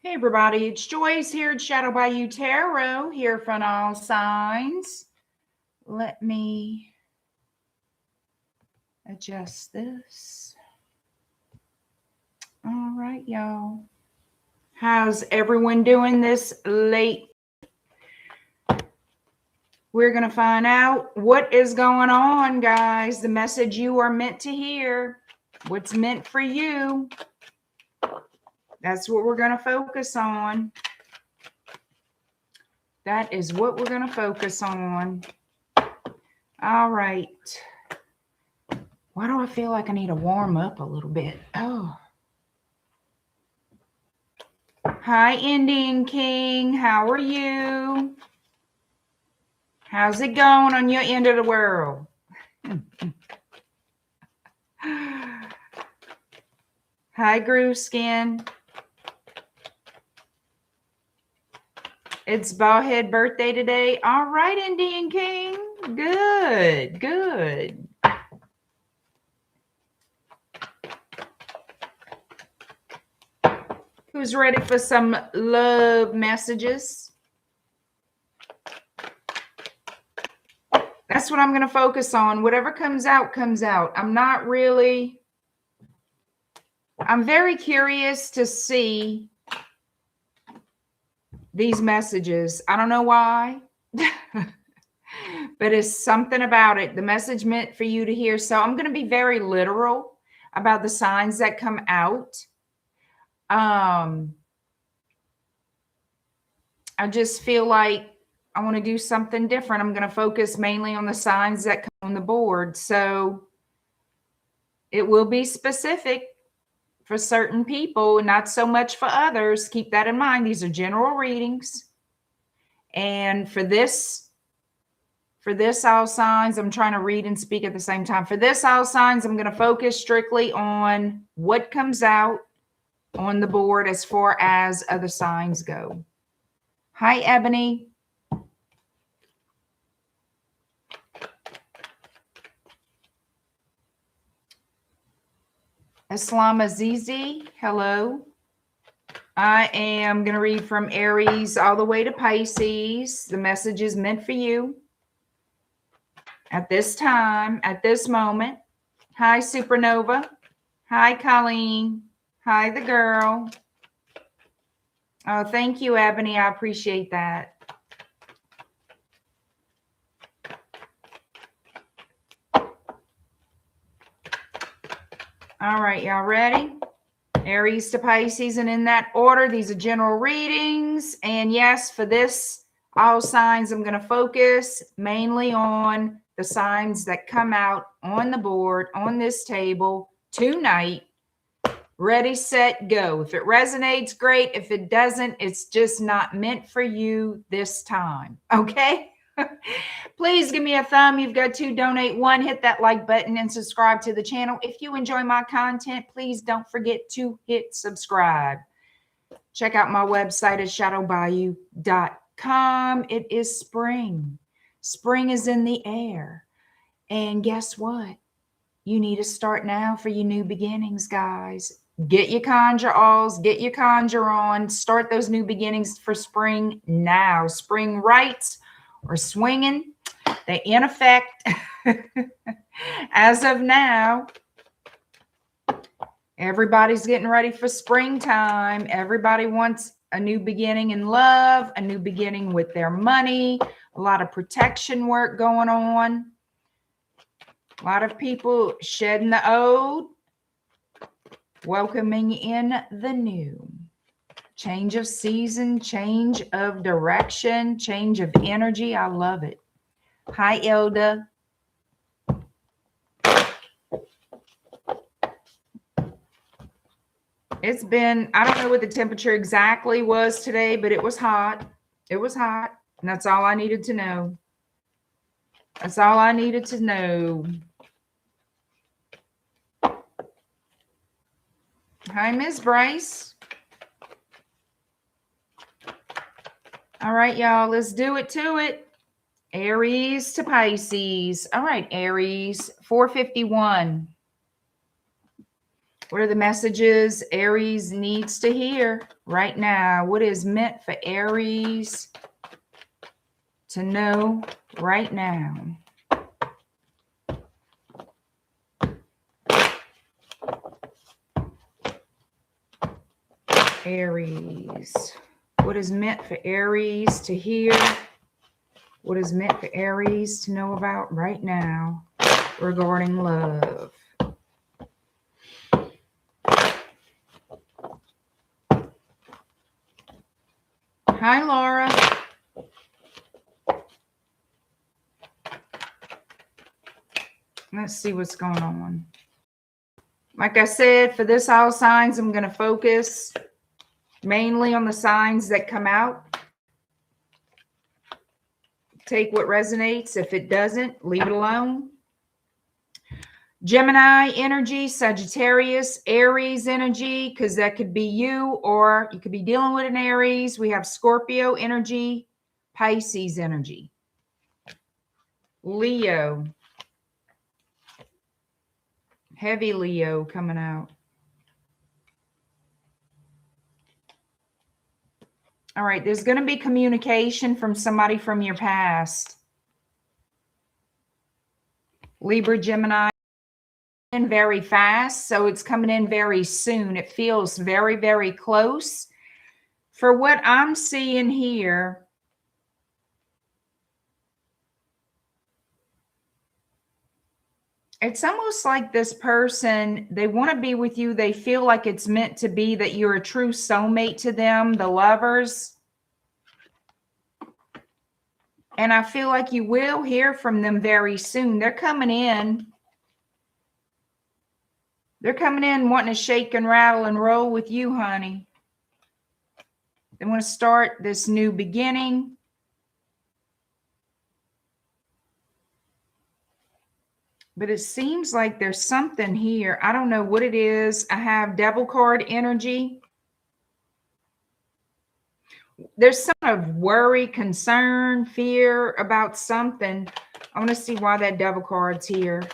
Hey everybody, it's Joyce here at Shadow Bayou Tarot, here from all signs. Let me adjust this. All right, y'all. How's everyone doing this late? We're going to find out what is going on, guys. The message you are meant to hear. What's meant for you. That's what we're going to focus on. That is what we're going to focus on. All right. Why do I feel like I need to warm up a little bit? Oh. Hi, Indian King. How are you? How's it going on your end of the world? Hi, Groove Skin. It's Ballhead birthday today. All right, Indian King. Good, good. Who's ready for some love messages? That's what I'm going to focus on. Whatever comes out, comes out. I'm very curious to see these messages. I don't know why, but it's something about it. The message meant for you to hear. So I'm going to be very literal about the signs that come out. I just feel like I want to do something different. I'm going to focus mainly on the signs that come on the board. So it will be specific for certain people, not so much for others. Keep that in mind. These are general readings. And for this all signs, I'm trying to read and speak at the same time. For this all signs, I'm going to focus strictly on what comes out on the board as far as other signs go. Hi, Ebony. Islam Azizi, hello. I am going to read from Aries all the way to Pisces. The message is meant for you at this time, at this moment. Hi, Supernova. Hi, Colleen. Hi, the girl. Oh, thank you, Ebony. I appreciate that. All right, y'all ready? Aries to Pisces, and in that order, these are general readings. And yes, for this, all signs, I'm going to focus mainly on the signs that come out on the board, on this table tonight. Ready, set, go. If it resonates, great. If it doesn't, it's just not meant for you this time. Okay? Please give me a thumb. You've got to donate. One, hit that like button and subscribe to the channel. If you enjoy my content, please don't forget to hit subscribe. Check out my website at shadowbayou.com. It is spring. Spring is in the air. And guess what? You need to start now for your new beginnings, guys. Get your conjure alls, get your conjure on. Start those new beginnings for spring now. Spring rites or swinging, they in effect as of now. Everybody's getting ready for springtime. Everybody wants a new beginning in love, a new beginning with their money, a lot of protection work going on. A lot of people shedding the old, welcoming in the new. Change of season, change of direction, change of energy. I love it. Hi, Elda. It's been, I don't know what the temperature exactly was today, but it was hot. It was hot. And that's all I needed to know. That's all I needed to know. Hi, Miss Bryce. All right, y'all, let's do it to it. Aries to Pisces. All right, Aries, 451. What are the messages Aries needs to hear right now? What is meant for Aries to know right now? Aries. What is meant for Aries to hear? What is meant for Aries to know about right now regarding love? Hi, Laura. Let's see what's going on. Like I said, for this all signs, I'm going to focus mainly on the signs that come out. Take what resonates. If it doesn't, leave it alone. Gemini energy, Sagittarius, Aries energy, because that could be you, or you could be dealing with an Aries. We have Scorpio energy, Pisces energy. Leo. Heavy Leo coming out. All right, there's going to be communication from somebody from your past. Libra, Gemini, in very fast, so it's coming in very soon. It feels very, very close. For what I'm seeing here, it's almost like this person, they want to be with you. They feel like it's meant to be, that you're a true soulmate to them, the lovers. And I feel like you will hear from them very soon. They're coming in. They're coming in wanting to shake and rattle and roll with you, honey. They want to start this new beginning. But it seems like there's something here. I don't know what it is. I have Devil card energy. There's some of worry, concern, fear about something. I want to see why that Devil card's here.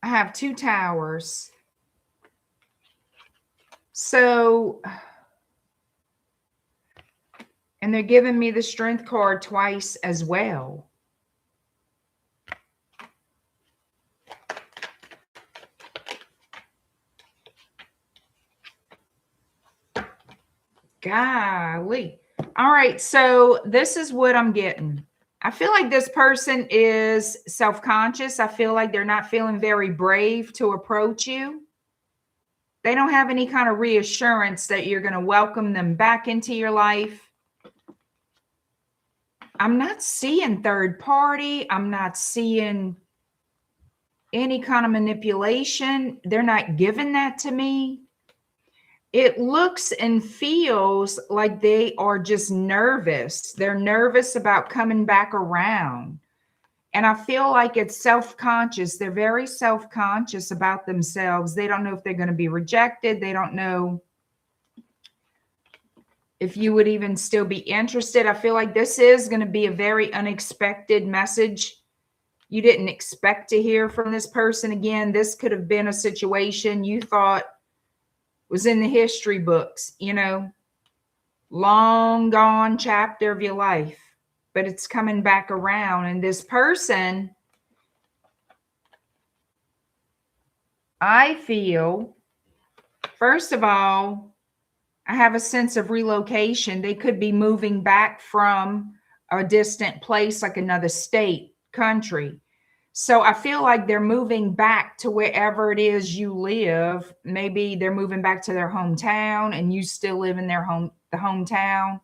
I have 2 towers. So, and they're giving me the Strength card twice as well. Golly. All right, so this is what I'm getting. I feel like this person is self-conscious. I feel like they're not feeling very brave to approach you. They don't have any kind of reassurance that you're going to welcome them back into your life. I'm not seeing third party. I'm not seeing any kind of manipulation. They're not giving that to me. It looks and feels like they are just nervous. They're nervous about coming back around. And I feel like it's self-conscious. They're very self-conscious about themselves. They don't know if they're going to be rejected. They don't know if you would even still be interested. I feel like this is going to be a very unexpected message. You didn't expect to hear from this person again. This could have been a situation you thought was in the history books, you know, long gone chapter of your life, but it's coming back around. And this person, I feel, first of all, I have a sense of relocation. They could be moving back from a distant place, like another state, country. So I feel like they're moving back to wherever it is you live. Maybe they're moving back to their hometown and you still live in their hometown.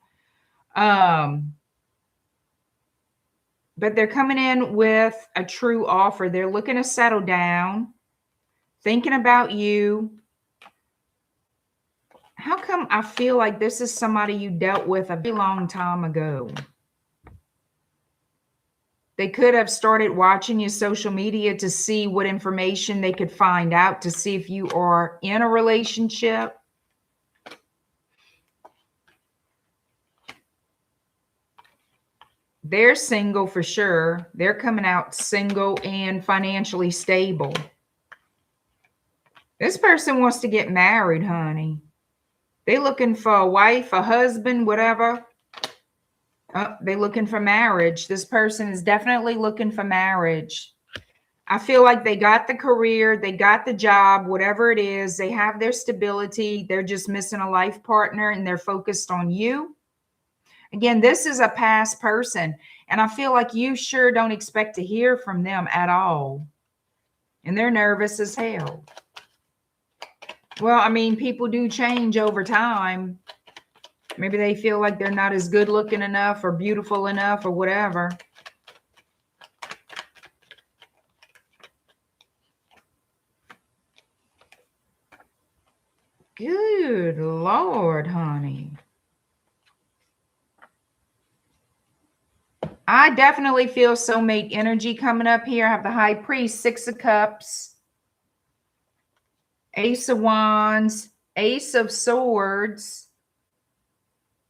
But they're coming in with a true offer. They're looking to settle down, thinking about you. How come I feel like this is somebody you dealt with a very long time ago? They could have started watching your social media to see what information they could find out, to see if you are in a relationship. They're single for sure. They're coming out single and financially stable. This person wants to get married, honey. They're looking for a wife, a husband, whatever. Oh, they're looking for marriage. This person is definitely looking for marriage. I feel like they got the career, they got the job, whatever it is. They have their stability. They're just missing a life partner and they're focused on you. Again, this is a past person. And I feel like you sure don't expect to hear from them at all. And they're nervous as hell. Well, I mean, people do change over time. Maybe they feel like they're not as good looking enough or beautiful enough or whatever. Good Lord, honey. I definitely feel soulmate energy coming up here. I have the High Priest, Six of Cups, Ace of Wands, Ace of Swords,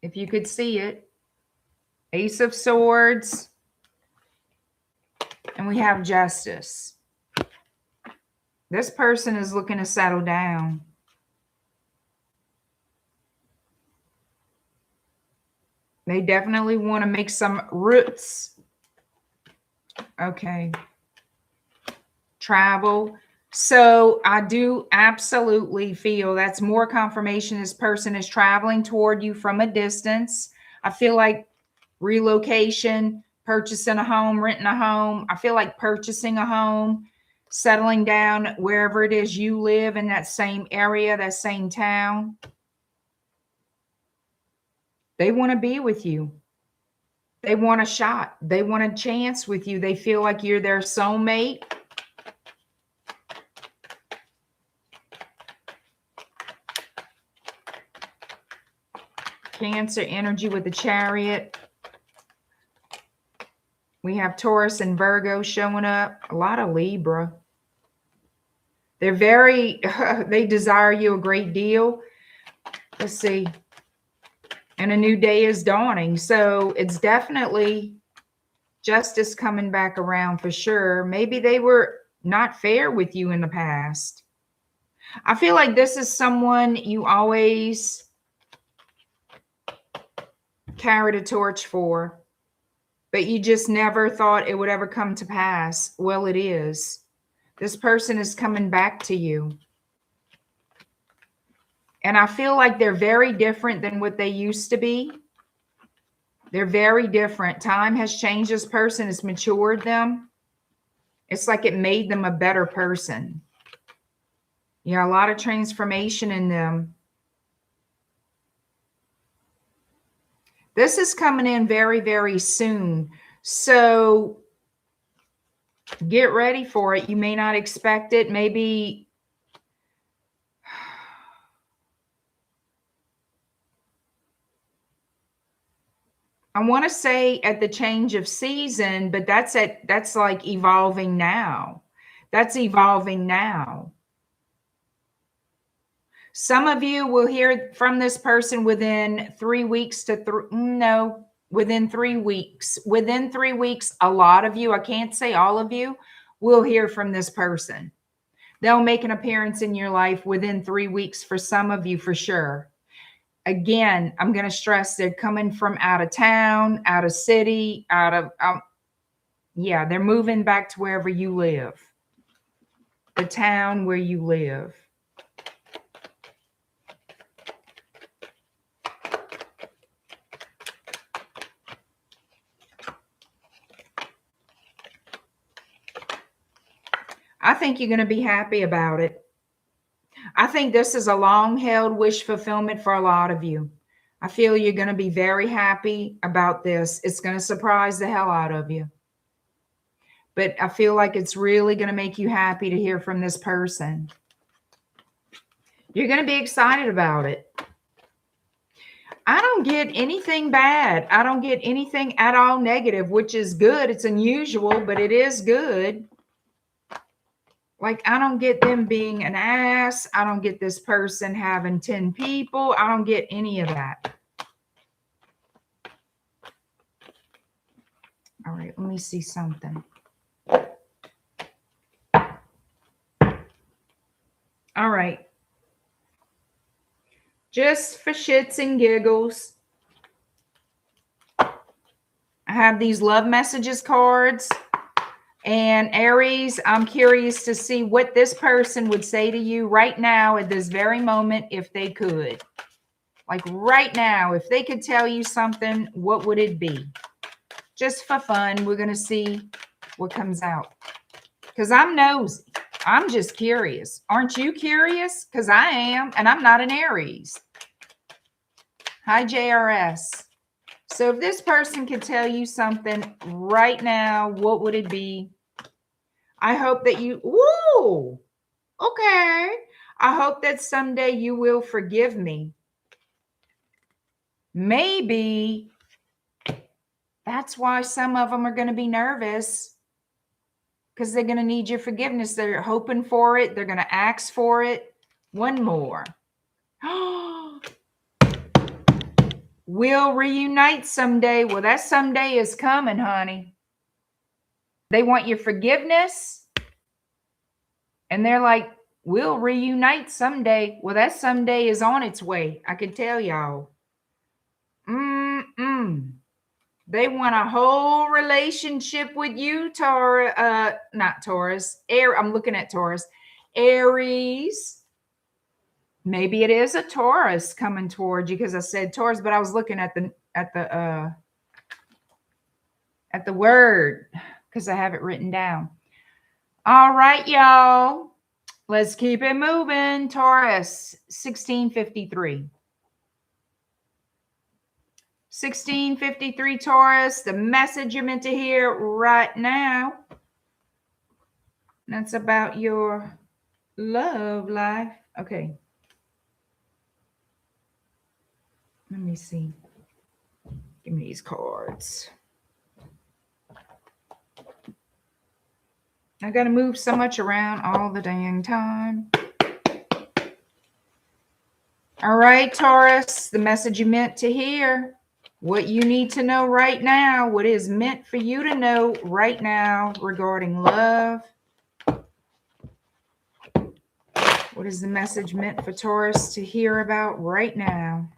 if you could see it, Ace of Swords, and we have Justice. This person is looking to settle down. They definitely want to make some roots. Okay. Travel. So I do absolutely feel that's more confirmation this person is traveling toward you from a distance. I feel like relocation, purchasing a home, renting a home. I feel like purchasing a home, settling down wherever it is you live in that same area, that same town. They want to be with you. They want a shot. They want a chance with you. They feel like you're their soulmate. Cancer energy with the Chariot. We have Taurus and Virgo showing up. A lot of Libra. They're very, they desire you a great deal. Let's see. And a new day is dawning. So it's definitely justice coming back around for sure. Maybe they were not fair with you in the past. I feel like this is someone you always carried a torch for, but you just never thought it would ever come to pass. Well, it is. This person is coming back to you. And I feel like they're very different than what they used to be. They're very different. Time has changed this person. It's matured them. It's like it made them a better person. Yeah, a lot of transformation in them. This is coming in very, very soon. So get ready for it. You may not expect it. Maybe I want to say at the change of season, but that's like evolving now. That's evolving now. Some of you will hear from this person within 3 weeks to within 3 weeks. Within 3 weeks, a lot of you, I can't say all of you, will hear from this person. They'll make an appearance in your life within 3 weeks for some of you for sure. Again, I'm going to stress they're coming from out of town, out of city, yeah, they're moving back to wherever you live. The town where you live. I think you're going to be happy about it. I think this is a long-held wish fulfillment for a lot of you. I feel you're going to be very happy about this. It's going to surprise the hell out of you. But I feel like it's really going to make you happy to hear from this person. You're going to be excited about it. I don't get anything bad. I don't get anything at all negative, which is good. It's unusual, but it is good. Like, I don't get them being an ass. I don't get this person having 10 people. I don't get any of that. All right, let me see something. All right. Just for shits and giggles, I have these love messages cards. And Aries, I'm curious to see what this person would say to you right now at this very moment if they could. Like right now, if they could tell you something, what would it be? Just for fun, we're going to see what comes out. Because I'm nosy. I'm just curious. Aren't you curious? Because I am, and I'm not an Aries. Hi, JRS. So if this person could tell you something right now, what would it be? I hope that you, ooh, okay. I hope that someday you will forgive me. Maybe that's why some of them are going to be nervous, because they're going to need your forgiveness. They're hoping for it. They're going to ask for it. One more. We'll reunite someday. Well, that someday is coming, honey. They want your forgiveness. And they're like, we'll reunite someday. Well, that someday is on its way. I can tell y'all. They want a whole relationship with you, Taurus. Not Taurus. I'm looking at Taurus. Aries. Maybe it is a Taurus coming towards you, because I said Taurus, but I was looking at the word because I have it written down. All right, y'all. Let's keep it moving. Taurus, 1653. 1653 Taurus, the message you're meant to hear right now. That's about your love life. Okay. Let me see. Give me these cards. I got to move so much around all the dang time. All right, Taurus, the message you meant to hear. What you need to know right now. What is meant for you to know right now regarding love. What is the message meant for Taurus to hear about right now?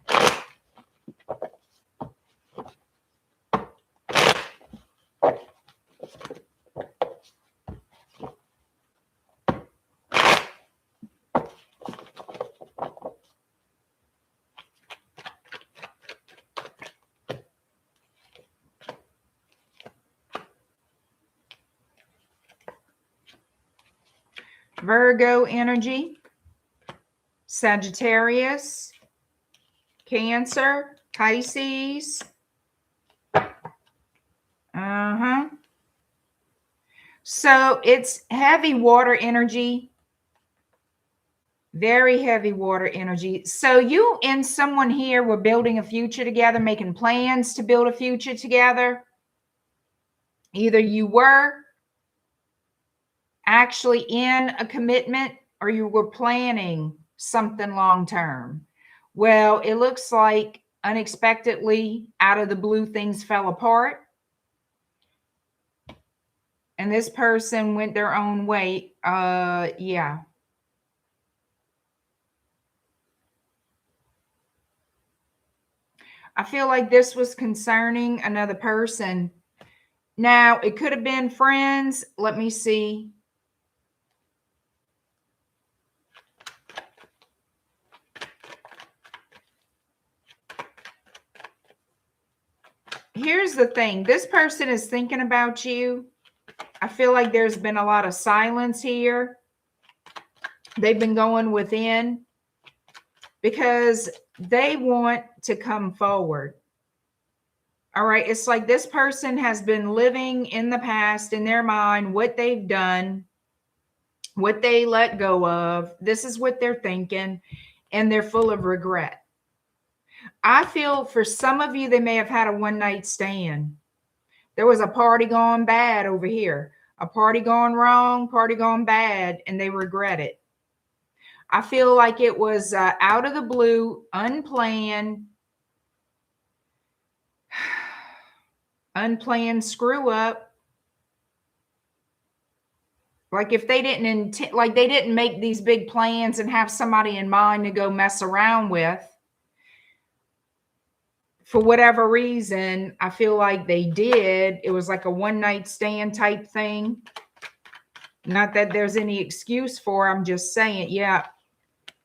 Virgo energy, Sagittarius, Cancer, Pisces. So it's heavy water energy, very heavy water energy. So you and someone here were building a future together, making plans to build a future together. Either you were actually in a commitment or you were planning something long term. Well, it looks like unexpectedly, out of the blue, things fell apart. And this person went their own way. Yeah. I feel like this was concerning another person. Now, it could have been friends. Let me see. Here's the thing. This person is thinking about you. I feel like there's been a lot of silence here. They've been going within because they want to come forward. All right. It's like this person has been living in the past in their mind, what they've done, what they let go of. This is what they're thinking, and they're full of regret. I feel for some of you, they may have had a one-night stand. There was a party gone bad over here, a party gone wrong, party gone bad, and they regret it. I feel like it was out of the blue, unplanned, unplanned screw up. Like if they didn't like they didn't make these big plans and have somebody in mind to go mess around with. For whatever reason, I feel like they did. It was like a one-night stand type thing. Not that there's any excuse for, I'm just saying, yeah.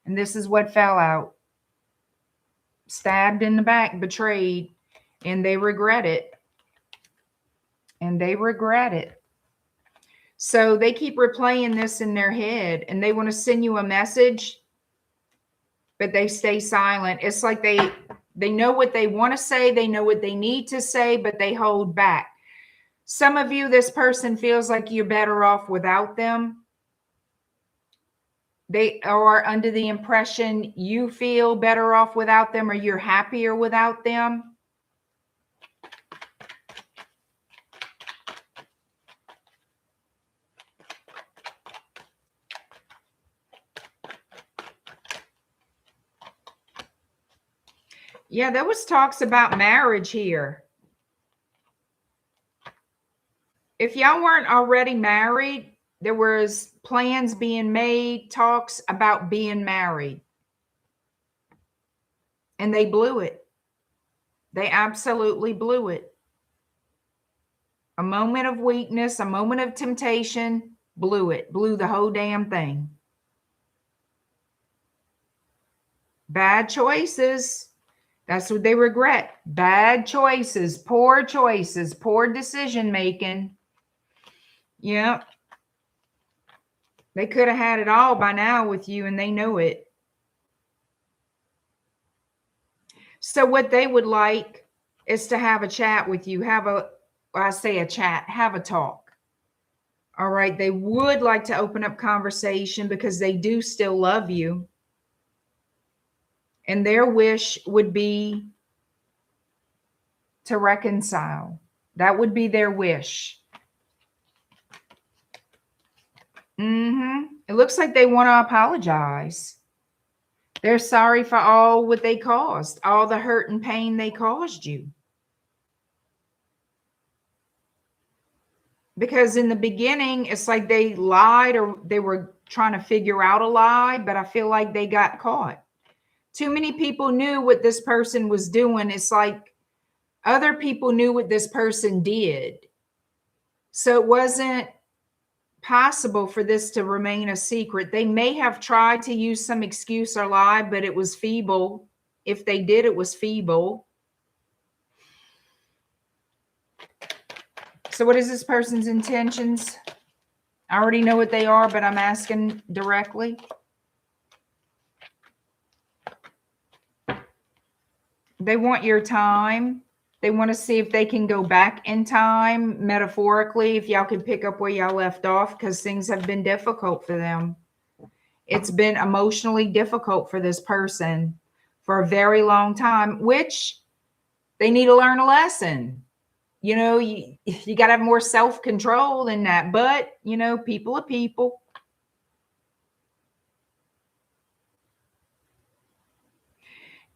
And this is what fell out. Stabbed in the back, betrayed, and they regret it. And they regret it. So they keep replaying this in their head, and they want to send you a message, but they stay silent. It's like they know what they want to say. They know what they need to say, but they hold back. Some of you, this person feels like you're better off without them. They are under the impression you feel better off without them, or you're happier without them. Yeah, there was talks about marriage here. If y'all weren't already married, there was plans being made, talks about being married. And they blew it. They absolutely blew it. A moment of weakness, a moment of temptation, blew it. Blew the whole damn thing. Bad choices. That's what they regret. Bad choices, poor decision making. Yep. They could have had it all by now with you, and they know it. So what they would like is to have a chat with you. Have a talk. All right. They would like to open up conversation because they do still love you. And their wish would be to reconcile. That would be their wish. It looks like they want to apologize. They're sorry for all what they caused, all the hurt and pain they caused you. Because in the beginning, it's like they lied, or they were trying to figure out a lie, but I feel like they got caught. Too many people knew what this person was doing. It's like other people knew what this person did. So it wasn't possible for this to remain a secret. They may have tried to use some excuse or lie, but it was feeble. If they did, it was feeble. So what is this person's intentions? I already know what they are, but I'm asking directly. They want your time. They want to see if they can go back in time, metaphorically, if y'all can pick up where y'all left off, because things have been difficult for them. It's been emotionally difficult for this person for a very long time, which they need to learn a lesson. You know, you got to have more self-control than that. But, you know, people are people.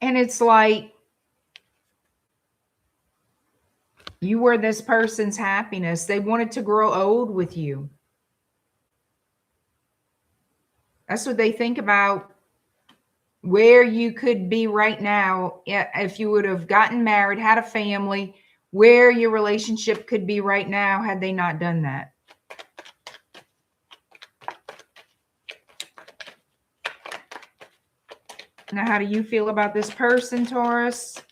And it's like, you were this person's happiness. They wanted to grow old with you. That's what they think about, where you could be right now if you would have gotten married, had a family, where your relationship could be right now had they not done that. Now, how do you feel about this person, Taurus?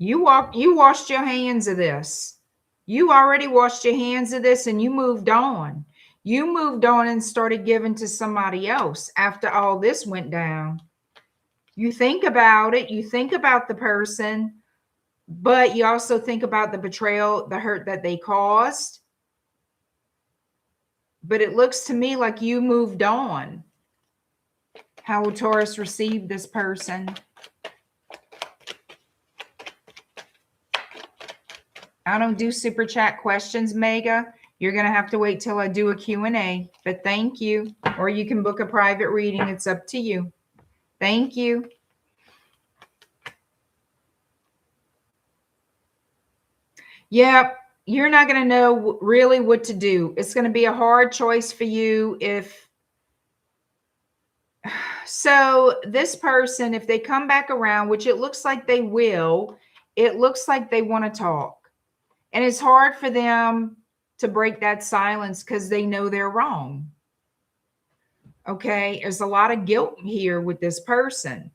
You washed your hands of this. You already washed your hands of this, and you moved on. You moved on and started giving to somebody else after all this went down. You think about it. You think about the person, but you also think about the betrayal, the hurt that they caused. But it looks to me like you moved on. How will Taurus receive this person? I don't do super chat questions, Mega. You're going to have to wait till I do a Q&A. But thank you. Or you can book a private reading. It's up to you. Thank you. Yep. You're not going to know really what to do. It's going to be a hard choice for you if so this person, if they come back around, which it looks like they will, it looks like they want to talk. And it's hard for them to break that silence because they know they're wrong. Okay. There's a lot of guilt here with this person.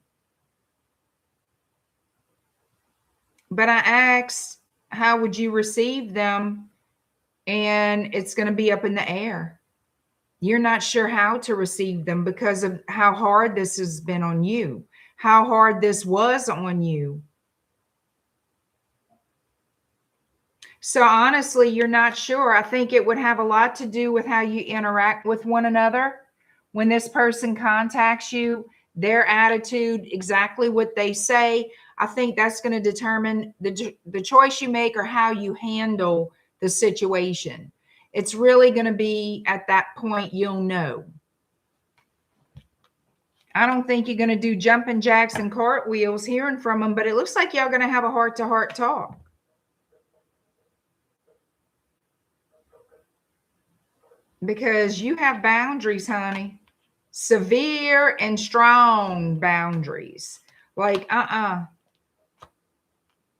But I asked, how would you receive them? And it's going to be up in the air. You're not sure how to receive them because of how hard this has been on you, how hard this was on you. So honestly, you're not sure. I think it would have a lot to do with how you interact with one another. When this person contacts you, their attitude, exactly what they say, I think that's going to determine the choice you make or how you handle the situation. It's really going to be at that point you'll know. I don't think you're going to do jumping jacks and cartwheels hearing from them, but it looks like y'all going to have a heart-to-heart talk. Because you have boundaries, honey. Severe and strong boundaries. Like,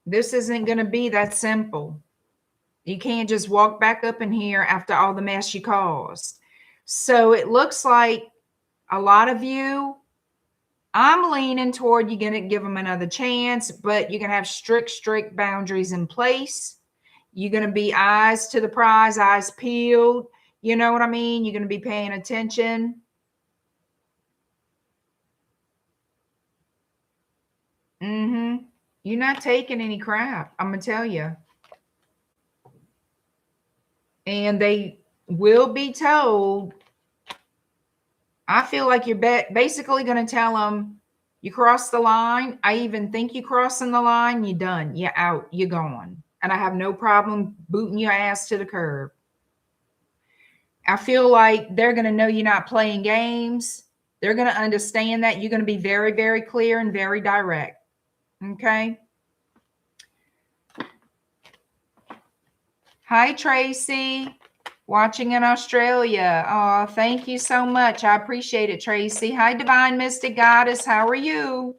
this isn't going to be that simple. You can't just walk back up in here after all the mess you caused. So it looks like a lot of you, I'm leaning toward you're going to give them another chance, but you're going to have strict boundaries in place. You're going to be eyes to the prize, eyes peeled. You know what I mean? You're going to be paying attention. You're not taking any crap, I'm going to tell you. And they will be told, I feel like you're basically going to tell them, you crossed the line. I even think you're crossing the line. You're done. You're out. You're gone. And I have no problem booting your ass to the curb. I feel like they're going to know you're not playing games. They're going to understand that. You're going to be very, very clear and very direct. Okay. Hi, Tracy. Watching in Australia. Oh, thank you so much. I appreciate it, Tracy. Hi, Divine Mystic Goddess. How are you?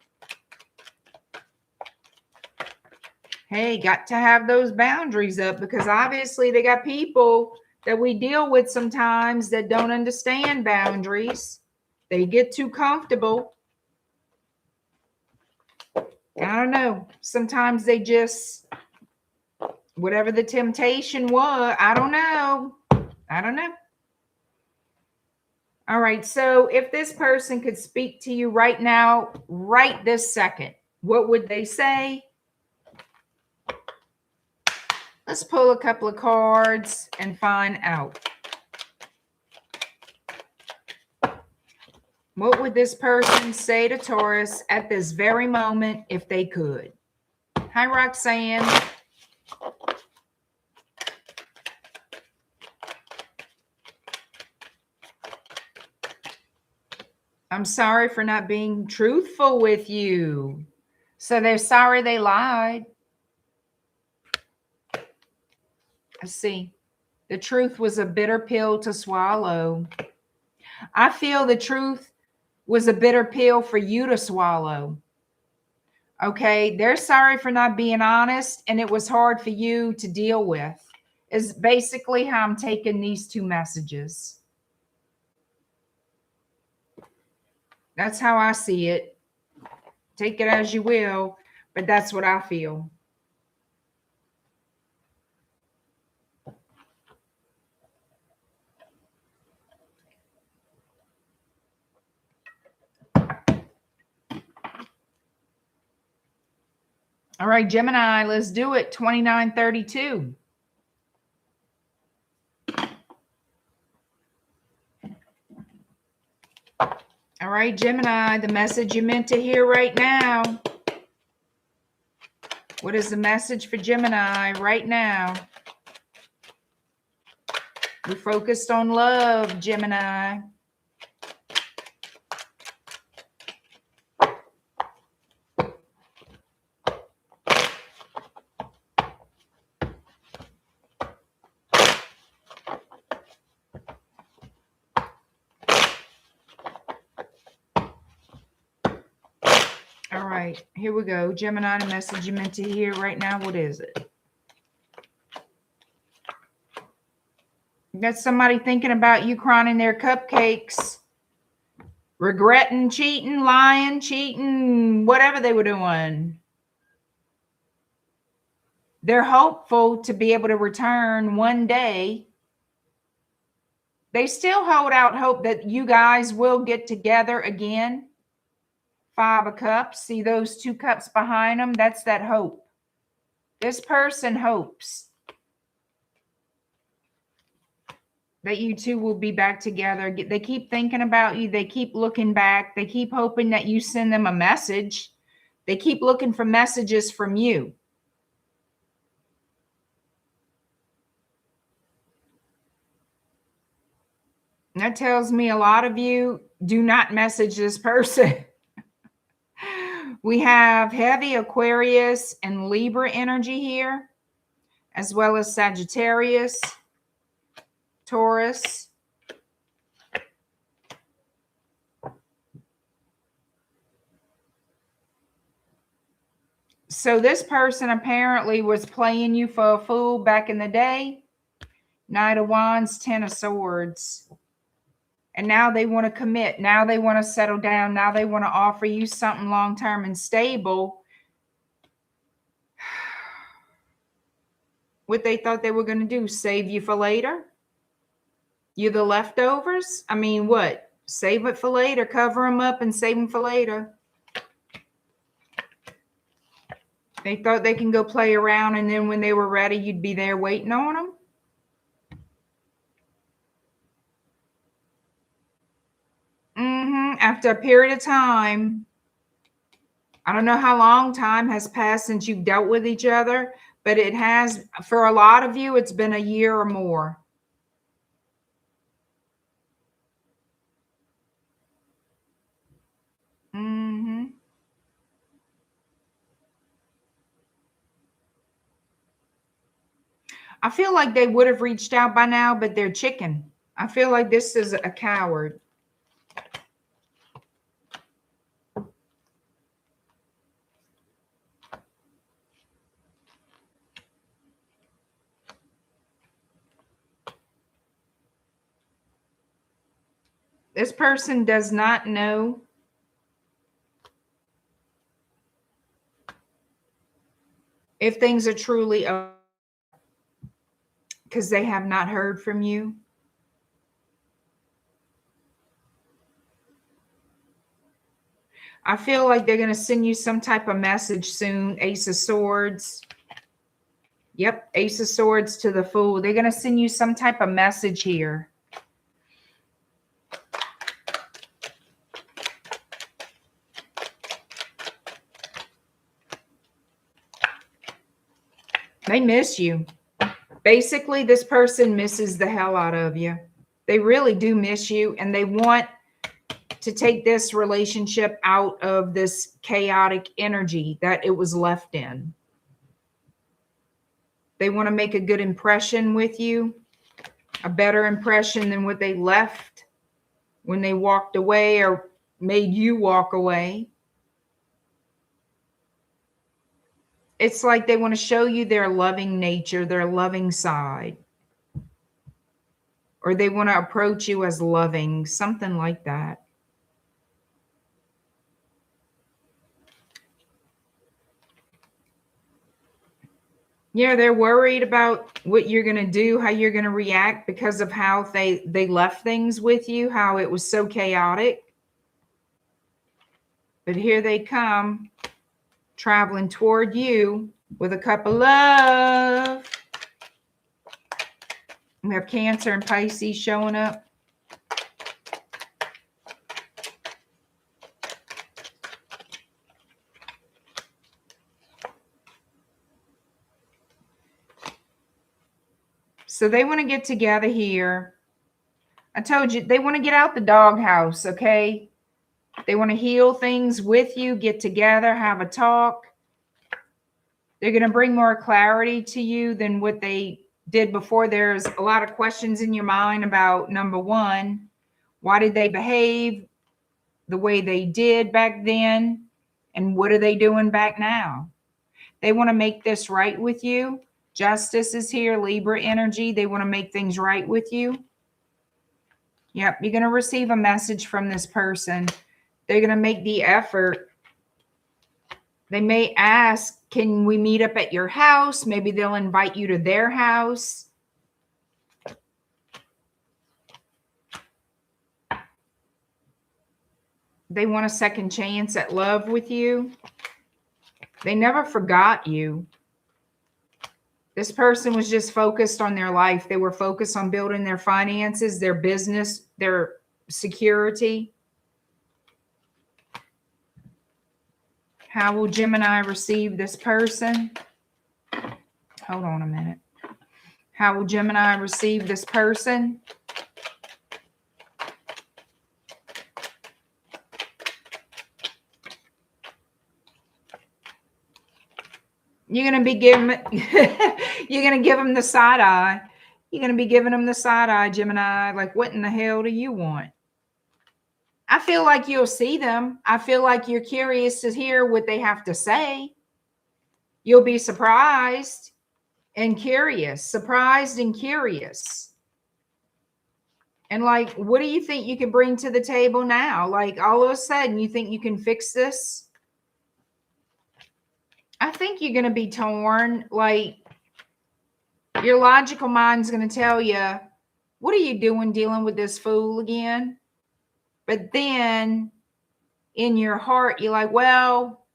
Hey, got to have those boundaries up because obviously they got people that we deal with sometimes that don't understand boundaries. They get too comfortable. I don't know. Sometimes they just, whatever the temptation was, I don't know. I don't know. All right. So if this person could speak to you right now, right this second, what would they say? Let's pull a couple of cards and find out. What would this person say to Taurus at this very moment if they could? Hi, Roxanne. I'm sorry for not being truthful with you. So they're sorry they lied. I see. The truth was a bitter pill to swallow. I feel the truth was a bitter pill for you to swallow. Okay, they're sorry for not being honest, and it was hard for you to deal with, is basically how I'm taking these two messages. That's how I see it. Take it as you will, but that's what I feel. All right, Gemini, let's do it. 2932. All right, Gemini, the message you meant to hear right now. What is the message for Gemini right now? We're focused on love, Gemini. All right, here we go. Gemini, the message you meant to hear right now. What is it? Got somebody thinking about you crying in their cupcakes, regretting, cheating, lying, cheating, whatever they were doing. They're hopeful to be able to return one day. They still hold out hope that you guys will get together again. 5 of Cups. See those 2 cups behind them? That's that hope. This person hopes that you two will be back together. They keep thinking about you. They keep looking back. They keep hoping that you send them a message. They keep looking for messages from you. That tells me a lot of you do not message this person. We have heavy Aquarius and Libra energy here, as well as Sagittarius, Taurus. So this person apparently was playing you for a fool back in the day. Knight of Wands, 10 of Swords. And now they want to commit. Now they want to settle down. Now they want to offer you something long-term and stable. What they thought they were going to do, save you for later? You're the leftovers? I mean, what? Save it for later. Cover them up and save them for later. They thought they can go play around, and then when they were ready, you'd be there waiting on them. After a period of time, I don't know how long time has passed since you've dealt with each other, but it has, for a lot of you, it's been a year or more. I feel like they would have reached out by now, but they're chicken. I feel like this is a coward. This person does not know if things are truly over because they have not heard from you. I feel like they're going to send you some type of message soon. Ace of Swords. Yep, Ace of Swords to the Fool. They're going to send you some type of message here. They miss you. Basically, this person misses the hell out of you. They really do miss you, and they want to take this relationship out of this chaotic energy that it was left in. They want to make a good impression with you, a better impression than what they left when they walked away or made you walk away. It's like they want to show you their loving nature, their loving side. Or they want to approach you as loving, something like that. Yeah, they're worried about what you're going to do, how you're going to react because of how they left things with you, how it was so chaotic. But here they come, traveling toward you with a cup of love. We have Cancer and Pisces showing up. So they want to get together here. I told you, they want to get out the doghouse, okay? They want to heal things with you, get together, have a talk. They're going to bring more clarity to you than what they did before. There's a lot of questions in your mind about, number one, why did they behave the way they did back then? And what are they doing back now? They want to make this right with you. Justice is here, Libra energy. They want to make things right with you. Yep, you're going to receive a message from this person. They're going to make the effort. They may ask, can we meet up at your house? Maybe they'll invite you to their house. They want a second chance at love with you. They never forgot you. This person was just focused on their life. They were focused on building their finances, their business, their security. How will Gemini receive this person? Hold on a minute. How will Gemini receive this person? You're going to be giving you're going to give them the side eye. You're going to be giving them the side eye, Gemini. Like, what in the hell do you want? I feel like you'll see them. I feel like you're curious to hear what they have to say. You'll be surprised and curious. Surprised and curious. And like, what do you think you can bring to the table now? Like, all of a sudden, you think you can fix this? I think you're going to be torn. Like, your logical mind's going to tell you, what are you doing dealing with this fool again? But then in your heart, you're like, well,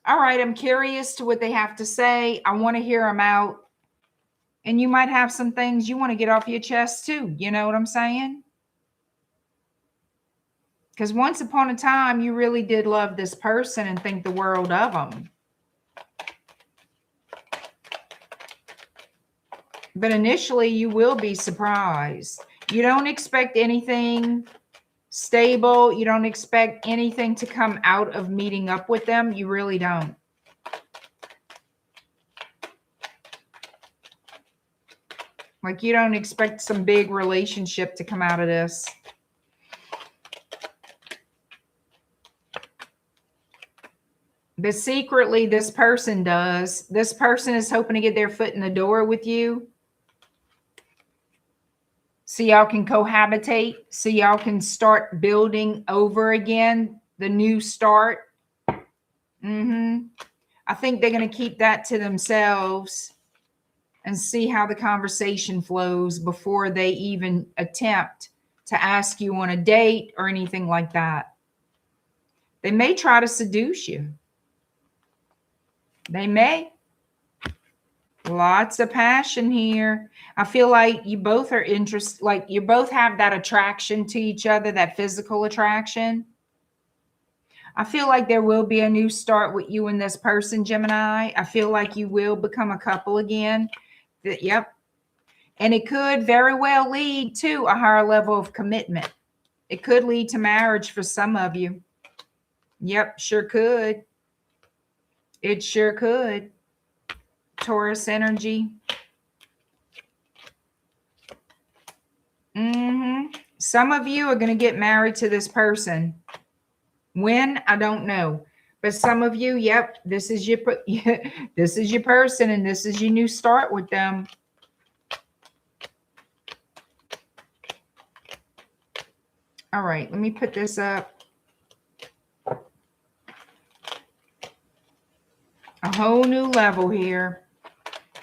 all right, I'm curious to what they have to say. I want to hear them out. And you might have some things you want to get off your chest too. You know what I'm saying? Because once upon a time, you really did love this person and think the world of them. But initially, you will be surprised. You don't expect anything stable. You don't expect anything to come out of meeting up with them. You really don't. Like, you don't expect some big relationship to come out of this. But secretly, this person does. This person is hoping to get their foot in the door with you. So y'all can cohabitate. So y'all can start building over again. The new start. I think they're going to keep that to themselves and see how the conversation flows before they even attempt to ask you on a date or anything like that. They may try to seduce you. They may. Lots of passion here. I feel like you both are interested, like you both have that attraction to each other, that physical attraction. I feel like there will be a new start with you and this person, Gemini. I feel like you will become a couple again. Yep. And it could very well lead to a higher level of commitment. It could lead to marriage for some of you. Yep, sure could. It sure could. Taurus energy. Some of you are going to get married to this person. When? I don't know. But some of you, yep, this is your this is your person and this is your new start with them. All right, let me put this up. A whole new level here.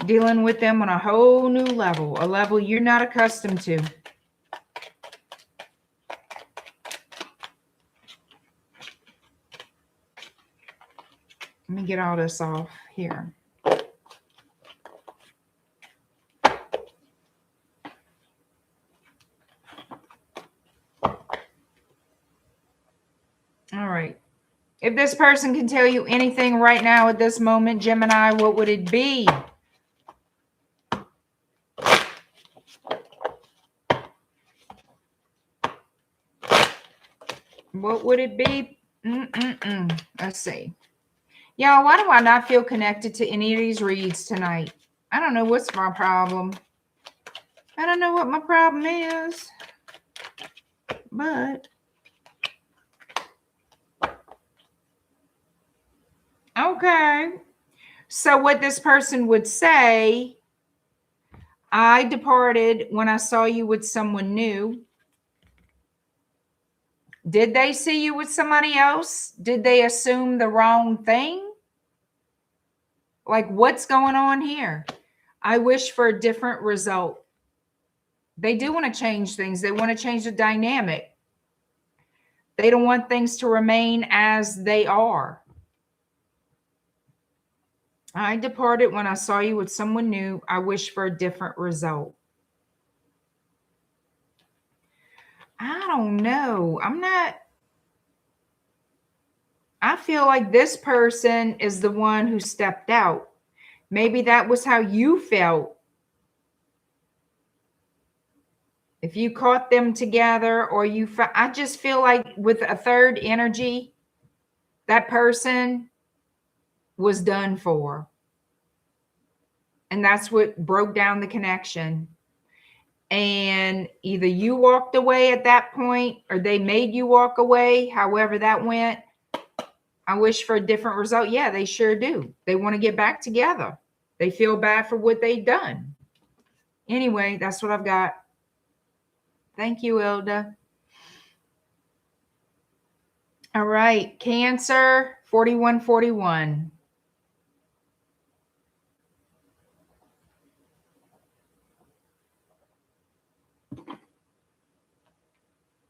Dealing with them on a whole new level, a level you're not accustomed to. Let me get all this off here. All right. If this person can tell you anything right now at this moment, Gemini, what would it be? What would it be? Let's see. Y'all, why do I not feel connected to any of these reads tonight? I don't know what's my problem. I don't know what my problem is. But Okay. So what this person would say, I departed when I saw you with someone new. Did they see you with somebody else? Did they assume the wrong thing? Like, what's going on here? I wish for a different result. They do want to change things. They want to change the dynamic. They don't want things to remain as they are. I departed when I saw you with someone new. I wish for a different result. I don't know. I feel like this person is the one who stepped out. Maybe that was how you felt. If you caught them together or I just feel like with a third energy, that person was done for. And that's what broke down the connection. And either you walked away at that point or they made you walk away, however that went. I wish for a different result. Yeah, they sure do. They want to get back together. They feel bad for what they've done. Anyway, that's what I've got. Thank you, Ilda. All right, Cancer 4141.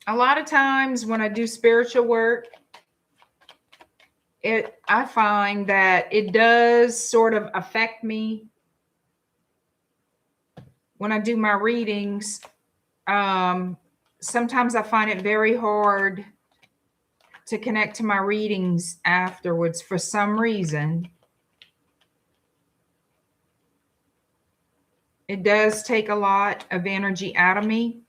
A lot of times when I do spiritual work, I find that it does sort of affect me when I do my readings. Sometimes I find it very hard to connect to my readings afterwards for some reason. It does take a lot of energy out of me,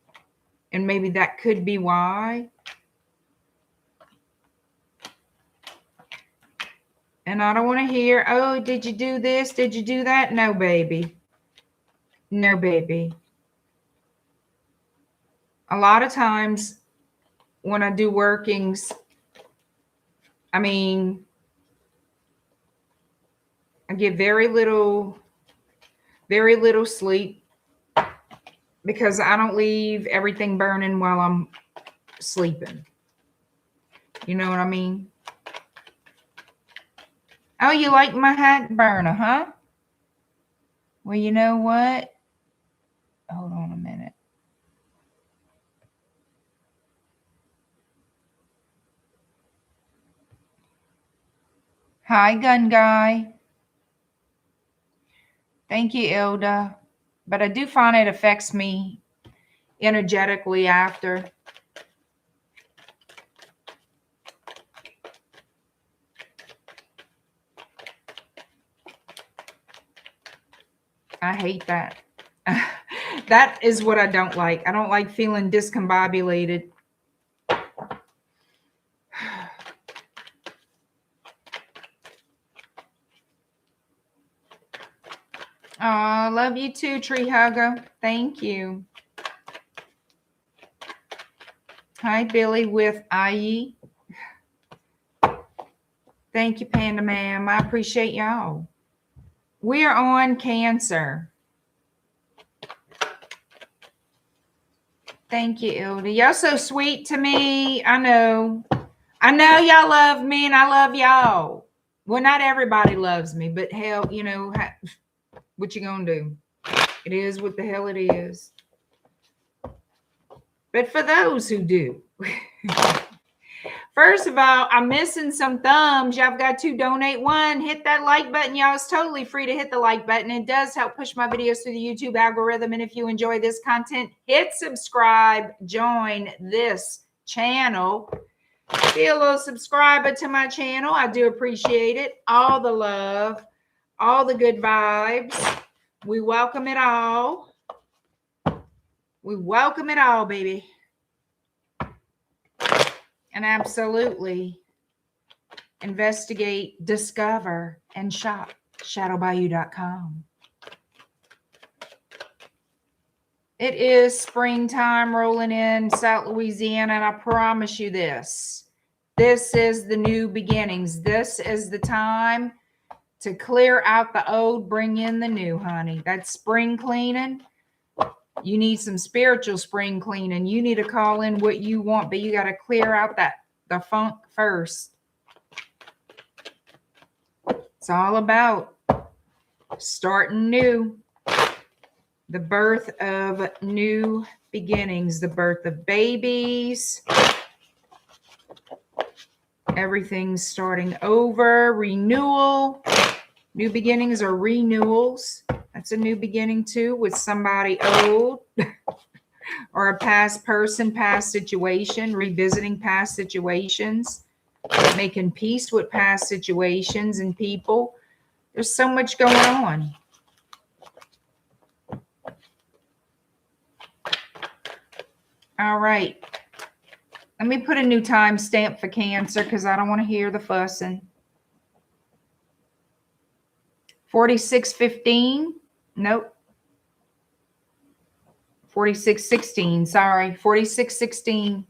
and maybe that could be why. And I don't want to hear, oh, did you do this? Did you do that? No, baby. No, baby. A lot of times when I do workings, I get very little sleep because I don't leave everything burning while I'm sleeping. You know what I mean? Oh, you like my hat burner, huh? Well, you know what? Hold on a minute. Hi, gun guy. Thank you, Ilda. But I do find it affects me energetically after. I hate that. That is what I don't like. I don't like feeling discombobulated. Oh, love you too, Tree Hugger. Thank you. Hi, Billy with IE. Thank you, Panda Ma'am. I appreciate y'all. We are on Cancer. Thank you, Ilda. Y'all so sweet to me. I know y'all love me and I love y'all. Well, not everybody loves me, but hell, you know, what you gonna do? It is what the hell it is. But for those who do, first of all, I'm missing some thumbs. Y'all got to donate one. Hit that like button, y'all. It's totally free to hit the like button. It does help push my videos through the YouTube algorithm. And if you enjoy this content, hit subscribe. Join this channel. Be a little subscriber to my channel. I do appreciate it. All the love, all the good vibes. We welcome it all. We welcome it all, baby. And absolutely investigate, discover, and shop shadowbayou.com. It is springtime rolling in South Louisiana, and I promise you this. This is the new beginnings. This is the time to clear out the old, bring in the new, honey. That's spring cleaning. You need some spiritual spring cleaning. You need to call in what you want, but you got to clear out the funk first. It's all about starting new. The birth of new beginnings, the birth of babies. Everything's starting over, renewal. New beginnings are renewals. That's a new beginning too, with somebody old or a past person, past situation, revisiting past situations, making peace with past situations and people. There's so much going on. All right. Let me put a new time stamp for Cancer because I don't want to hear the fussing. 46:15. Nope. 46:16. Sorry. 46:16.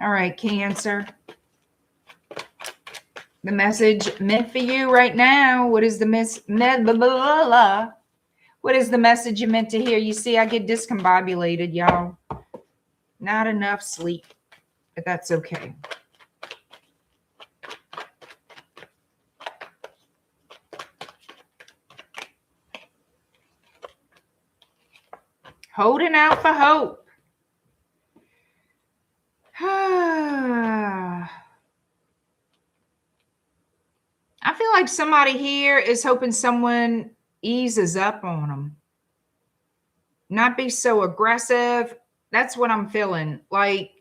All right, Cancer. The message meant for you right now. What is the What is the message you meant to hear? You see, I get discombobulated, y'all. Not enough sleep, but that's okay. Holding out for hope. I feel like somebody here is hoping someone eases up on them. Not be so aggressive. That's what I'm feeling. Like,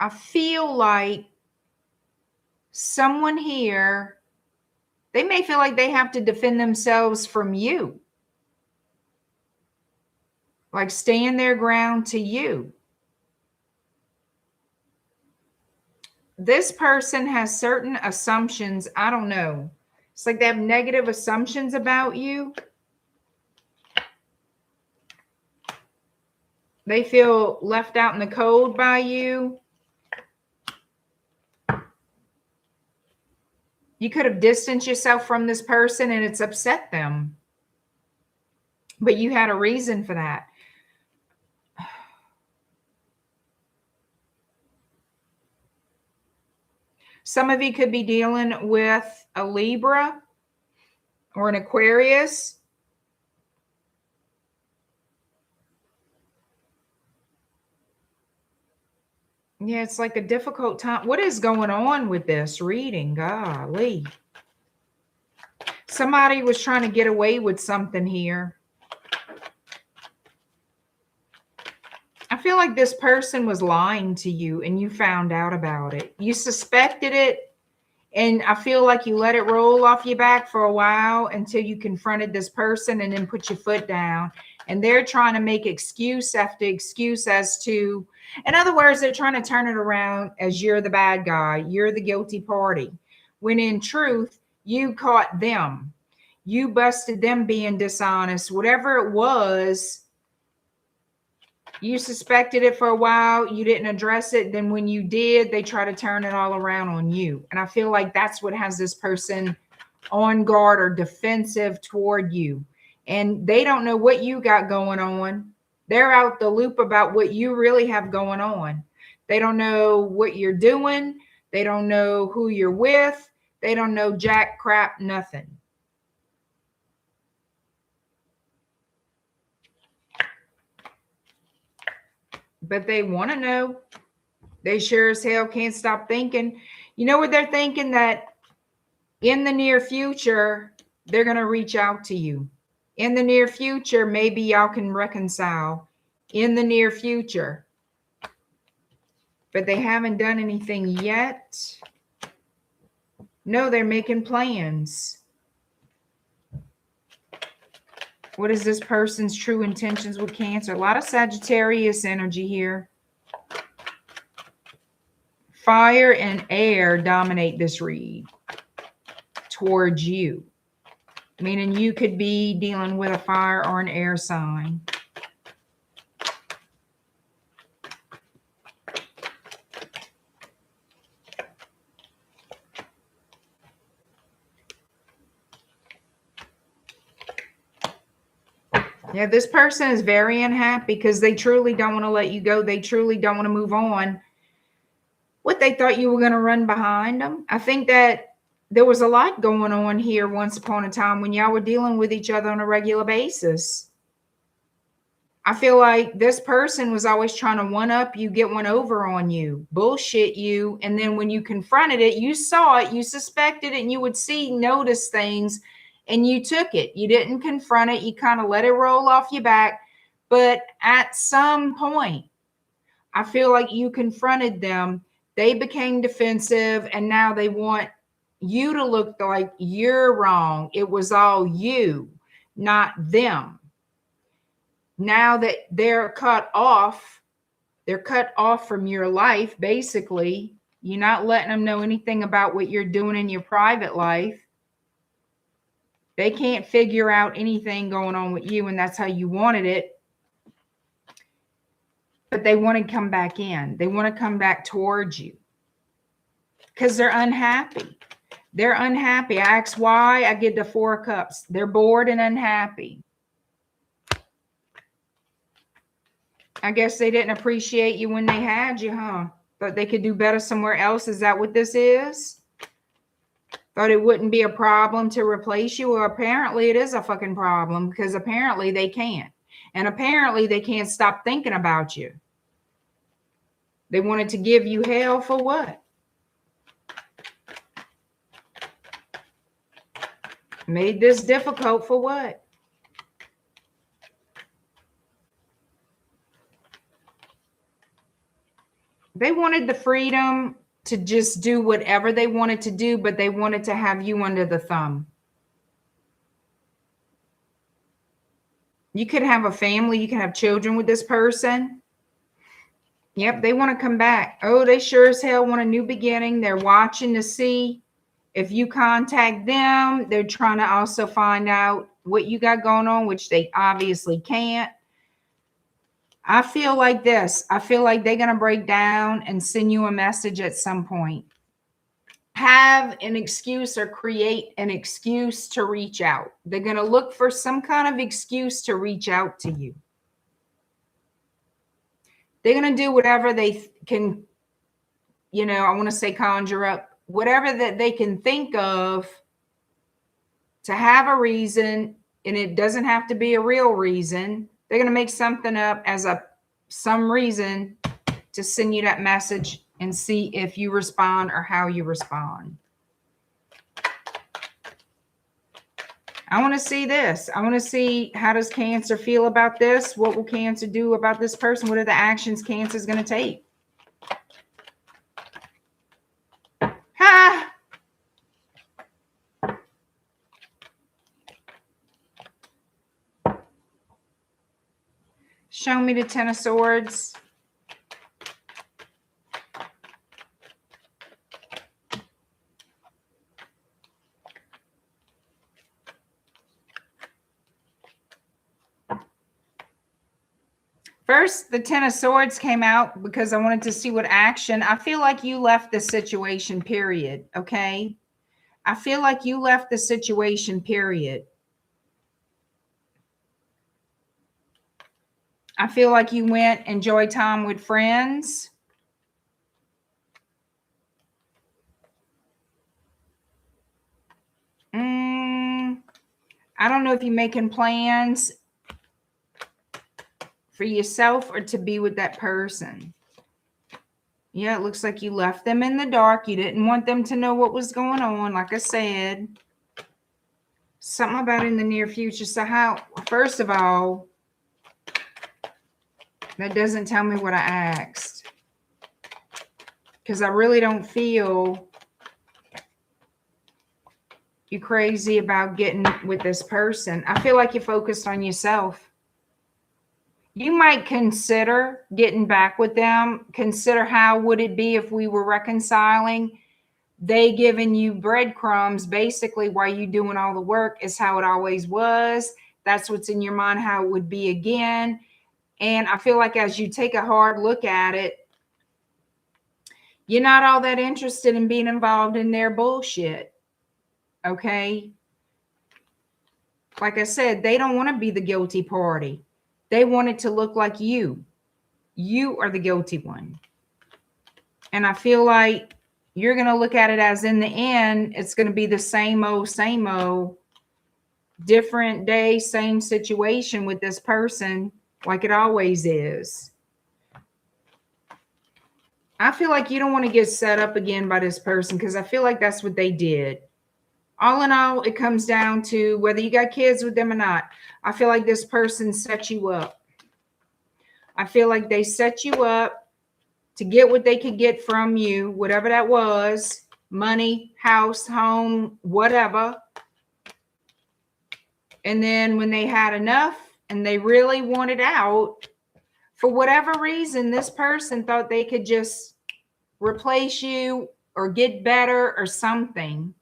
I feel like someone here, they may feel like they have to defend themselves from you. Like stand their ground to you. This person has certain assumptions. I don't know. It's like they have negative assumptions about you. They feel left out in the cold by you. You could have distanced yourself from this person and it's upset them. But you had a reason for that. Some of you could be dealing with a Libra or an Aquarius. Yeah, it's like a difficult time. What is going on with this reading? Golly. Somebody was trying to get away with something here. I feel like this person was lying to you and you found out about it. You suspected it, and I feel like you let it roll off your back for a while until you confronted this person and then put your foot down. And they're trying to make excuse after excuse as to, in other words, they're trying to turn it around as you're the bad guy. You're the guilty party. When in truth, you caught them. You busted them being dishonest. Whatever it was, you suspected it for a while. You didn't address it. Then when you did, they try to turn it all around on you. And I feel like that's what has this person on guard or defensive toward you. And they don't know what you got going on. They're out the loop about what you really have going on. They don't know what you're doing. They don't know who you're with. They don't know jack crap, nothing. But they want to know. They sure as hell can't stop thinking. You know what they're thinking? That in the near future, they're going to reach out to you. In the near future, maybe y'all can reconcile. In the near future. But they haven't done anything yet. No, they're making plans. What is this person's true intentions with Cancer? A lot of Sagittarius energy here. Fire and air dominate this read towards you. Meaning you could be dealing with a fire or an air sign. Yeah, this person is very unhappy because they truly don't want to let you go. They truly don't want to move on. What they thought you were going to run behind them. I think that there was a lot going on here once upon a time when y'all were dealing with each other on a regular basis. I feel like this person was always trying to one up you, get one over on you, bullshit you. And then when you confronted it, you saw it, you suspected it, and you would notice things, and you took it. You didn't confront it. You kind of let it roll off your back. But at some point, I feel like you confronted them. They became defensive, and now they want you to look like you're wrong. It was all you, not them. Now that they're cut off from your life, basically. You're not letting them know anything about what you're doing in your private life. They can't figure out anything going on with you, and that's how you wanted it. But they want to come back in. They want to come back towards you because they're unhappy. They're unhappy. I ask why, I get the Four of Cups. They're bored and unhappy. I guess they didn't appreciate you when they had you, huh? Thought they could do better somewhere else. Is that what this is? Thought it wouldn't be a problem to replace you? Well, apparently it is a fucking problem, because apparently they can't. And apparently they can't stop thinking about you. They wanted to give you hell for what? Made this difficult for what? They wanted the freedom to just do whatever they wanted to do, but they wanted to have you under the thumb. You could have a family. You can have children with this person. Yep, they want to come back. Oh, they sure as hell want a new beginning. They're watching to see if you contact them. They're trying to also find out what you got going on, which they obviously can't. I feel like this. I feel like they're going to break down and send you a message at some point. Have an excuse or create an excuse to reach out. They're going to look for some kind of excuse to reach out to you. They're going to do whatever they can, I want to say conjure up, whatever that they can think of to have a reason, and it doesn't have to be a real reason. They're going to make something up as some reason to send you that message and see if you respond or how you respond. I want to see this. I want to see, how does Cancer feel about this? What will Cancer do about this person? What are the actions Cancer is going to take? Ha! Show me the Ten of Swords. First, the Ten of Swords came out because I wanted to see what action. I feel like you left the situation, period. Okay? I feel like you left the situation, period. I feel like you went enjoy time with friends. I don't know if you're making plans for yourself or to be with that person. Yeah, it looks like you left them in the dark. You didn't want them to know what was going on, like I said. Something about in the near future. So first of all, that doesn't tell me what I asked. Because I really don't feel you crazy about getting with this person. I feel like you're focused on yourself. You might consider getting back with them. Consider how would it be if we were reconciling. They giving you breadcrumbs basically while you doing all the work is how it always was. That's what's in your mind, how it would be again. And I feel like as you take a hard look at it, you're not all that interested in being involved in their bullshit. Okay? Like I said, they don't want to be the guilty party. They want it to look like you. You are the guilty one. And I feel like you're going to look at it as, in the end, it's going to be the same old, different day, same situation with this person, like it always is. I feel like you don't want to get set up again by this person, because I feel like that's what they did. All in all, it comes down to whether you got kids with them or not. I feel like this person set you up. I feel like they set you up to get what they could get from you, whatever that was, money, house, home, whatever. And then when they had enough and they really wanted out, for whatever reason, this person thought they could just replace you or get better or something.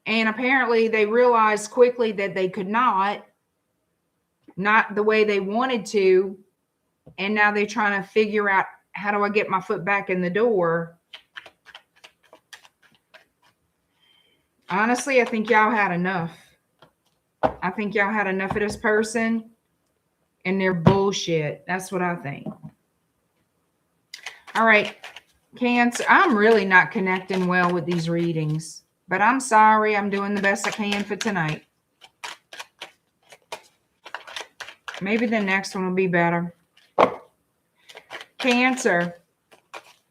And apparently they realized quickly that they could not the way they wanted to. And now they're trying to figure out, how do I get my foot back in the door? Honestly, I think y'all had enough. I think y'all had enough of this person and their bullshit. That's what I think. All right, Cancer. I'm really not connecting well with these readings, but I'm sorry. I'm doing the best I can for tonight. Maybe the next one will be better. Cancer.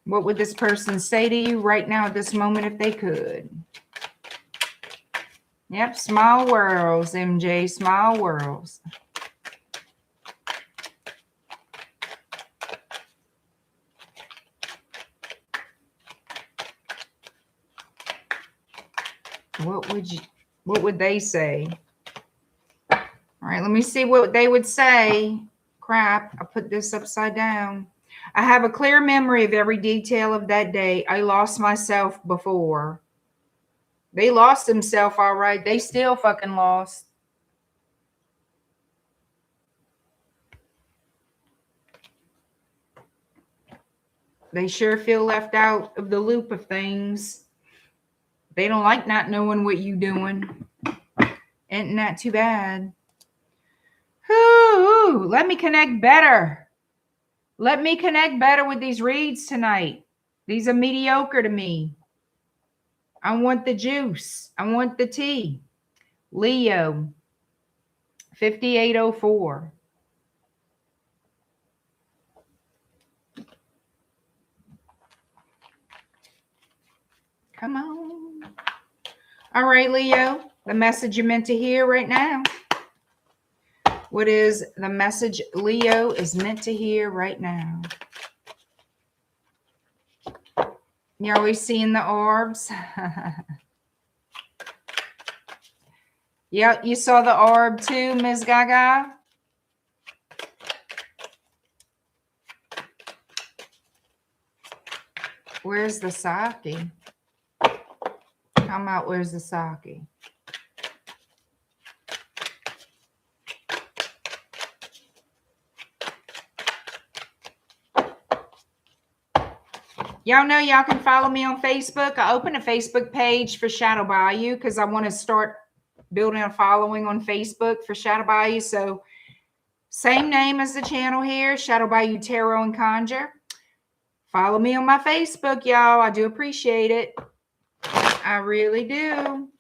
What would this person say to you right now at this moment if they could? Yep, small worlds, MJ, small worlds. What would they say? All right, let me see what they would say. Crap, I put this upside down. I have a clear memory of every detail of that day. I lost myself before. They lost themselves, all right. They still fucking lost. They sure feel left out of the loop of things. They don't like not knowing what you doing. Ain't that too bad? Ooh, let me connect better. Let me connect better with these reads tonight. These are mediocre to me. I want the juice. I want the tea. Leo, 5804. Come on. All right, Leo, the message you're meant to hear right now. What is the message Leo is meant to hear right now? You're always seeing the orbs. Yeah, you saw the orb too, Ms. Gaga. Where's the sake? Come out, where's the sake? Y'all know y'all can follow me on Facebook. I opened a Facebook page for Shadow Bayou because I want to start building a following on Facebook for Shadow Bayou. So same name as the channel here, Shadow Bayou Tarot and Conjure. Follow me on my Facebook, y'all. I do appreciate it. I really do.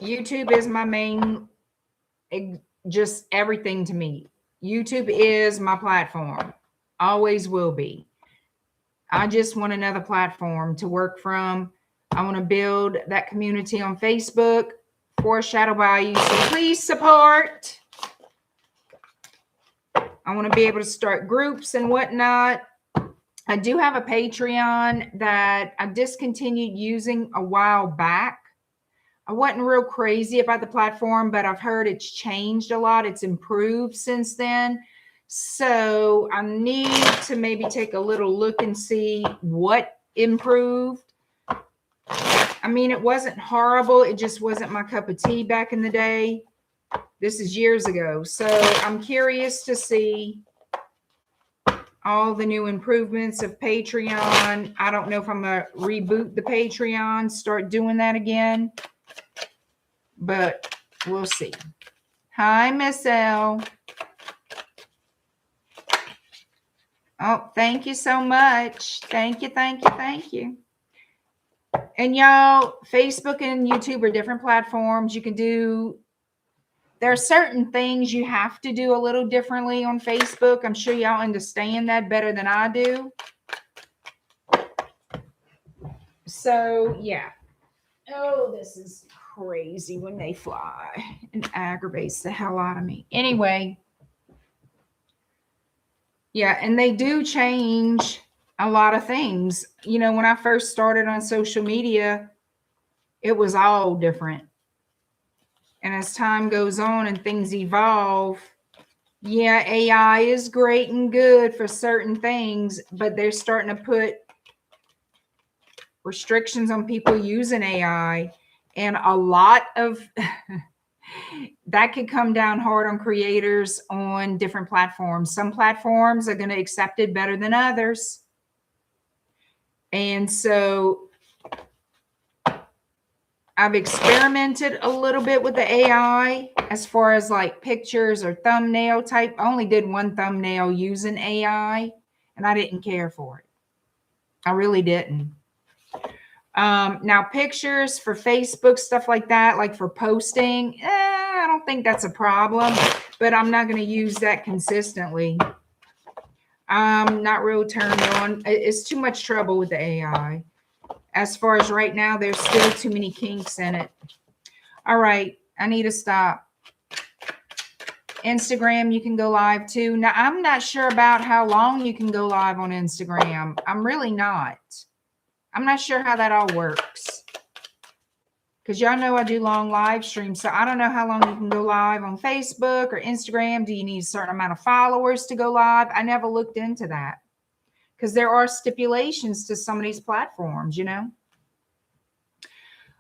YouTube is my main, just everything to me. YouTube is my platform. Always will be. I just want another platform to work from. I want to build that community on Facebook for Shadow Bayou. So please support. I want to be able to start groups and whatnot. I do have a Patreon that I discontinued using a while back. I wasn't real crazy about the platform, but I've heard it's changed a lot. It's improved since then. So I need to maybe take a little look and see what improved. I mean, it wasn't horrible. It just wasn't my cup of tea back in the day. This is years ago. So I'm curious to see all the new improvements of Patreon. I don't know if I'm going to reboot the Patreon, start doing that again, but we'll see. Hi, Miss L. Oh, thank you so much. Thank you, thank you, thank you. And y'all, Facebook and YouTube are different platforms. You can do, there are certain things you have to do a little differently on Facebook. I'm sure y'all understand that better than I do. So, yeah. Oh, this is crazy when they fly. It aggravates the hell out of me. Anyway. Yeah, and they do change a lot of things. You know, when I first started on social media, it was all different. And as time goes on and things evolve, yeah, AI is great and good for certain things, but they're starting to put restrictions on people using AI. And a lot of that could come down hard on creators on different platforms. Some platforms are going to accept it better than others. And so I've experimented a little bit with the AI as far as like pictures or thumbnail type. I only did one thumbnail using AI and I didn't care for it. I really didn't. Now pictures for Facebook, stuff like that, like for posting, I don't think that's a problem, but I'm not going to use that consistently. I'm not real turned on. It's too much trouble with the AI. As far as right now, there's still too many kinks in it. All right, I need to stop. Instagram, you can go live too. Now, I'm not sure about how long you can go live on Instagram. I'm really not. I'm not sure how that all works. Because y'all know I do long live streams, so I don't know how long you can go live on Facebook or Instagram. Do you need a certain amount of followers to go live? I never looked into that. Because there are stipulations to some of these platforms, you know.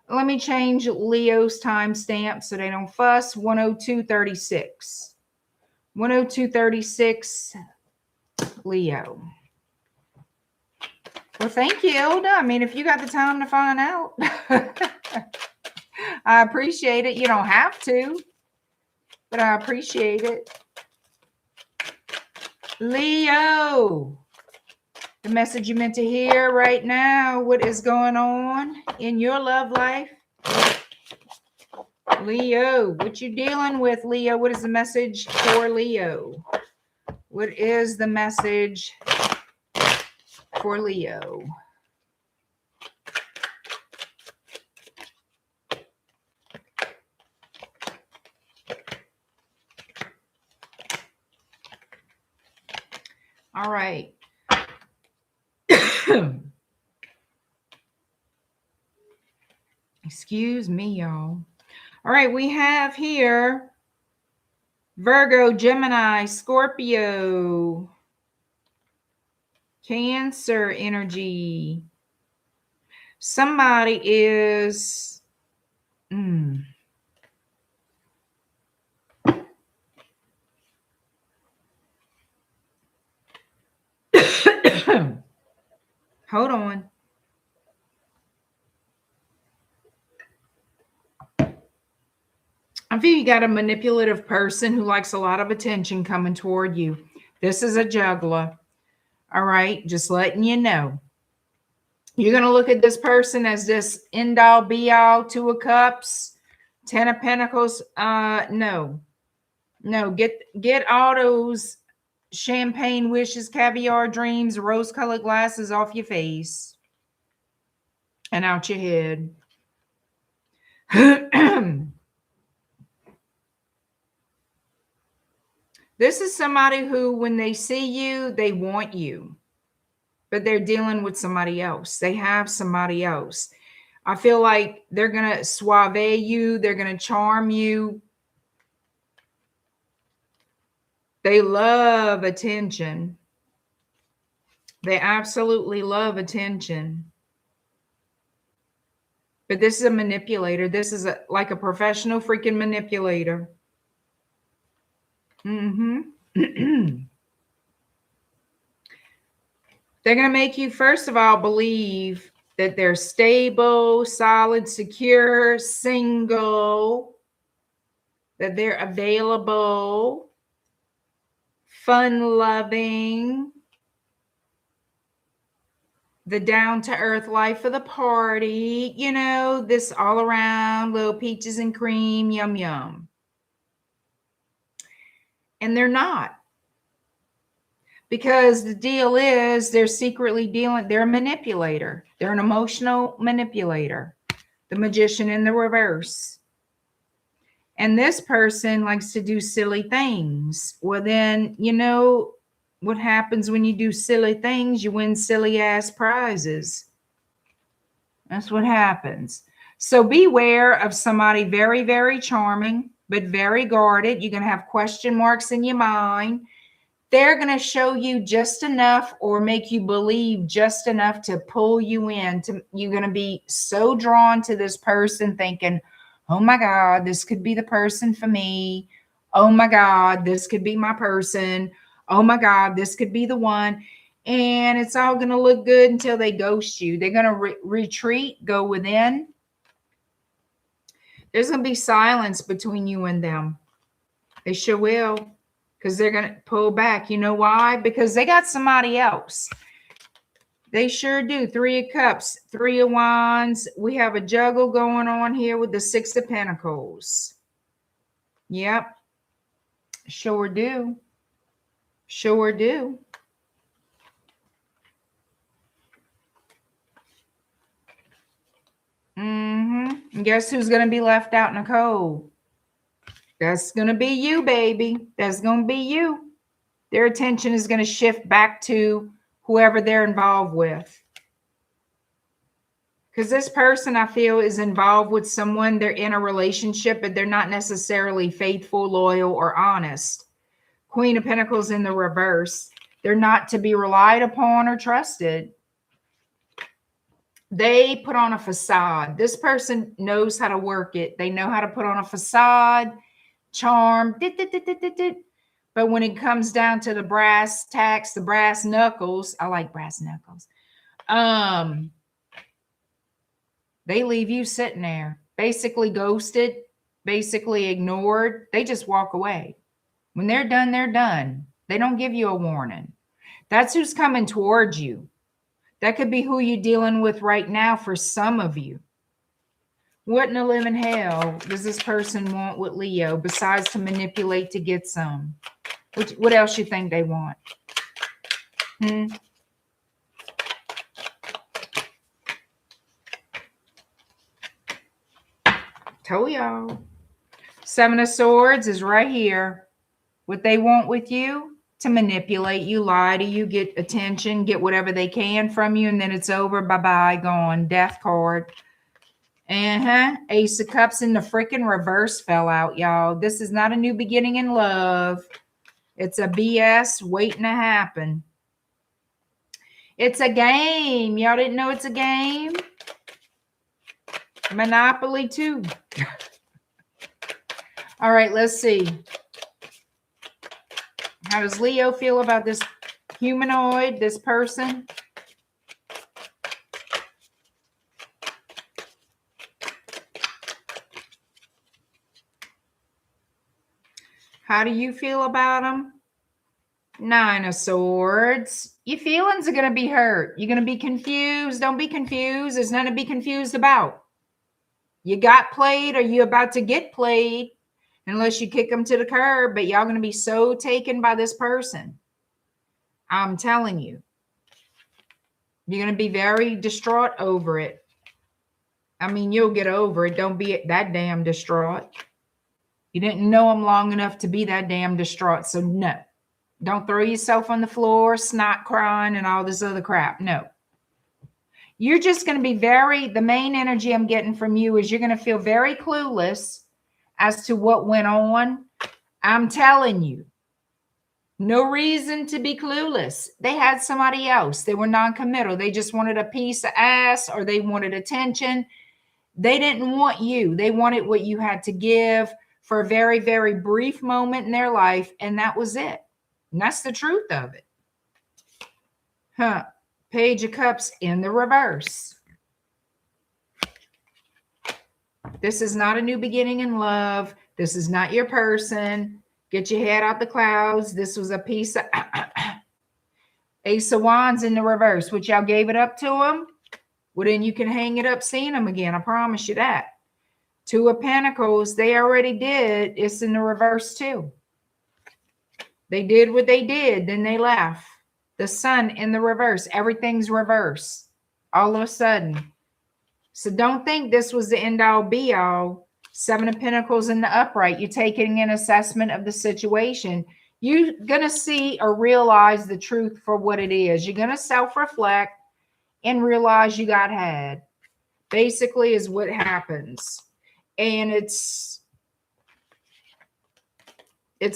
Let me change Leo's timestamp so they don't fuss. 102.36. 102.36 Leo. Well, thank you, Ilda. I mean, if you got the time to find out, I appreciate it. You don't have to, but I appreciate it. Leo. The message you meant to hear right now. What is going on in your love life? Leo, what you dealing with, Leo? What is the message for Leo? What is the message for Leo? All right. Excuse me, y'all. All right, we have here Virgo, Gemini, Scorpio, Cancer energy. Somebody is hold on. I feel you got a manipulative person who likes a lot of attention coming toward you. This is a juggler. All right, just letting you know. You're going to look at this person as this end all be all, 2 of cups, 10 of pentacles. No, get all those champagne wishes, caviar dreams, rose colored glasses off your face and out your head. This is somebody who, when they see you, they want you, but they're dealing with somebody else. They have somebody else. I feel like they're going to suave you. They're going to charm you. They love attention. They absolutely love attention. But this is a manipulator. This is like a professional freaking manipulator. They're going to make you, first of all, believe that they're stable, solid, secure, single, that they're available, fun-loving, the down-to-earth life of the party, you know, this all around little peaches and cream, yum, yum. And they're not. Because the deal is they're secretly dealing, they're a manipulator. They're an emotional manipulator. The Magician in the reverse. And this person likes to do silly things. Well, then, you know what happens when you do silly things? You win silly ass prizes. That's what happens. So beware of somebody very, very charming, but very guarded. You're going to have question marks in your mind. They're going to show you just enough or make you believe just enough to pull you in. You're going to be so drawn to this person thinking, oh my God, this could be the person for me. Oh my God, this could be my person. Oh my God, this could be the one. And it's all going to look good until they ghost you. They're going to retreat, go within. There's going to be silence between you and them. They sure will. Because they're going to pull back. You know why? Because they got somebody else. They sure do. 3 of Cups, 3 of Wands. We have a juggle going on here with the 6 of Pentacles. Yep. Sure do. Sure do. And guess who's going to be left out in the cold? That's going to be you, baby. That's going to be you. Their attention is going to shift back to whoever they're involved with. Because this person, I feel, is involved with someone. They're in a relationship, but they're not necessarily faithful, loyal, or honest. Queen of Pentacles in the reverse. They're not to be relied upon or trusted. They put on a facade. This person knows how to work it. They know how to put on a facade, charm, but when it comes down to the brass tacks, the brass knuckles, I like brass knuckles. They leave you sitting there, basically ghosted, basically ignored. They just walk away. When they're done, they're done. They don't give you a warning. That's who's coming towards you. That could be who you're dealing with right now for some of you. What in the living hell does this person want with Leo besides to manipulate to get some? What else you think they want? Told y'all. 7 of Swords is right here. What they want with you? To manipulate you, lie to you, get attention, get whatever they can from you, and then it's over. Bye-bye, gone. Death card. Ace of Cups in the freaking reverse fell out, y'all. This is not a new beginning in love. It's a BS waiting to happen. It's a game. Y'all didn't know it's a game? Monopoly too. All right, let's see. How does Leo feel about this humanoid, this person? How do you feel about him? 9 of Swords. Your feelings are going to be hurt. You're going to be confused. Don't be confused. There's nothing to be confused about. You got played or you're about to get played. Unless you kick them to the curb, but y'all going to be so taken by this person. I'm telling you. You're going to be very distraught over it. I mean, you'll get over it. Don't be that damn distraught. You didn't know them long enough to be that damn distraught. So no. Don't throw yourself on the floor, snot crying, and all this other crap. No. You're just going to be the main energy I'm getting from you is you're going to feel very clueless as to what went on. I'm telling you, no reason to be clueless. They had somebody else. They were non-committal. They just wanted a piece of ass or they wanted attention. They didn't want you. They wanted what you had to give for a very, very brief moment in their life. And that was it. And that's the truth of it. Page of Cups in the reverse. This is not a new beginning in love. This is not your person. Get your head out the clouds. This was a piece of Ace of Wands in the reverse, which y'all gave it up to him. Well, then you can hang it up seeing them again. I promise you that. Two of Pentacles, they already did. It's in the reverse too. They did what they did. Then they left. The Sun in the reverse. Everything's reverse. All of a sudden. So don't think this was the end all be all. Seven of Pentacles in the upright. You're taking an assessment of the situation. You're going to see or realize the truth for what it is. You're going to self-reflect and realize you got had. Basically is what happens. And it's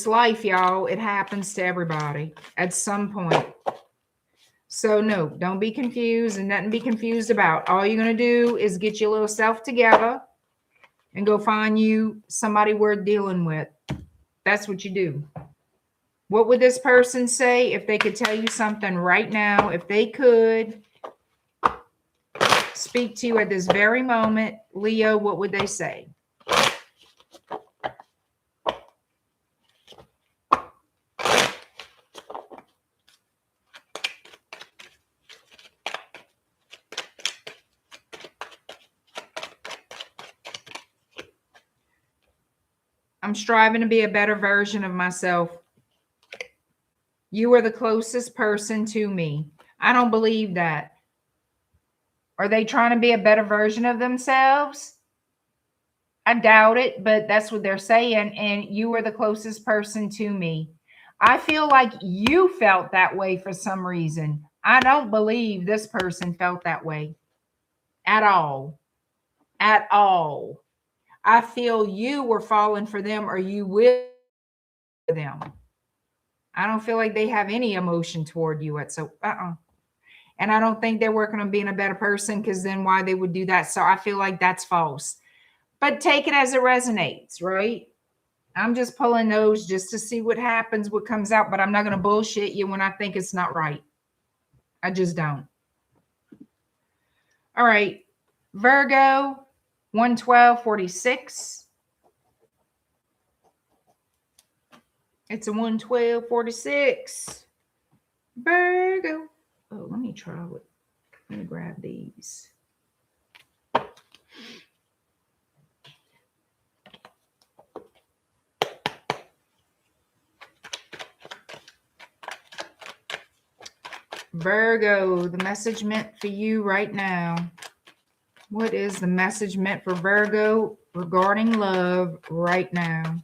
life, y'all. It happens to everybody at some point. So no, don't be confused and nothing to be confused about. All you're going to do is get your little self together and go find you somebody worth dealing with. That's what you do. What would this person say if they could tell you something right now? If they could speak to you at this very moment, Leo, what would they say? I'm striving to be a better version of myself. You are the closest person to me. I don't believe that. Are they trying to be a better version of themselves? I doubt it, but that's what they're saying. And you are the closest person to me. I feel like you felt that way for some reason. I don't believe this person felt that way at all. At all. I feel you were falling for them or you will for them. I don't feel like they have any emotion toward you. And I don't think they're working on being a better person, because then why they would do that. So I feel like that's false. But take it as it resonates, right? I'm just pulling those just to see what happens, what comes out. But I'm not going to bullshit you when I think it's not right. I just don't. All right. Virgo, 112.46. It's a 112.46. Virgo. Oh, let me try it. Let me grab these. Virgo, the message meant for you right now. What is the message meant for Virgo regarding love right now?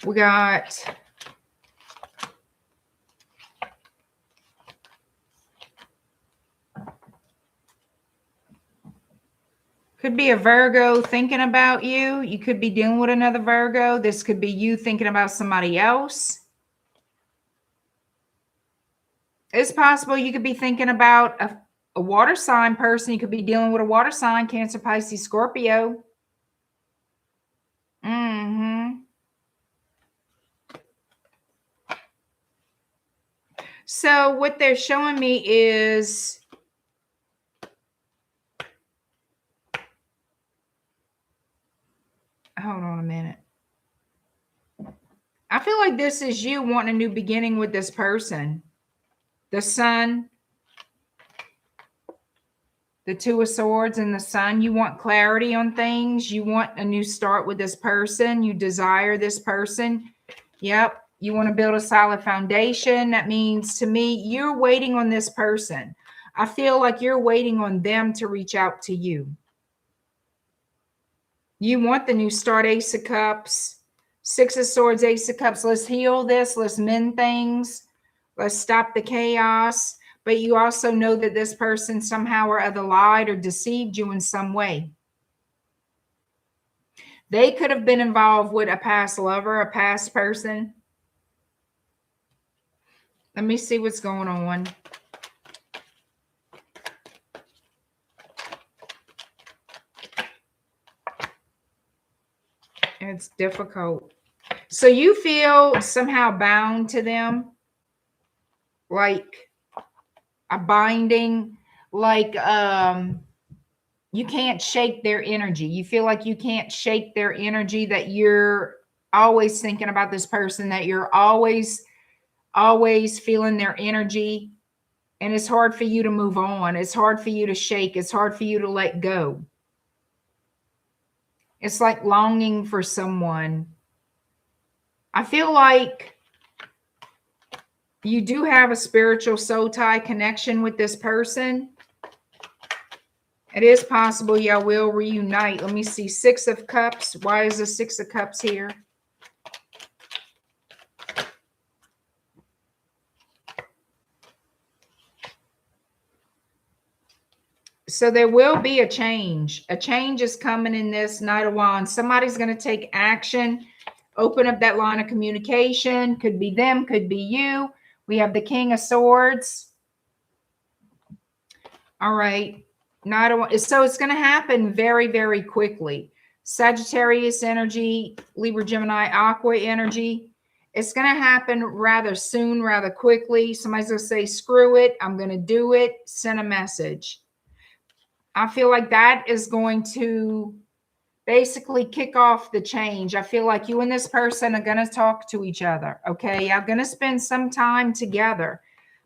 We got could be a Virgo thinking about you. You could be dealing with another Virgo. This could be you thinking about somebody else. It's possible you could be thinking about a water sign person. You could be dealing with a water sign, Cancer, Pisces, Scorpio. So what they're showing me is hold on a minute. I feel like this is you wanting a new beginning with this person. The Sun, the Two of Swords and the Sun. You want clarity on things. You want a new start with this person. You desire this person. Yep. You want to build a solid foundation. That means to me, you're waiting on this person. I feel like you're waiting on them to reach out to you. You want the new start. Ace of Cups, Six of Swords, Ace of Cups. Let's heal this. Let's mend things. Let's stop the chaos. But you also know that this person somehow or other lied or deceived you in some way. They could have been involved with a past lover, a past person. Let me see what's going on. It's difficult. So you feel somehow bound to them, like a binding, like you can't shake their energy. You feel like you can't shake their energy, that you're always thinking about this person, that you're always feeling their energy. And it's hard for you to move on. It's hard for you to shake. It's hard for you to let go. It's like longing for someone. I feel like you do have a spiritual soul tie connection with this person. It is possible y'all will reunite. Let me see. 6 of Cups. Why is the 6 of Cups here? So there will be a change. A change is coming in this Knight of Wands. Somebody's going to take action, open up that line of communication. Could be them, could be you. We have the King of Swords. All right. Knight of Wands. So it's going to happen very, very quickly. Sagittarius energy, Libra, Gemini, Aqua energy. It's going to happen rather soon, rather quickly. Somebody's going to say, screw it. I'm going to do it. Send a message. I feel like that is going to basically kick off the change. I feel like you and this person are going to talk to each other. Okay. I'm going to spend some time together,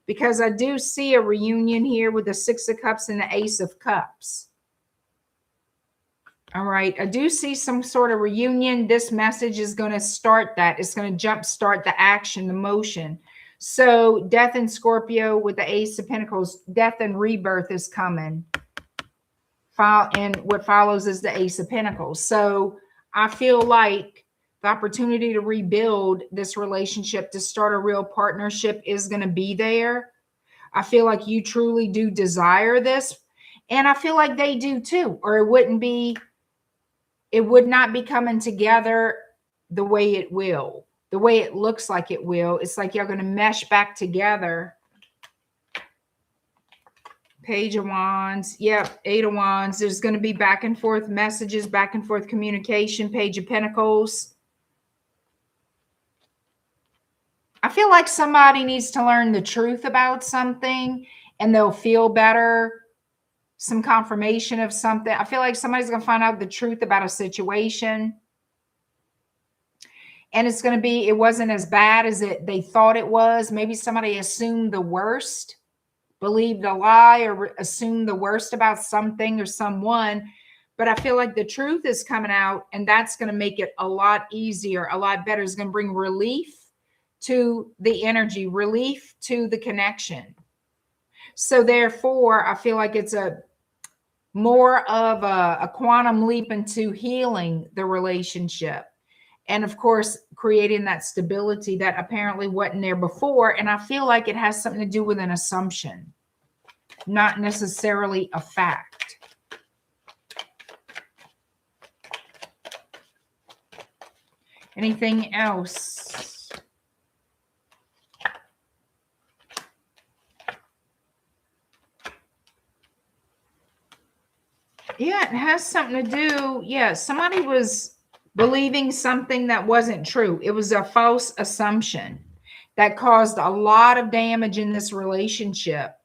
because I do see a reunion here with the 6 of Cups and the Ace of Cups. All right. I do see some sort of reunion. This message is going to start that. It's going to jumpstart the action, the motion. So death in Scorpio with the Ace of Pentacles, death and rebirth is coming. And what follows is the Ace of Pentacles. So I feel like the opportunity to rebuild this relationship, to start a real partnership, is going to be there. I feel like you truly do desire this. And I feel like they do too, or it would not be coming together the way it will, the way it looks like it will. It's like you're going to mesh back together. Page of Wands. Yep. 8 of Wands. There's going to be back and forth messages, back and forth communication. Page of Pentacles. I feel like somebody needs to learn the truth about something and they'll feel better. Some confirmation of something. I feel like somebody's going to find out the truth about a situation. And it's going to be, it wasn't as bad as they thought it was. Maybe somebody assumed the worst, believed a lie, or assumed the worst about something or someone. But I feel like the truth is coming out, and that's going to make it a lot easier, a lot better. It's going to bring relief to the energy, relief to the connection. So therefore, I feel like it's more of a quantum leap into healing the relationship. And of course, creating that stability that apparently wasn't there before. And I feel like it has something to do with an assumption, not necessarily a fact. Anything else? Yeah, it has something to do. Yeah, somebody was believing something that wasn't true. It was a false assumption that caused a lot of damage in this relationship.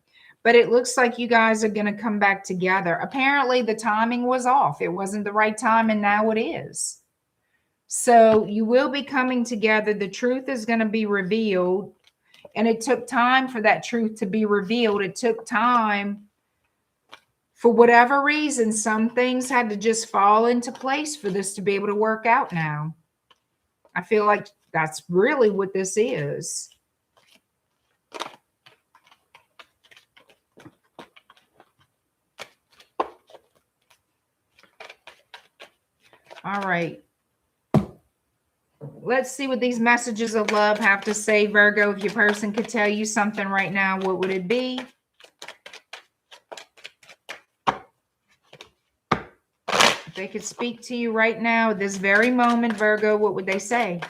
But it looks like you guys are going to come back together. Apparently, the timing was off. It wasn't the right time, and now it is. So you will be coming together. The truth is going to be revealed. And it took time for that truth to be revealed. It took time. For whatever reason, some things had to just fall into place for this to be able to work out now. I feel like that's really what this is. All right. Let's see what these messages of love have to say, Virgo. If your person could tell you something right now, what would it be? If they could speak to you right now, this very moment, Virgo, what would they say?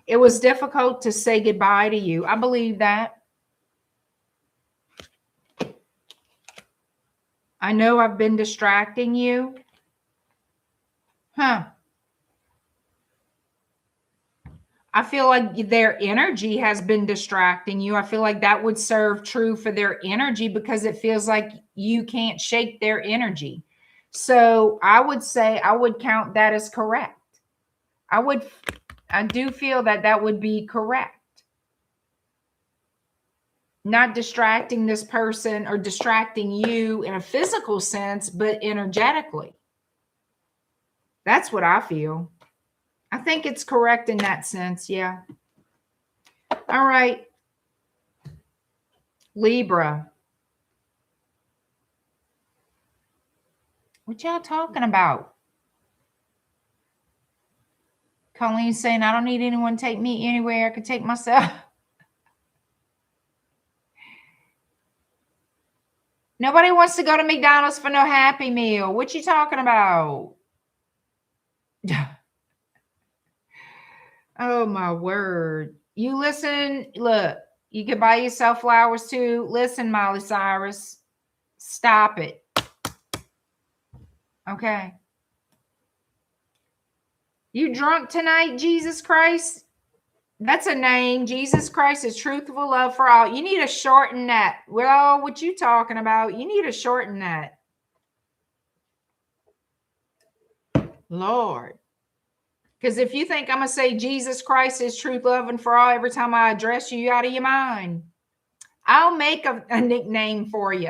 It was difficult to say goodbye to you. I believe that. I know I've been distracting you. Huh. I feel like their energy has been distracting you. I feel like that would serve true for their energy because it feels like you can't shake their energy. So I would say I would count that as correct. I do feel that that would be correct. Not distracting this person or distracting you in a physical sense, but energetically. That's what I feel. I think it's correct in that sense. Yeah. All right. Libra. What y'all talking about? Colleen's saying, I don't need anyone to take me anywhere. I can take myself. Nobody wants to go to McDonald's for no Happy Meal. What you talking about? Oh, my word. You listen. Look, you can buy yourself flowers too. Listen, Miley Cyrus. Stop it. Okay. You drunk tonight, Jesus Christ? That's a name. Jesus Christ is truthful love for all. You need to shorten that. Well, what you talking about? You need to shorten that. Lord. Because if you think I'm going to say Jesus Christ is truth, love, and for all every time I address you, you're out of your mind. I'll make a nickname for you.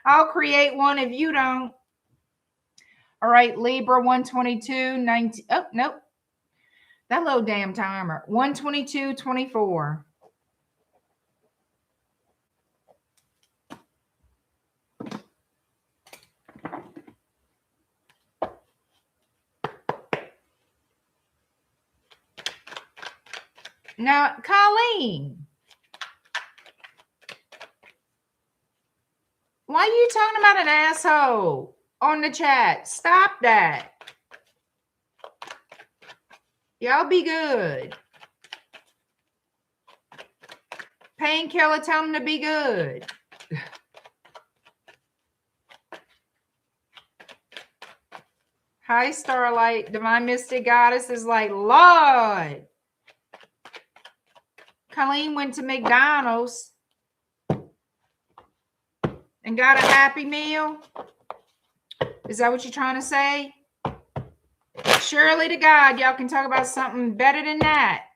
I'll create one if you don't. All right, Libra 122, 19. Oh, nope. That little damn timer. 122, 24. Now, Colleen, why are you talking about an asshole on the chat? Stop that. Y'all be good. Painkiller, tell them to be good. Hi, Starlight. Divine Mystic Goddess is like, Lord. Colleen went to McDonald's and got a Happy Meal. Is that what you're trying to say? Surely to God, y'all can talk about something better than that.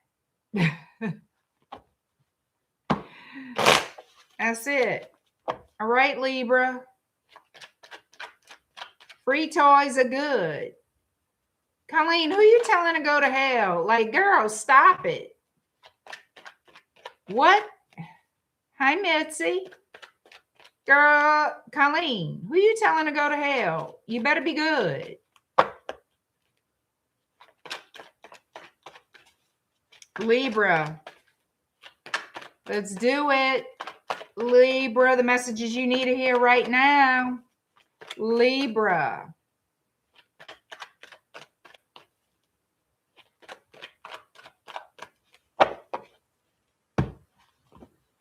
That's it. All right, Libra. Free toys are good. Colleen, who you telling to go to hell? Like, girl, stop it. What? Hi, Mitzi. Girl, Colleen, who you telling to go to hell? You better be good. Libra. Let's do it. Libra, the messages you need to hear right now. Libra.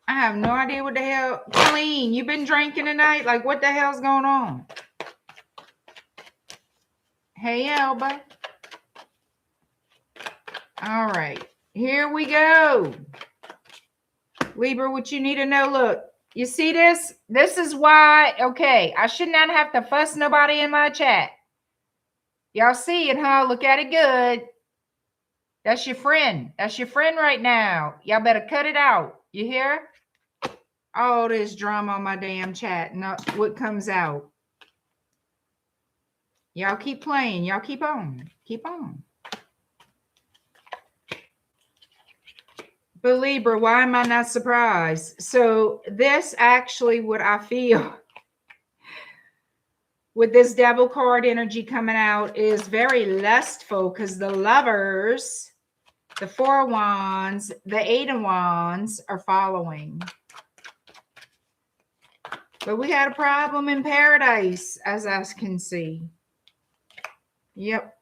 I have no idea what the hell. Colleen, you been drinking tonight? Like, what the hell's going on? Hey, Elba. All right. Here we go. Libra, what you need to know. Look, you see this? This is why, okay, I should not have to fuss nobody in my chat. Y'all see it, huh? Look at it good. That's your friend. That's your friend right now. Y'all better cut it out. You hear? All this drama on my damn chat. Not what comes out. Y'all keep playing. Y'all keep on. Keep on. But Libra, why am I not surprised? So this actually what I feel with this devil card energy coming out is very lustful because the Lovers, the Four of Wands, the Eight of Wands are following. But we got a problem in paradise, as I can see. Yep.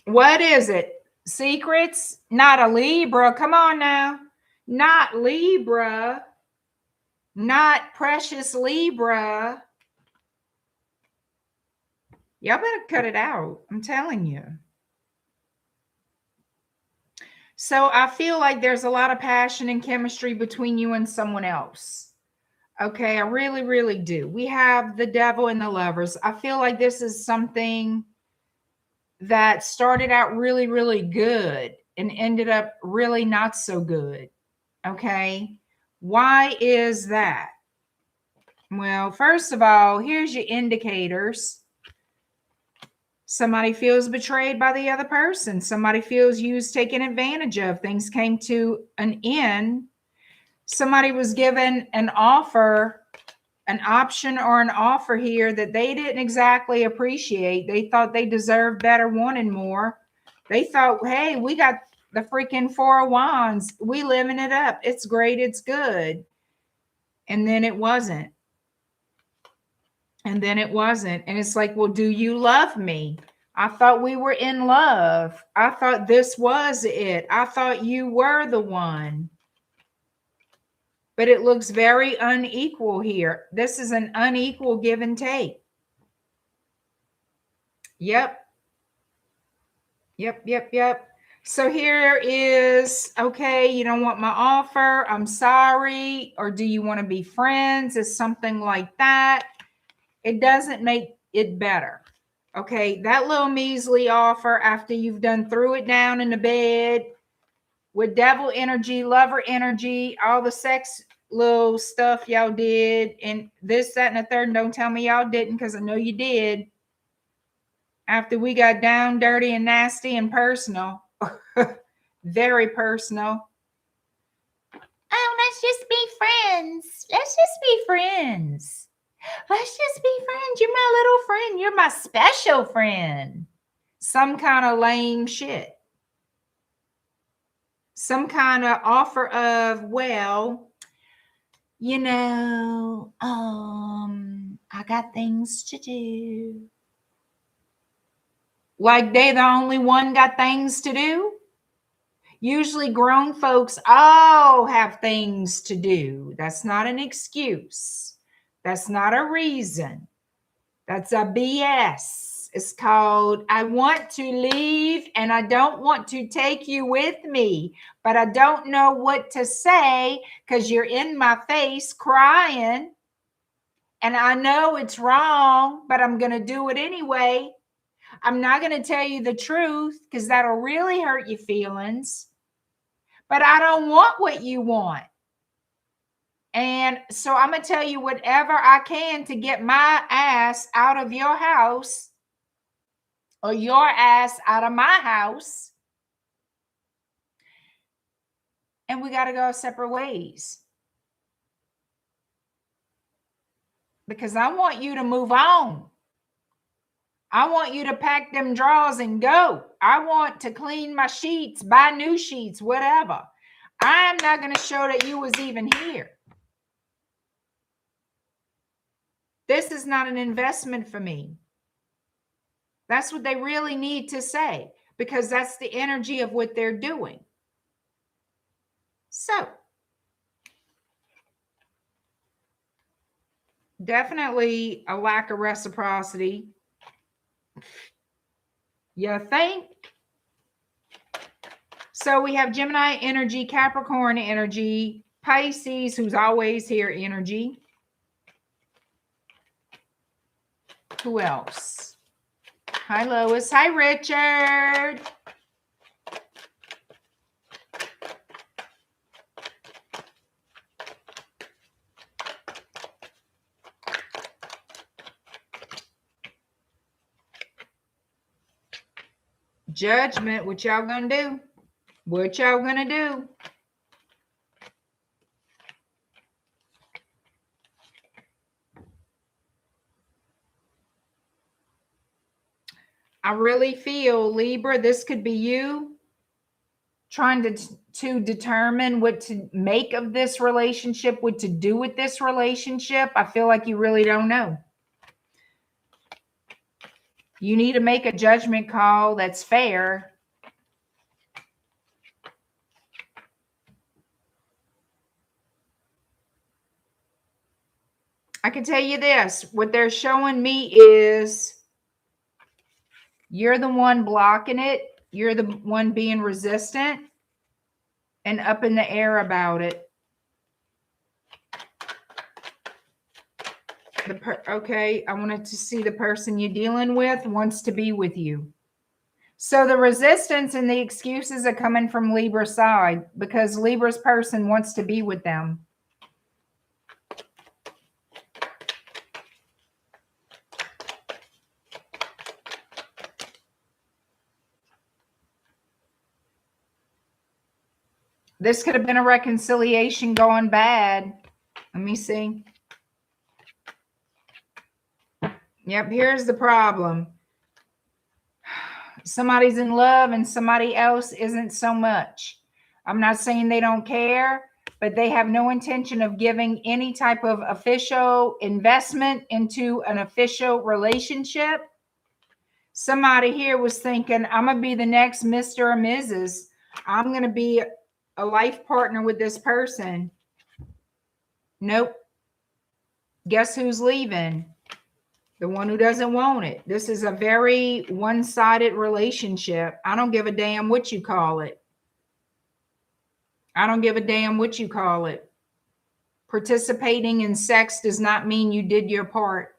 What is it? Secrets? Not a Libra. Come on now. Not Libra. Not precious Libra. Y'all better cut it out. I'm telling you. So I feel like there's a lot of passion and chemistry between you and someone else. Okay, I really, really do. We have the Devil and the Lovers. I feel like this is something that started out really, really good and ended up really not so good. Okay, why is that? Well, first of all, here's your indicators. Somebody feels betrayed by the other person. Somebody feels used, taken advantage of. Things came to an end. Somebody was given an offer, an option or an offer here that they didn't exactly appreciate. They thought they deserved better, wanted more. They thought, hey, we got the freaking Four of Wands. We living it up. It's great. It's good. And then it wasn't. And then it wasn't. And it's like, well, do you love me? I thought we were in love. I thought this was it. I thought you were the one. But it looks very unequal here. This is an unequal give and take. Yep. Yep. So here is, okay, you don't want my offer. I'm sorry. Or do you want to be friends? It's something like that. It doesn't make it better. Okay, that little measly offer after you've done threw it down in the bed with devil energy, lover energy, all the sex little stuff y'all did, and this, that, and the third. And don't tell me y'all didn't, because I know you did. After we got down, dirty, and nasty and personal, very personal. Oh, let's just be friends. Let's just be friends. Let's just be friends. You're my little friend. You're my special friend. Some kind of lame shit. Some kind of offer of, well, you know, I got things to do. Like they the only one got things to do? Usually grown folks all have things to do. That's not an excuse. That's not a reason. That's a BS. It's called, I want to leave and I don't want to take you with me, but I don't know what to say because you're in my face crying. And I know it's wrong, but I'm going to do it anyway. I'm not going to tell you the truth because that'll really hurt your feelings. But I don't want what you want. And so I'm going to tell you whatever I can to get my ass out of your house or your ass out of my house. And we got to go our separate ways. Because I want you to move on. I want you to pack them drawers and go. I want to clean my sheets, buy new sheets, whatever. I'm not going to show that you was even here. This is not an investment for me. That's what they really need to say, because that's the energy of what they're doing. So, definitely a lack of reciprocity. You think? So we have Gemini energy, Capricorn energy, Pisces, who's always here energy. Who else? Hi, Lois. Hi, Richard. Judgment. What y'all gonna do? What y'all gonna do? I really feel, Libra, this could be you. trying to determine what to make of this relationship, what to do with this relationship. I feel like you really don't know. You need to make a judgment call that's fair. I can tell you this, what they're showing me is you're the one blocking it. You're the one being resistant and up in the air about it. Okay, I wanted to see the person you're dealing with wants to be with you. So the resistance and the excuses are coming from Libra's side because Libra's person wants to be with them. This could have been a reconciliation going bad. Let me see. Yep, here's the problem. Somebody's in love and somebody else isn't so much. I'm not saying they don't care, but they have no intention of giving any type of official investment into an official relationship. Somebody here was thinking, I'm going to be the next Mr. or Mrs. I'm going to be a life partner with this person. Nope. Guess who's leaving? The one who doesn't want it. This is a very one-sided relationship. I don't give a damn what you call it. I don't give a damn what you call it. Participating in sex does not mean you did your part.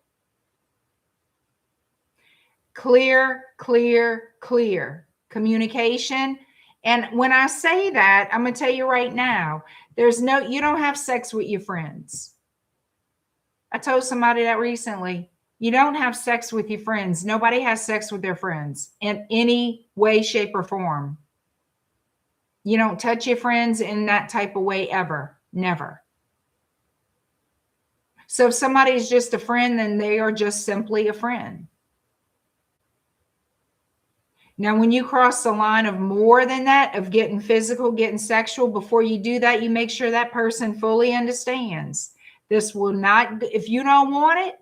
Clear, clear, clear communication. And when I say that, I'm going to tell you right now, you don't have sex with your friends. I told somebody that recently. You don't have sex with your friends. Nobody has sex with their friends in any way, shape, or form. You don't touch your friends in that type of way ever. Never. So if somebody's just a friend, then they are just simply a friend. Now, when you cross the line of more than that, of getting physical, getting sexual, before you do that, you make sure that person fully understands. This will not, if you don't want it,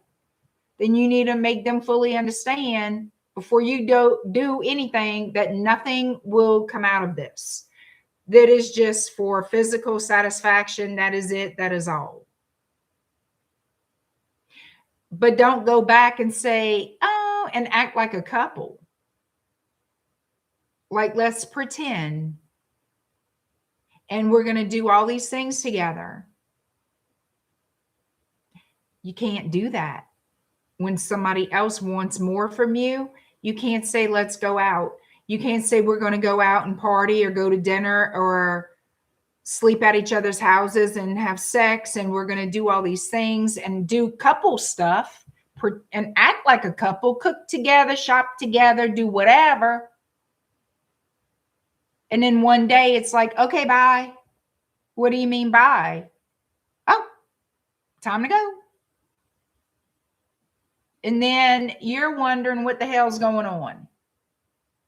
then you need to make them fully understand before you do anything that nothing will come out of this. That is just for physical satisfaction. That is it. That is all. But don't go back and say, oh, and act like a couple. Like, let's pretend. And we're going to do all these things together. You can't do that. When somebody else wants more from you, you can't say, let's go out. You can't say we're going to go out and party or go to dinner or sleep at each other's houses and have sex. And we're going to do all these things and do couple stuff and act like a couple, cook together, shop together, do whatever. And then one day it's like, okay, bye. What do you mean bye? Oh, time to go. And then you're wondering what the hell's going on.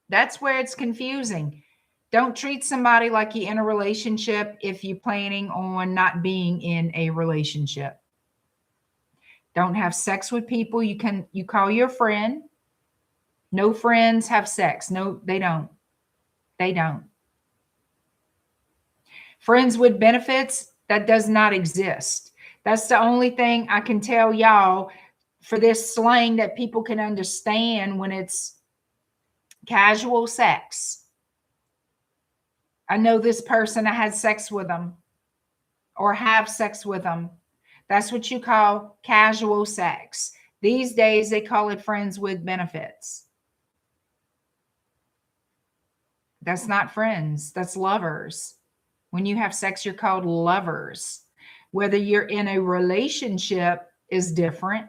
That's where it's confusing. Don't treat somebody like you're in a relationship if you're planning on not being in a relationship. Don't have sex with people you call your friend. No friends have sex. No, they don't. They don't. Friends with benefits, that does not exist. That's the only thing I can tell y'all for this slang that people can understand when it's casual sex. I know this person, I had sex with them or have sex with them. That's what you call casual sex. These days, they call it friends with benefits. That's not friends. That's lovers. When you have sex, you're called lovers. Whether you're in a relationship is different.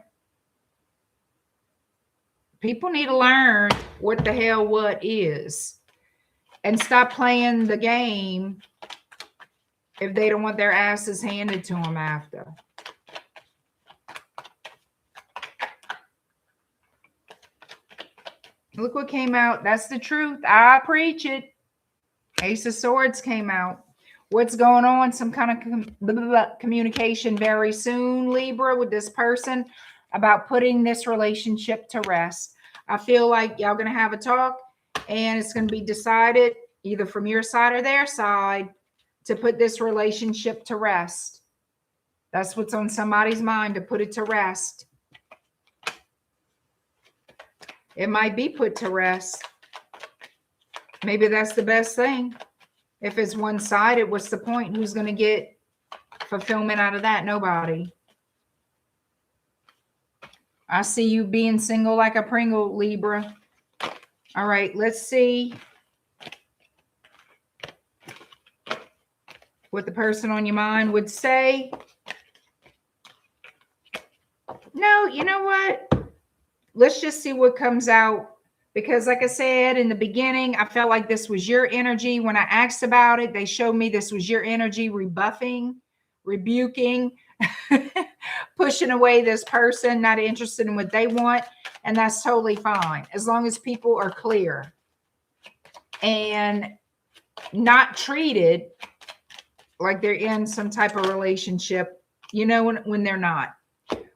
People need to learn what the hell what is and stop playing the game if they don't want their asses handed to them after. Look what came out. That's the truth. I preach it. Ace of Swords came out. What's going on? Some kind of communication very soon, Libra, with this person about putting this relationship to rest. I feel like y'all going to have a talk and it's going to be decided either from your side or their side to put this relationship to rest. That's what's on somebody's mind, to put it to rest. It might be put to rest. Maybe that's the best thing. If it's one-sided, what's the point? Who's going to get fulfillment out of that? Nobody. I see you being single like a Pringle, Libra. All right, let's see what the person on your mind would say. No, you know what? Let's just see what comes out. Because like I said in the beginning, I felt like this was your energy. When I asked about it, they showed me this was your energy rebuffing, rebuking, pushing away this person, not interested in what they want. And that's totally fine. As long as people are clear and not treated like they're in some type of relationship, you know, when they're not.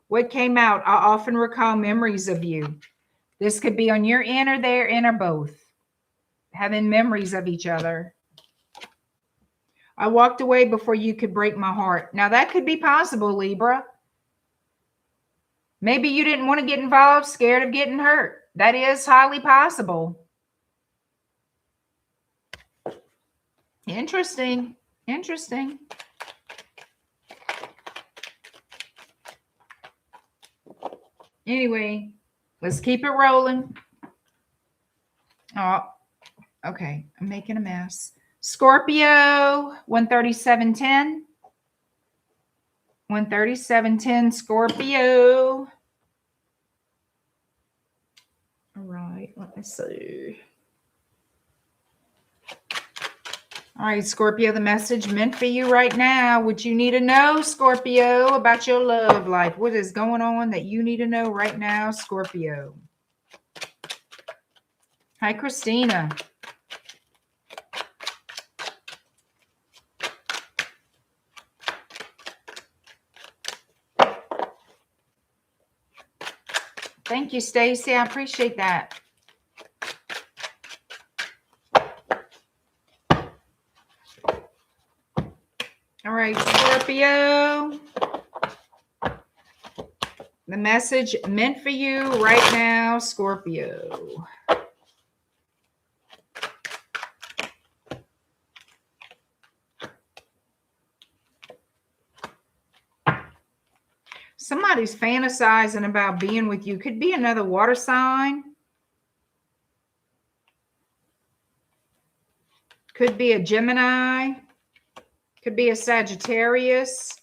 What came out? I often recall memories of you. This could be on your end or their end or both. Having memories of each other. I walked away before you could break my heart. Now that could be possible, Libra. Maybe you didn't want to get involved, scared of getting hurt. That is highly possible. Interesting. Interesting. Anyway. Let's keep it rolling. Oh, okay. I'm making a mess. Scorpio, 137.10. 137.10, Scorpio. All right, let me see. All right, Scorpio, the message meant for you right now. What you need to know, Scorpio, about your love life. What is going on that you need to know right now, Scorpio? Hi, Christina. Thank you, Stacy. I appreciate that. All right, Scorpio. The message meant for you right now, Scorpio. Somebody's fantasizing about being with you. Could be another water sign. Could be a Gemini. Could be a Sagittarius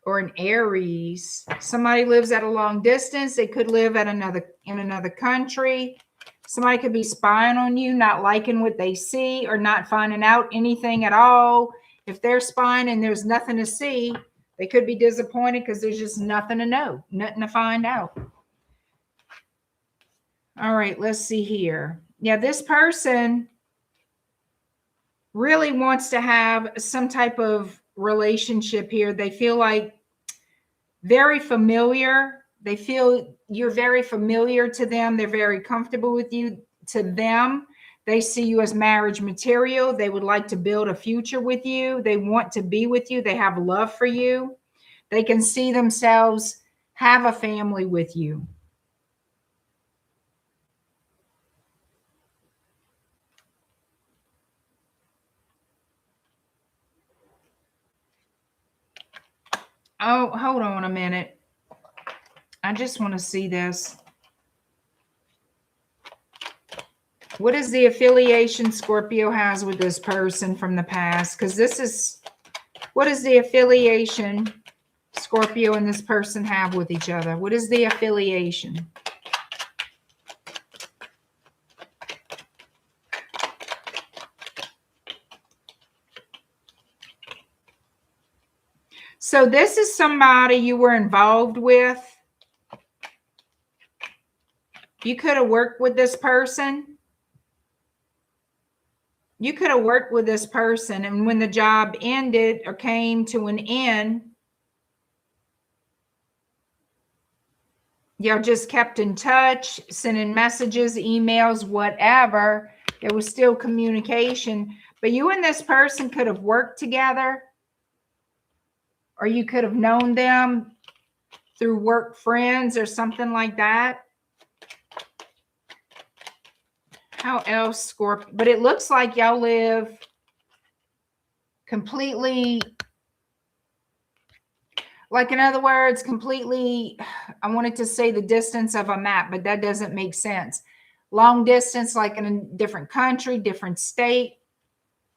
or an Aries. Somebody lives at a long distance. They could live at in another country. Somebody could be spying on you, not liking what they see or not finding out anything at all. If they're spying and there's nothing to see, they could be disappointed because there's just nothing to know, nothing to find out. All right, let's see here. Yeah, this person really wants to have some type of relationship here. They feel like very familiar. They feel you're very familiar to them. They're very comfortable with you. To them, they see you as marriage material. They would like to build a future with you. They want to be with you. They have love for you. They can see themselves have a family with you. Oh, hold on a minute. I just want to see this. What is the affiliation Scorpio has with this person from the past? Because this is, what is the affiliation Scorpio and this person have with each other? What is the affiliation? So this is somebody you were involved with. You could have worked with this person. You could have worked with this person, and when the job ended or came to an end, y'all just kept in touch, sending messages, emails, whatever. There was still communication, but you and this person could have worked together, or you could have known them through work friends or something like that. How else, Scorpio? But it looks like y'all live completely, like, in other words, completely, I wanted to say the distance of a map, but that doesn't make sense. Long distance, like in a different country, different state.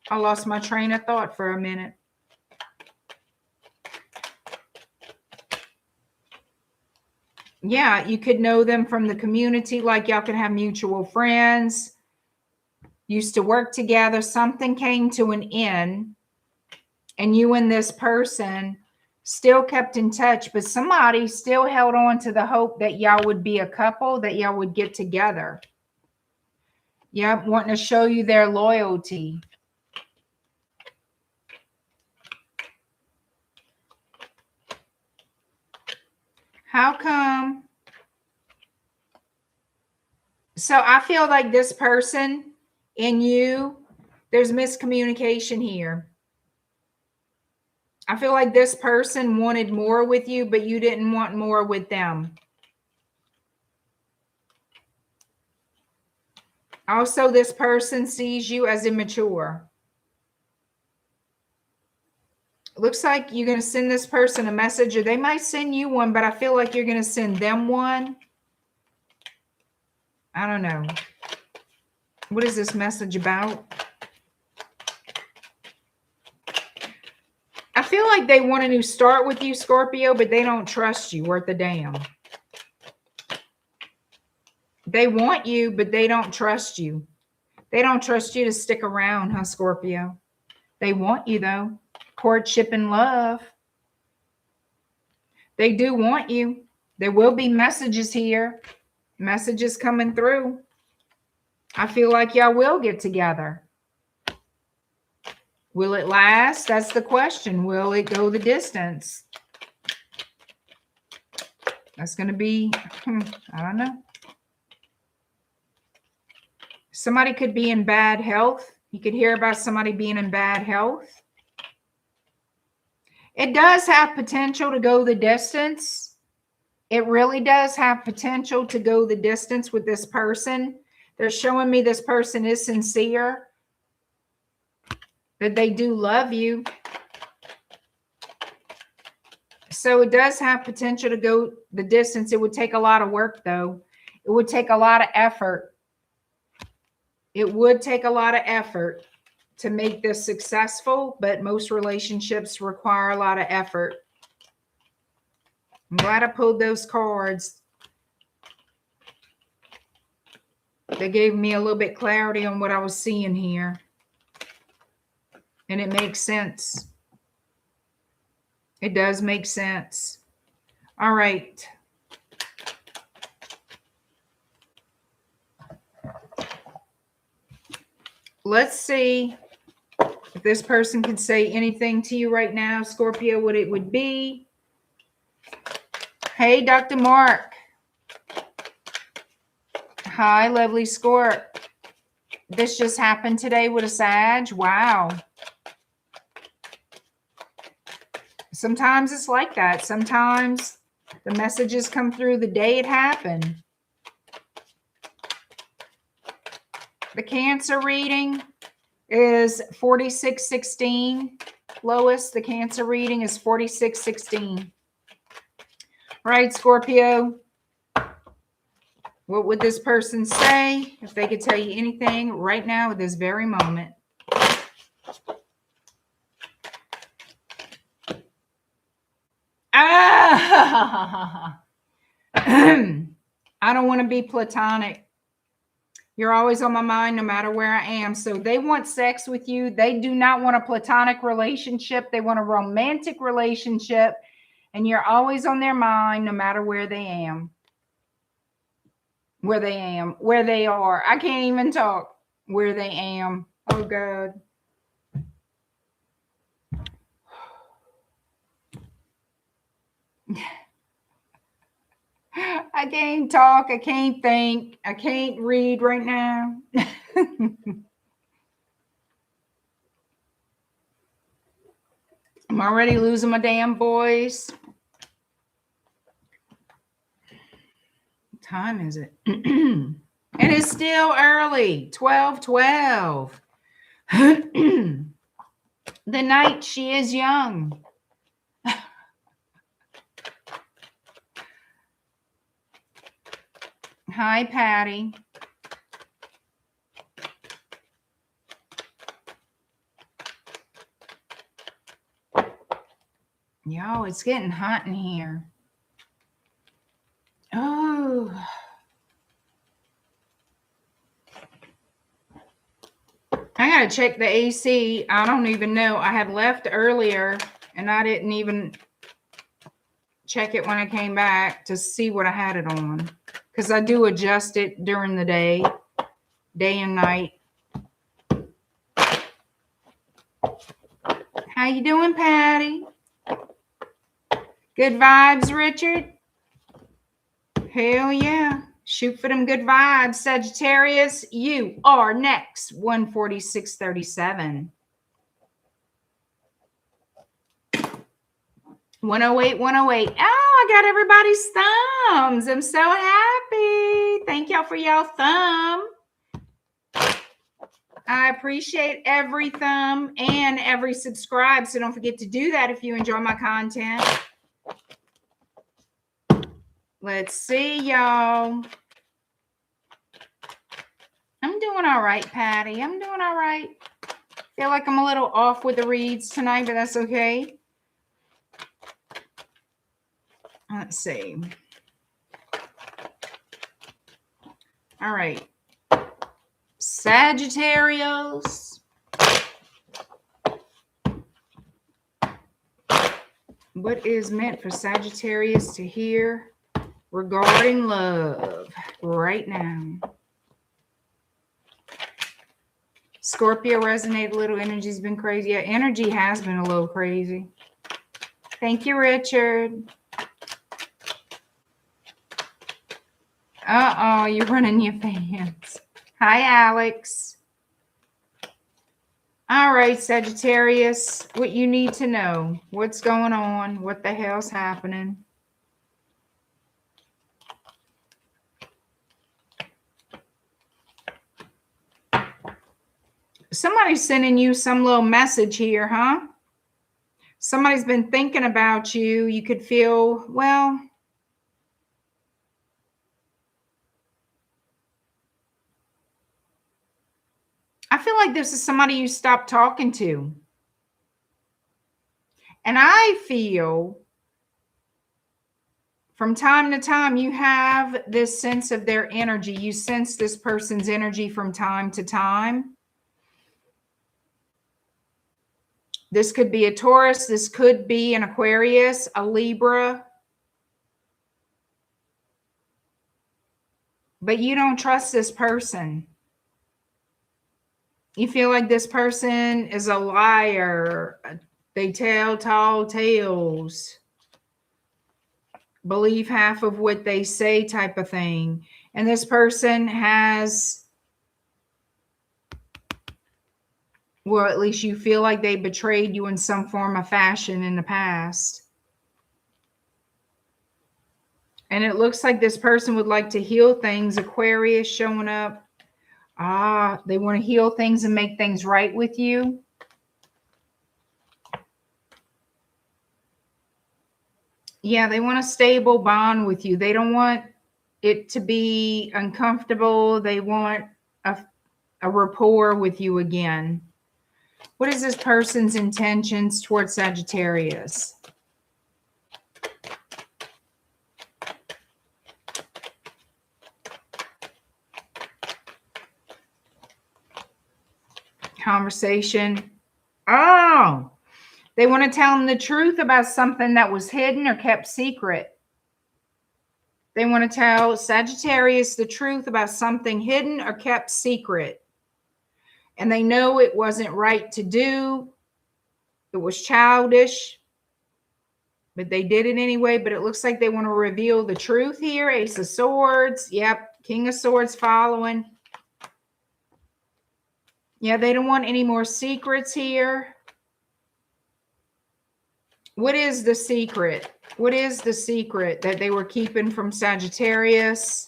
I lost my train of thought for a minute. Yeah, you could know them from the community, like y'all could have mutual friends, used to work together, something came to an end, and you and this person still kept in touch, but somebody still held on to the hope that y'all would be a couple, that y'all would get together. Yep, wanting to show you their loyalty. How come? So I feel like this person and you, there's miscommunication here. I feel like this person wanted more with you, but you didn't want more with them. Also, this person sees you as immature. Looks like you're going to send this person a message, or they might send you one, but I feel like you're going to send them one. I don't know. What is this message about? I feel like they want a new start with you, Scorpio, but they don't trust you worth a damn. They want you, but they don't trust you. They don't trust you to stick around, huh, Scorpio? They want you, though. Courtship and love. They do want you. There will be messages here. Messages coming through. I feel like y'all will get together. Will it last? That's the question. Will it go the distance? That's going to be, I don't know. Somebody could be in bad health. You could hear about somebody being in bad health. It does have potential to go the distance. It really does have potential to go the distance with this person. They're showing me this person is sincere, that they do love you. So it does have potential to go the distance. It would take a lot of work, though. It would take a lot of effort. It would take a lot of effort to make this successful, but most relationships require a lot of effort. I'm glad I pulled those cards. They gave me a little bit clarity on what I was seeing here. And it makes sense. It does make sense. All right. Let's see if this person can say anything to you right now, Scorpio, what it would be. Hey, Dr. Mark. Hi, lovely Scorp. This just happened today with a Sag. Wow. Sometimes it's like that. Sometimes the messages come through the day it happened. The Cancer reading is 4616. Lois, the Cancer reading is 4616. Right, Scorpio? What would this person say if they could tell you anything right now at this very moment? Ah! I don't want to be platonic. You're always on my mind no matter where I am. So they want sex with you. They do not want a platonic relationship. They want a romantic relationship. And you're always on their mind no matter where they am. Where they are. I can't even talk. Where they am. Oh, God. I can't talk. I can't think. I can't read right now. I'm already losing my damn voice. What time is it? And it's still early. 12:12. The night she is young. Hi, Patty. Yo, it's getting hot in here. Oh. I gotta check the AC. I don't even know. I had left earlier and I didn't even check it when I came back to see what I had it on. Because I do adjust it during the day and night. How you doing, Patty? Good vibes, Richard? Hell yeah. Shoot for them good vibes. Sagittarius, you are next. 146.37. 108, 108. Oh, I got everybody's thumbs. I'm so happy. Thank y'all for y'all thumb. I appreciate every thumb and every subscribe. So don't forget to do that if you enjoy my content. Let's see, y'all. I'm doing all right, Patty. I'm doing all right. Feel like I'm a little off with the reads tonight, but that's okay. Let's see. All right. Sagittarius. What is meant for Sagittarius to hear regarding love right now? Scorpio resonated a little. Energy's been crazy. Yeah, energy has been a little crazy. Thank you, Richard. Uh-oh, you're running your fans. Hi, Alex. All right, Sagittarius, what you need to know. What's going on? What the hell's happening? Somebody's sending you some little message here, huh? Somebody's been thinking about you. You could feel, well, I feel like this is somebody you stopped talking to. And I feel from time to time you have this sense of their energy. You sense this person's energy from time to time. This could be a Taurus. This could be an Aquarius, a Libra. But you don't trust this person. You feel like this person is a liar. They tell tall tales. Believe half of what they say type of thing. And this person has, well, at least you feel like they betrayed you in some form of fashion in the past. And it looks like this person would like to heal things. Aquarius showing up. Ah, they want to heal things and make things right with you. Yeah, they want a stable bond with you. They don't want it to be uncomfortable. They want a rapport with you again. What is this person's intentions towards Sagittarius? Conversation. Oh, they want to tell them the truth about something that was hidden or kept secret. They want to tell Sagittarius the truth about something hidden or kept secret. And they know it wasn't right to do. It was childish. But they did it anyway. But it looks like they want to reveal the truth here. Ace of Swords. Yep. King of Swords following. Yeah, they don't want any more secrets here. What is the secret? What is the secret that they were keeping from Sagittarius?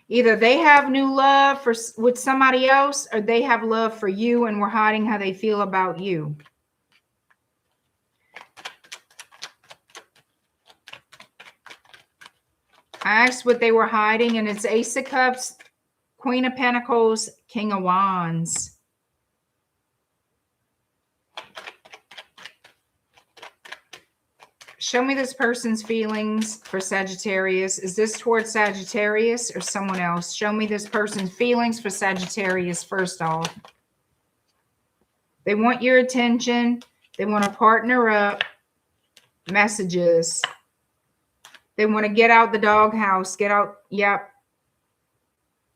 Either they have new love with somebody else, or they have love for you and we're hiding how they feel about you. I asked what they were hiding, and it's Ace of Cups, Queen of Pentacles, King of Wands. Show me this person's feelings for Sagittarius. Is this towards Sagittarius or someone else? Show me this person's feelings for Sagittarius first off. They want your attention. They want to partner up. Messages. They want to get out the doghouse. Get out. Yep.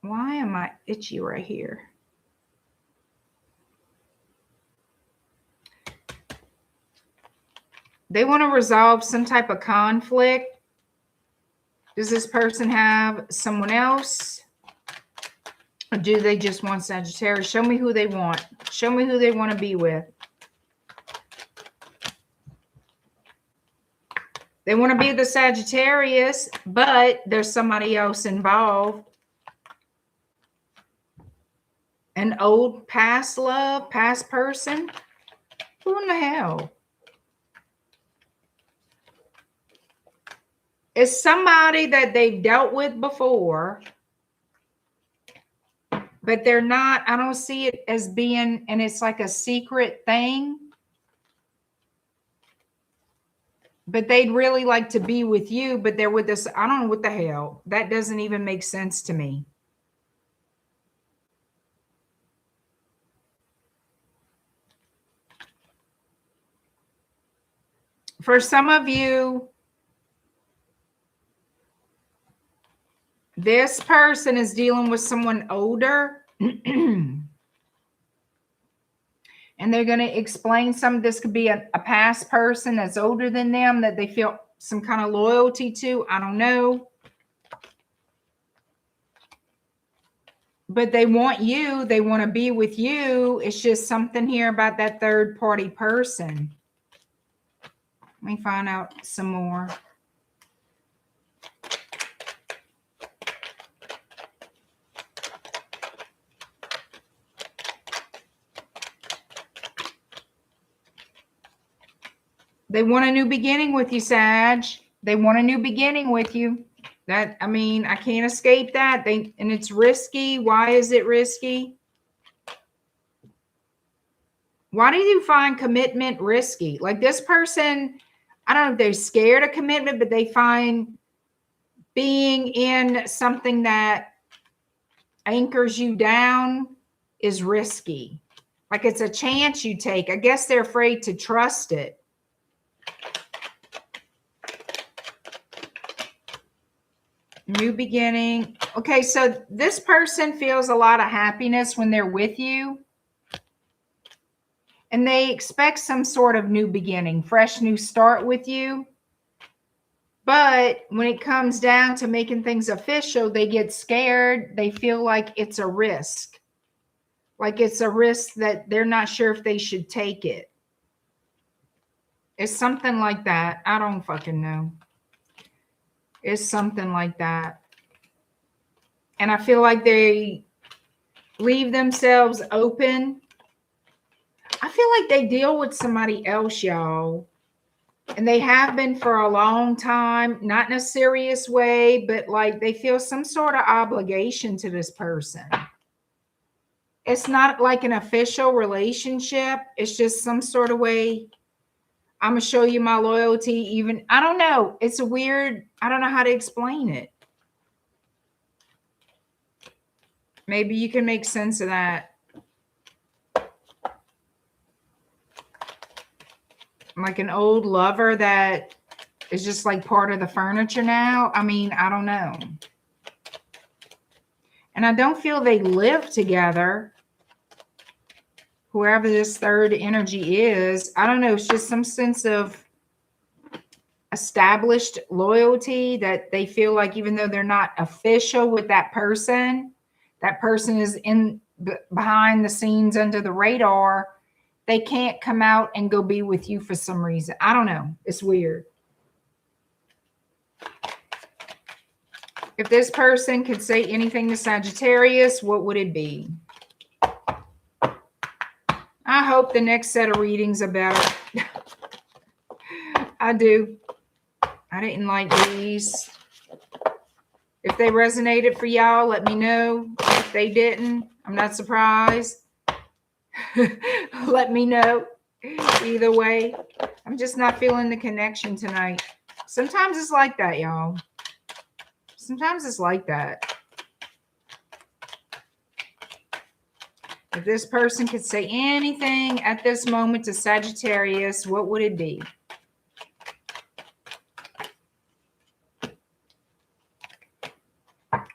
Why am I itchy right here? They want to resolve some type of conflict. Does this person have someone else? Or do they just want Sagittarius? Show me who they want. Show me who they want to be with. They want to be the Sagittarius, but there's somebody else involved. An old past love, past person. Who in the hell? It's somebody that they've dealt with before, but they're not, I don't see it as being, and it's like a secret thing, but they'd really like to be with you, but they're with this, I don't know what the hell. That doesn't even make sense to me. For some of you, this person is dealing with someone older. And they're going to explain this could be a past person that's older than them that they feel some kind of loyalty to. I don't know. But they want you. They want to be with you. It's just something here about that third party person. Let me find out some more. They want a new beginning with you, Sag. They want a new beginning with you. That, I mean, I can't escape that. And it's risky. Why is it risky? Why do you find commitment risky? Like this person, I don't know if they're scared of commitment, but they find being in something that anchors you down is risky. Like it's a chance you take. I guess they're afraid to trust it. New beginning. Okay, so this person feels a lot of happiness when they're with you. And they expect some sort of new beginning, fresh new start with you. But when it comes down to making things official, they get scared. They feel like it's a risk. Like it's a risk that they're not sure if they should take it. It's something like that. I don't fucking know. It's something like that. And I feel like they leave themselves open. I feel like they deal with somebody else, y'all. And they have been for a long time, not in a serious way, but like they feel some sort of obligation to this person. It's not like an official relationship. It's just some sort of way. I'm going to show you my loyalty. Even, I don't know. It's a weird, I don't know how to explain it. Maybe you can make sense of that. Like an old lover that is just like part of the furniture now. I mean, I don't know. And I don't feel they live together. Whoever this third energy is, I don't know. It's just some sense of established loyalty that they feel like even though they're not official with that person is in behind the scenes under the radar. They can't come out and go be with you for some reason. I don't know. It's weird. If this person could say anything to Sagittarius, what would it be? I hope the next set of readings are better. I do. I didn't like these. If they resonated for y'all, let me know. If they didn't, I'm not surprised. Let me know. Either way, I'm just not feeling the connection tonight. Sometimes it's like that, y'all. Sometimes it's like that. If this person could say anything at this moment to Sagittarius, what would it be?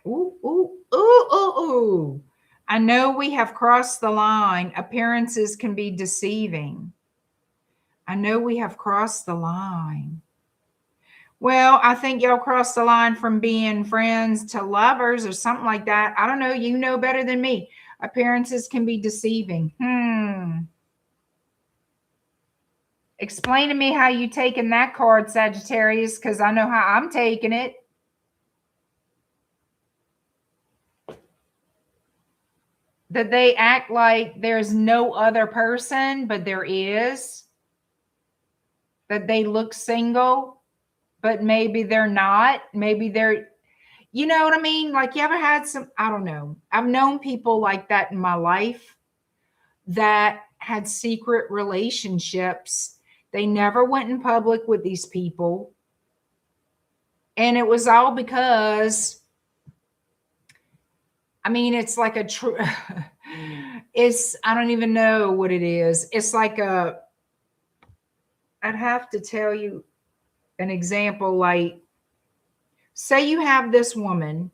Ooh, ooh, ooh, ooh, ooh. I know we have crossed the line. Appearances can be deceiving. I know we have crossed the line. Well, I think y'all crossed the line from being friends to lovers or something like that. I don't know. You know better than me. Appearances can be deceiving. Explain to me how you taking that card, Sagittarius, because I know how I'm taking it. That they act like there's no other person, but there is. That they look single, but maybe they're not. Maybe they're, you know what I mean? Like, you ever had some, I don't know. I've known people like that in my life that had secret relationships. They never went in public with these people. And it was all because, I mean, it's like a true, it's, I don't even know what it is. It's like a, I'd have to tell you an example. Like, say you have this woman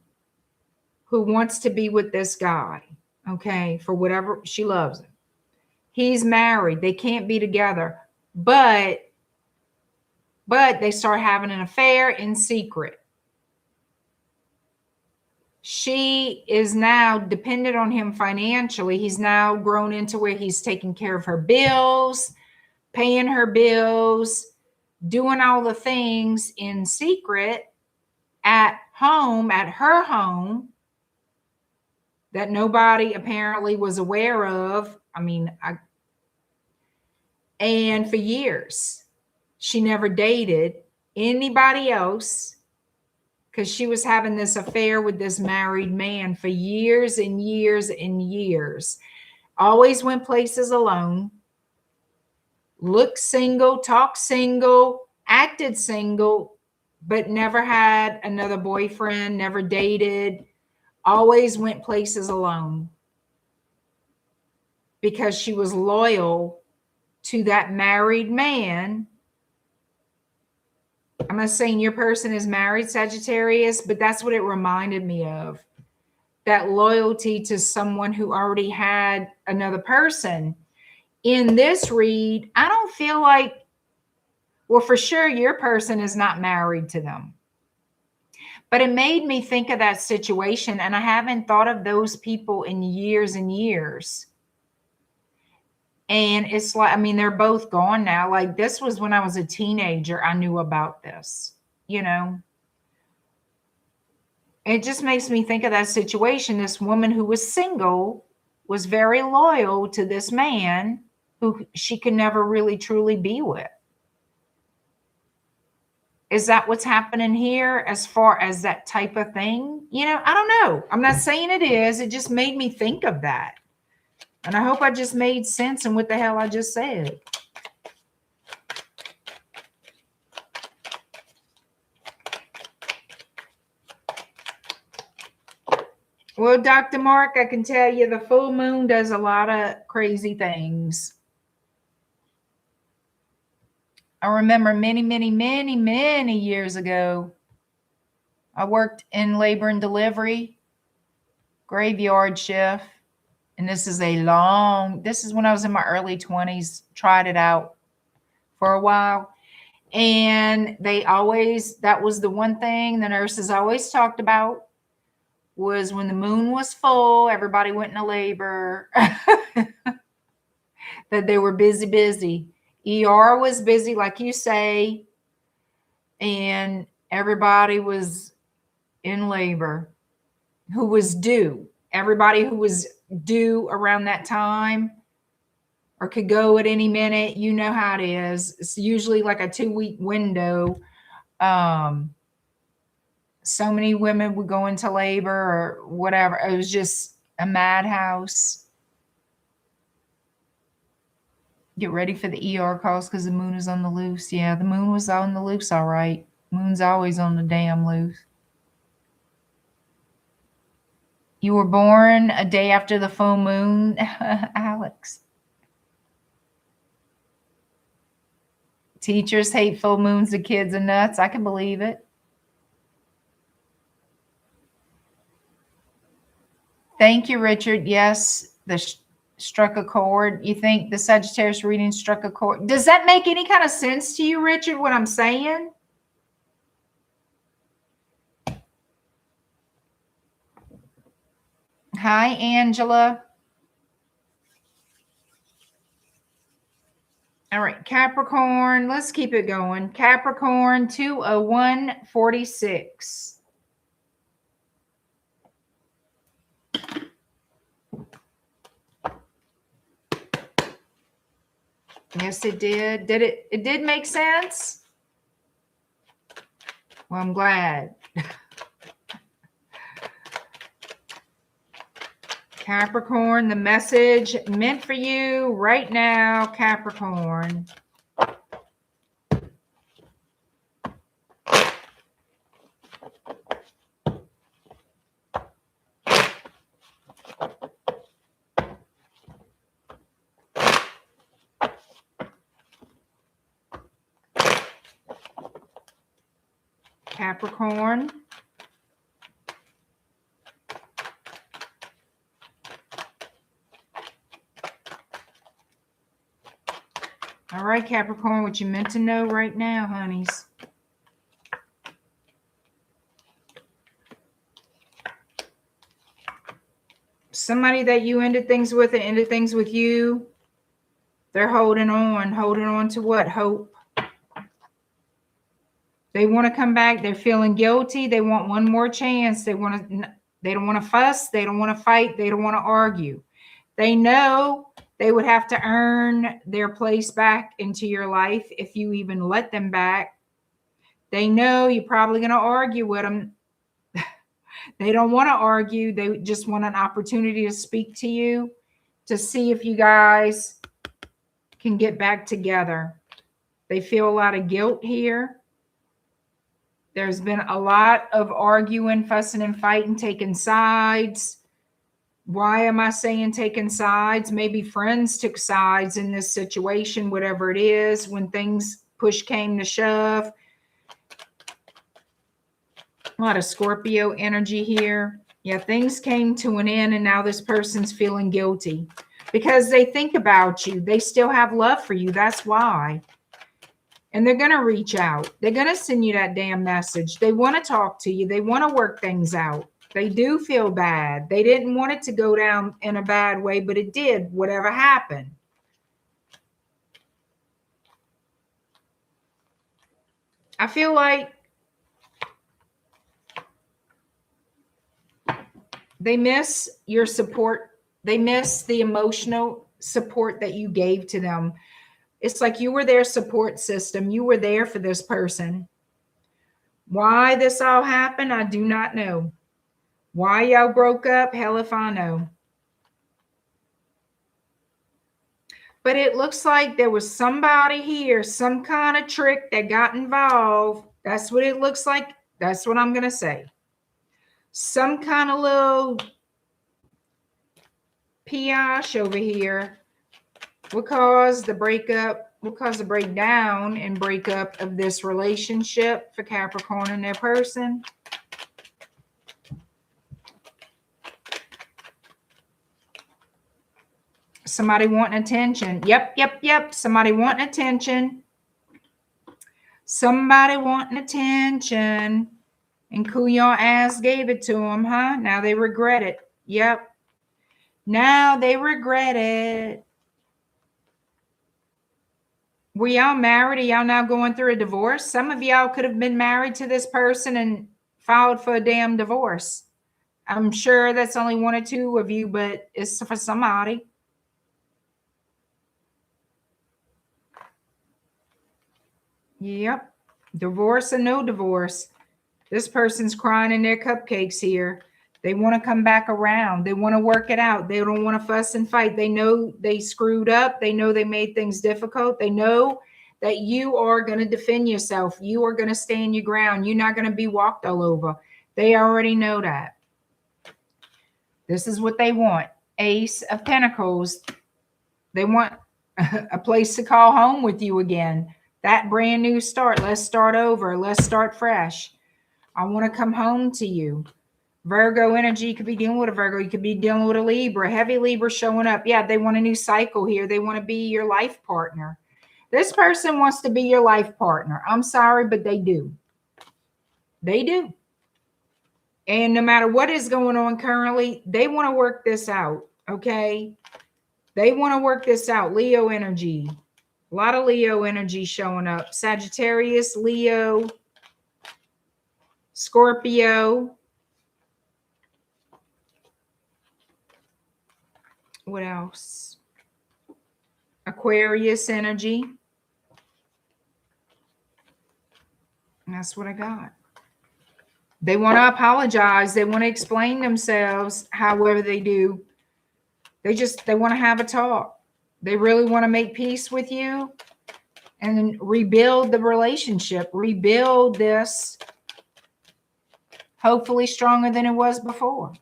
who wants to be with this guy, okay, for whatever, she loves him. He's married. They can't be together, but they start having an affair in secret. She is now dependent on him financially. He's now grown into where he's taking care of her bills, paying her bills, doing all the things in secret at home, at her home, that nobody apparently was aware of. I mean, and for years, she never dated anybody else because she was having this affair with this married man for years and years and years. Always went places alone, looked single, talked single, acted single, but never had another boyfriend, never dated, always went places alone because she was loyal to that married man. I'm not saying your person is married, Sagittarius, but that's what it reminded me of. That loyalty to someone who already had another person. In this read, I don't feel like, well, for sure your person is not married to them. But it made me think of that situation, and I haven't thought of those people in years and years. And it's like, I mean, they're both gone now. Like, this was when I was a teenager, I knew about this, you know. It just makes me think of that situation. This woman who was single was very loyal to this man who she could never really truly be with. Is that what's happening here as far as that type of thing? You know, I don't know. I'm not saying it is. It just made me think of that. And I hope I just made sense in what the hell I just said. Well, Dr. Mark, I can tell you the full moon does a lot of crazy things. I remember many, many, many, many years ago, I worked in labor and delivery. graveyard shift. And this is this is when I was in my early 20s, tried it out for a while. And that was the one thing the nurses always talked about, was when the moon was full, everybody went into labor, that they were busy. ER was busy, like you say, and everybody was in labor who was due. Everybody who was due around that time or could go at any minute, you know how it is. It's usually like a 2-week window. So many women would go into labor or whatever. It was just a madhouse. Get ready for the ER calls because the moon is on the loose. Yeah, the moon was on the loose, all right. Moon's always on the damn loose. You were born a day after the full moon, Alex. Teachers hate full moons. The kids are nuts. I can believe it. Thank you, Richard. Yes, struck a chord. You think the Sagittarius reading struck a chord? Does that make any kind of sense to you, Richard, what I'm saying? Hi, Angela. All right, Capricorn. Let's keep it going. Capricorn 20146. Yes, it did. It did make sense? Well, I'm glad. Capricorn, the message meant for you right now, Capricorn. Capricorn. All right, Capricorn, what you meant to know right now, honeys. Somebody that you ended things with and ended things with you, they're holding on to what? Hope. They want to come back. They're feeling guilty. They want one more chance. They don't want to fuss. They don't want to fight. They don't want to argue. They know they would have to earn their place back into your life if you even let them back. They know you're probably going to argue with them. They don't want to argue. They just want an opportunity to speak to you, to see if you guys can get back together. They feel a lot of guilt here. There's been a lot of arguing, fussing, and fighting, taking sides. Why am I saying taking sides? Maybe friends took sides in this situation, whatever it is, when things push came to shove. A lot of Scorpio energy here. Yeah, things came to an end, and now this person's feeling guilty because they think about you. They still have love for you. That's why. And they're going to reach out. They're going to send you that damn message. They want to talk to you. They want to work things out. They do feel bad. They didn't want it to go down in a bad way, but it did, whatever happened. I feel like they miss your support. They miss the emotional support that you gave to them. It's like you were their support system. You were there for this person. Why this all happened, I do not know. Why y'all broke up, hell if I know. But it looks like there was somebody here, some kind of trick that got involved. That's what it looks like. That's what I'm going to say. Some kind of little pioche over here will cause the breakup, will cause the breakdown and breakup of this relationship for Capricorn and their person. Somebody wanting attention. Yep, yep, yep. Somebody wanting attention. Somebody wanting attention. And Kuyon ass gave it to them, huh? Now they regret it. Yep. Now they regret it. Were y'all married? Are y'all now going through a divorce? Some of y'all could have been married to this person and filed for a damn divorce. I'm sure that's only one or two of you, but it's for somebody. Yep. Divorce or no divorce. This person's crying in their cupcakes here. They want to come back around. They want to work it out. They don't want to fuss and fight. They know they screwed up. They know they made things difficult. They know that you are going to defend yourself. You are going to stand your ground. You're not going to be walked all over. They already know that. This is what they want. Ace of Pentacles. They want a place to call home with you again. That brand new start. Let's start over. Let's start fresh. I want to come home to you. Virgo energy, you could be dealing with a Virgo. You could be dealing with a Libra. Heavy Libra showing up. Yeah, they want a new cycle here. They want to be your life partner. This person wants to be your life partner. I'm sorry, but they do. They do. And no matter what is going on currently, they want to work this out, okay? They want to work this out. Leo energy. A lot of Leo energy showing up. Sagittarius, Leo, Scorpio. What else? Aquarius energy. And that's what I got. They want to apologize. They want to explain themselves however they do. They want to have a talk. They really want to make peace with you and rebuild the relationship. Rebuild this, hopefully stronger than it was before.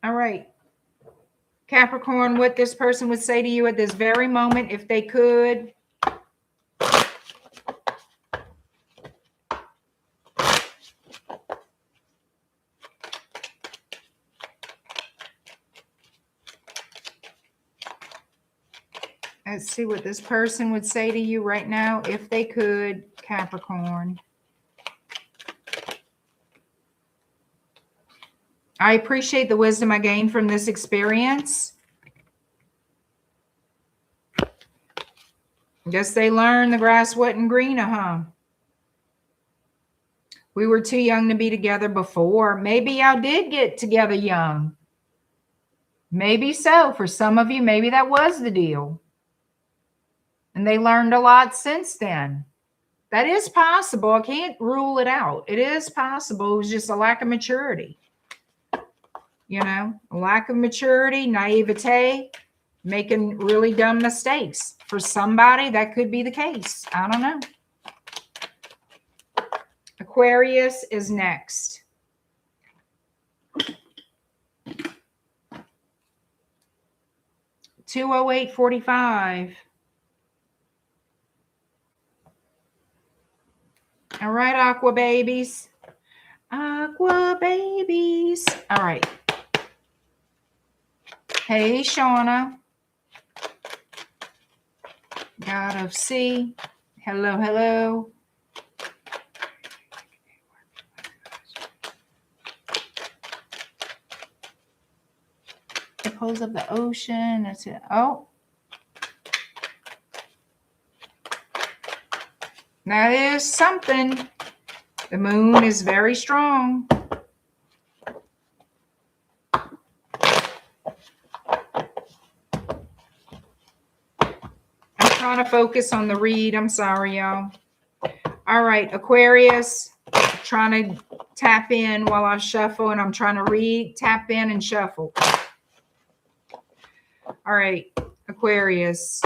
All right. Capricorn, what this person would say to you at this very moment, if they could. Let's see what this person would say to you right now, if they could, Capricorn. I appreciate the wisdom I gained from this experience. Guess they learned the grass wasn't greener, huh? We were too young to be together before. Maybe y'all did get together young. Maybe so. For some of you, maybe that was the deal. And they learned a lot since then. That is possible. I can't rule it out. It is possible. It was just a lack of maturity. You know, a lack of maturity, naivete, making really dumb mistakes. For somebody, that could be the case. I don't know. Aquarius is next. $208.45. All right, Aqua babies. Aqua babies. All right. Hey, Shauna. God of Sea. Hello, hello. The poles of the ocean. That's it. Oh. That is something. The moon is very strong. Trying to focus on the read. I'm sorry, y'all. All right, Aquarius. Trying to tap in while I shuffle, and I'm trying to read, tap in, and shuffle. All right, Aquarius.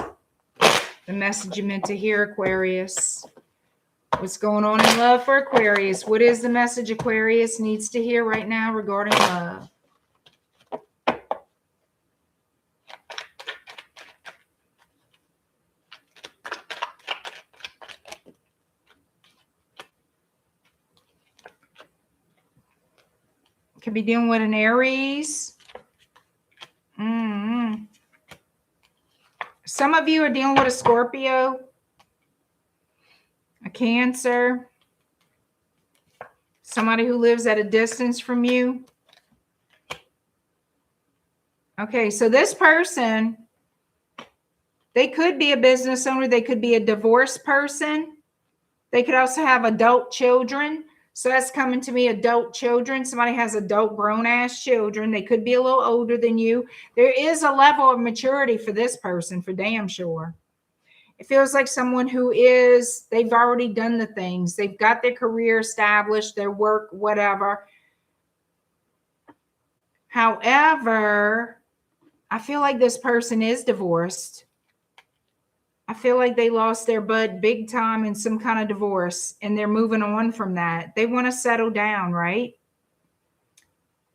The message you meant to hear, Aquarius. What's going on in love for Aquarius? What is the message Aquarius needs to hear right now regarding love? Could be dealing with an Aries. Some of you are dealing with a Scorpio, a Cancer, somebody who lives at a distance from you. Okay, so this person, they could be a business owner. They could be a divorced person. They could also have adult children. So that's coming to me, adult children. Somebody has adult grown-ass children. They could be a little older than you. There is a level of maturity for this person, for damn sure. It feels like someone who is, they've already done the things. They've got their career established, their work, whatever. However, I feel like this person is divorced. I feel like they lost their bud big time in some kind of divorce, and they're moving on from that. They want to settle down, right?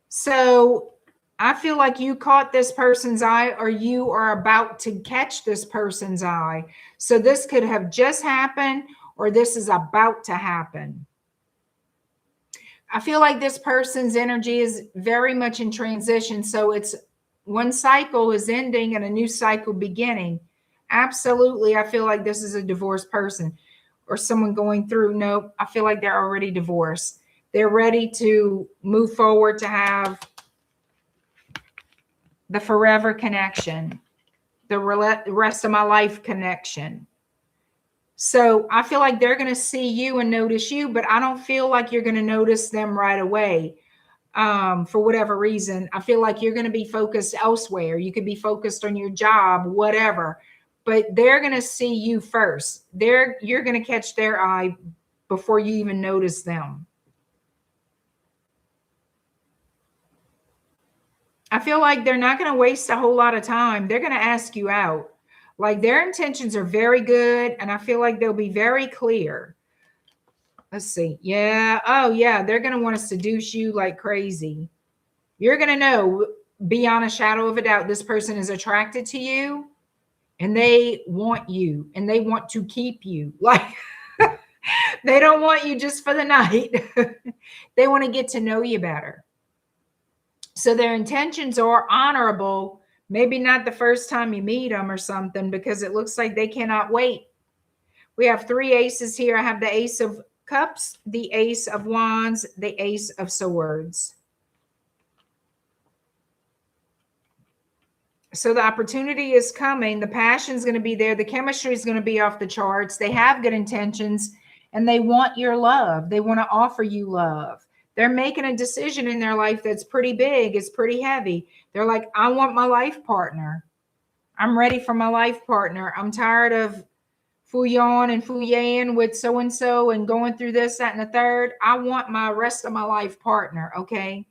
So I feel like you caught this person's eye, or you are about to catch this person's eye. So this could have just happened, or this is about to happen. I feel like this person's energy is very much in transition. So it's one cycle is ending and a new cycle beginning. Absolutely. I feel like this is a divorced person or someone going through. Nope. I feel like they're already divorced. They're ready to move forward to have the forever connection, the rest of my life connection. So I feel like they're going to see you and notice you, but I don't feel like you're going to notice them right away. For whatever reason, I feel like you're going to be focused elsewhere. You could be focused on your job, whatever, but they're going to see you first. You're going to catch their eye before you even notice them. I feel like they're not going to waste a whole lot of time. They're going to ask you out. Like their intentions are very good, and I feel like they'll be very clear. Let's see. Yeah. Oh, yeah. They're going to want to seduce you like crazy. You're going to know beyond a shadow of a doubt this person is attracted to you, and they want you, and they want to keep you. Like they don't want you just for the night. They want to get to know you better. So their intentions are honorable. Maybe not the first time you meet them or something, because it looks like they cannot wait. We have 3 aces here. I have the Ace of Cups, the Ace of Wands, the Ace of Swords. So the opportunity is coming. The passion is going to be there. The chemistry is going to be off the charts. They have good intentions, and they want your love. They want to offer you love. They're making a decision in their life that's pretty big. It's pretty heavy. They're like, I want my life partner. I'm ready for my life partner. I'm tired of fooying and fooying with so-and-so and going through this, that, and the third. I want my rest of my life partner, okay?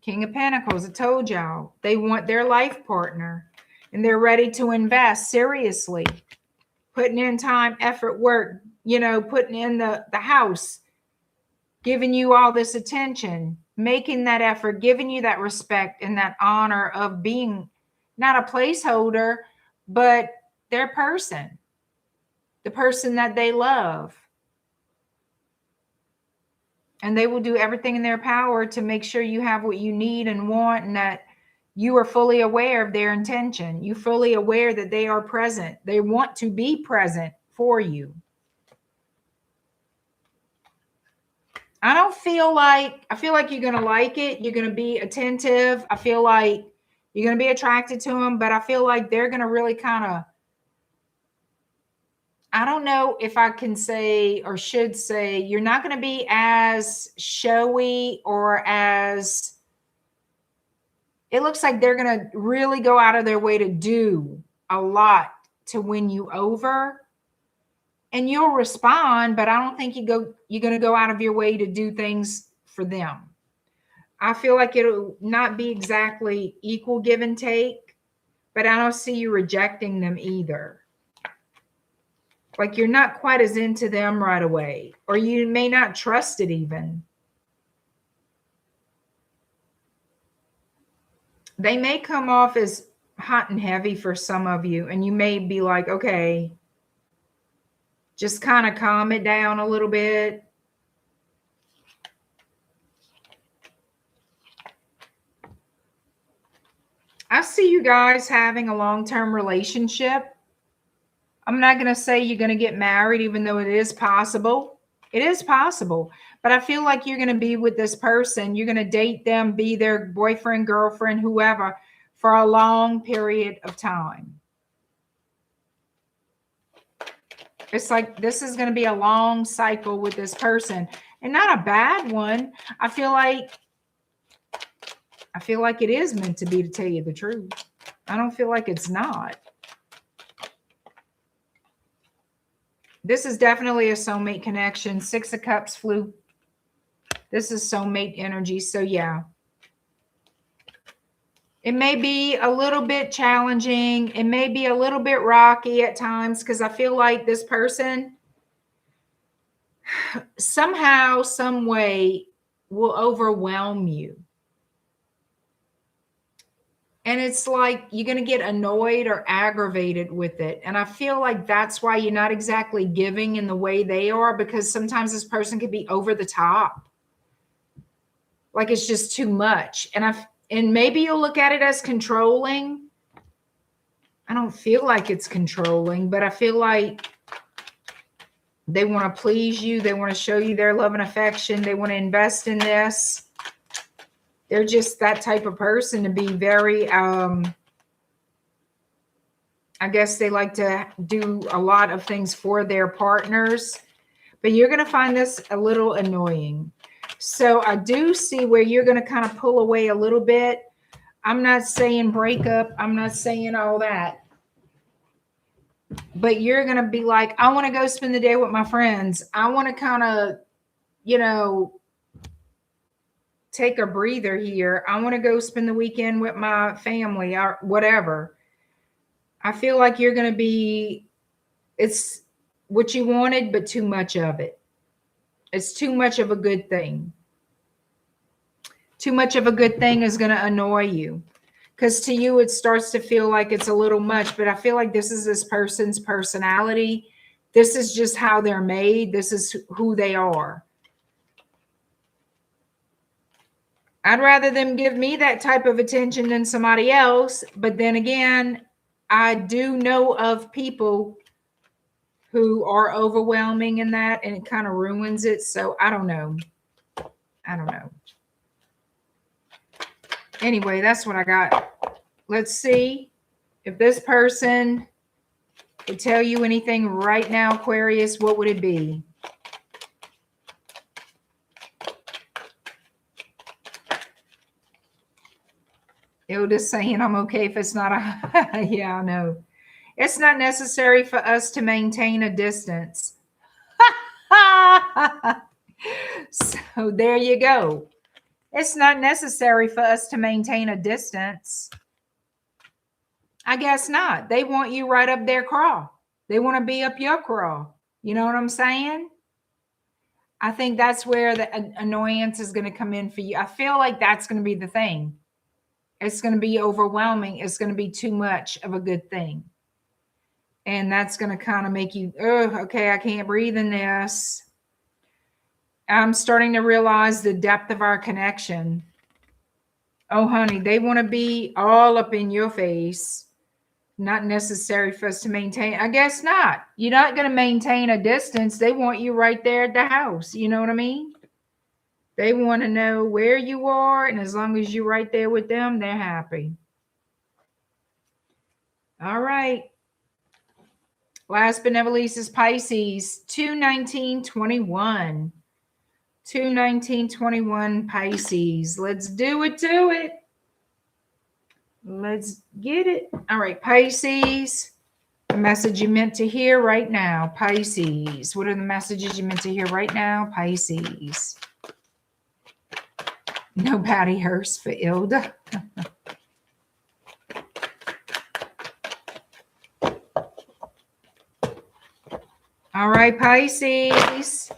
King of Pentacles, I told y'all. They want their life partner, and they're ready to invest seriously. Putting in time, effort, work, you know, putting in the house, giving you all this attention, making that effort, giving you that respect and that honor of being not a placeholder, but their person, the person that they love. And they will do everything in their power to make sure you have what you need and want, and that you are fully aware of their intention. You're fully aware that they are present. They want to be present for you. I feel like you're going to like it. You're going to be attentive. I feel like you're going to be attracted to them, but I feel like they're going to really kind of, I don't know if I can say or should say, you're not going to be as showy or as, it looks like they're going to really go out of their way to do a lot to win you over. And you'll respond, but I don't think you're going to go out of your way to do things for them. I feel like it'll not be exactly equal give and take, but I don't see you rejecting them either. Like you're not quite as into them right away, or you may not trust it even. They may come off as hot and heavy for some of you, and you may be like, okay, just kind of calm it down a little bit. I see you guys having a long-term relationship. I'm not going to say you're going to get married, even though it is possible. It is possible. But I feel like you're going to be with this person. You're going to date them, be their boyfriend, girlfriend, whoever, for a long period of time. It's like this is going to be a long cycle with this person, and not a bad one. I feel like it is meant to be, to tell you the truth. I don't feel like it's not. This is definitely a soulmate connection. 6 of Cups flew. This is soulmate energy. So yeah. It may be a little bit challenging. It may be a little bit rocky at times, because I feel like this person somehow, some way will overwhelm you. And it's like you're going to get annoyed or aggravated with it. And I feel like that's why you're not exactly giving in the way they are, because sometimes this person could be over the top. Like it's just too much. And maybe you'll look at it as controlling. I don't feel like it's controlling, but I feel like they want to please you. They want to show you their love and affection. They want to invest in this. They're just that type of person to be very, I guess they like to do a lot of things for their partners, but you're going to find this a little annoying. So I do see where you're going to kind of pull away a little bit. I'm not saying break up. I'm not saying all that. But you're going to be like, I want to go spend the day with my friends. I want to kind of, you know, take a breather here. I want to go spend the weekend with my family or whatever. I feel like you're going to be, it's what you wanted, but too much of it. It's too much of a good thing. Too much of a good thing is going to annoy you, because to you, it starts to feel like it's a little much, but I feel like this is this person's personality. This is just how they're made. This is who they are. I'd rather them give me that type of attention than somebody else. But then again, I do know of people who are overwhelming in that, and it kind of ruins it. So I don't know. I don't know. Anyway, that's what I got. Let's see if this person could tell you anything right now, Aquarius. What would it be? Ilda's saying, I'm okay if it's not a, yeah, I know. It's not necessary for us to maintain a distance. So there you go. It's not necessary for us to maintain a distance. I guess not. They want you right up their craw. They want to be up your craw. You know what I'm saying? I think that's where the annoyance is going to come in for you. I feel like that's going to be the thing. It's going to be overwhelming. It's going to be too much of a good thing. And that's going to kind of make you, oh, okay, I can't breathe in this. I'm starting to realize the depth of our connection. Oh, honey, they want to be all up in your face. Not necessary for us to maintain. I guess not. You're not going to maintain a distance. They want you right there at the house. You know what I mean? They want to know where you are, and as long as you're right there with them, they're happy. All right. Last but never least is Pisces, 2/19/21. 2/19/21 Pisces. Let's do it to it. Let's get it. All right, Pisces. The message you meant to hear right now, Pisces. What are the messages you meant to hear right now, Pisces? Nobody hurts for Ilda. All right, Pisces.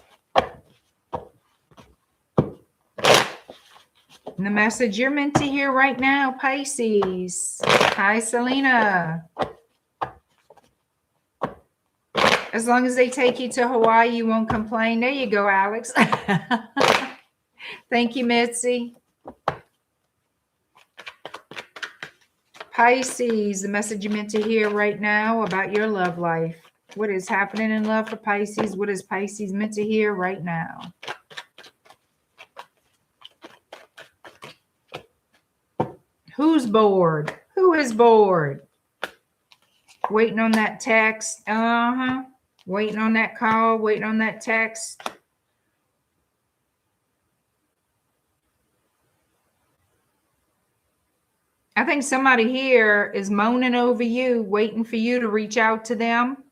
And the message you're meant to hear right now, Pisces. Hi, Selena. As long as they take you to Hawaii, you won't complain. There you go, Alex. Thank you, Mitzi. Pisces, the message you meant to hear right now about your love life. What is happening in love for Pisces? What is Pisces meant to hear right now? Who's bored? Who is bored? Waiting on that text. Waiting on that call. Waiting on that text. I think somebody here is moaning over you, waiting for you to reach out to them.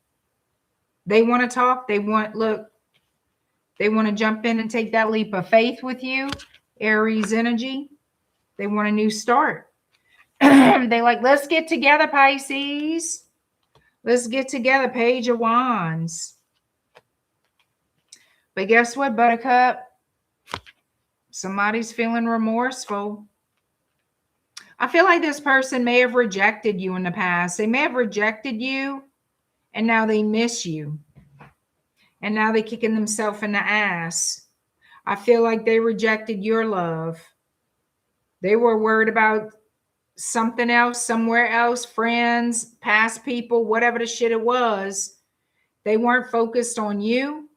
They want to talk. They want to jump in and take that leap of faith with you. Aries energy. They want a new start. They like, let's get together, Pisces. Let's get together, Page of Wands. But guess what, Buttercup? Somebody's feeling remorseful. I feel like this person may have rejected you in the past. They may have rejected you, and now they miss you. And now they're kicking themselves in the ass. I feel like they rejected your love. They were worried about something else, somewhere else, friends, past people, whatever the shit it was. They weren't focused on you.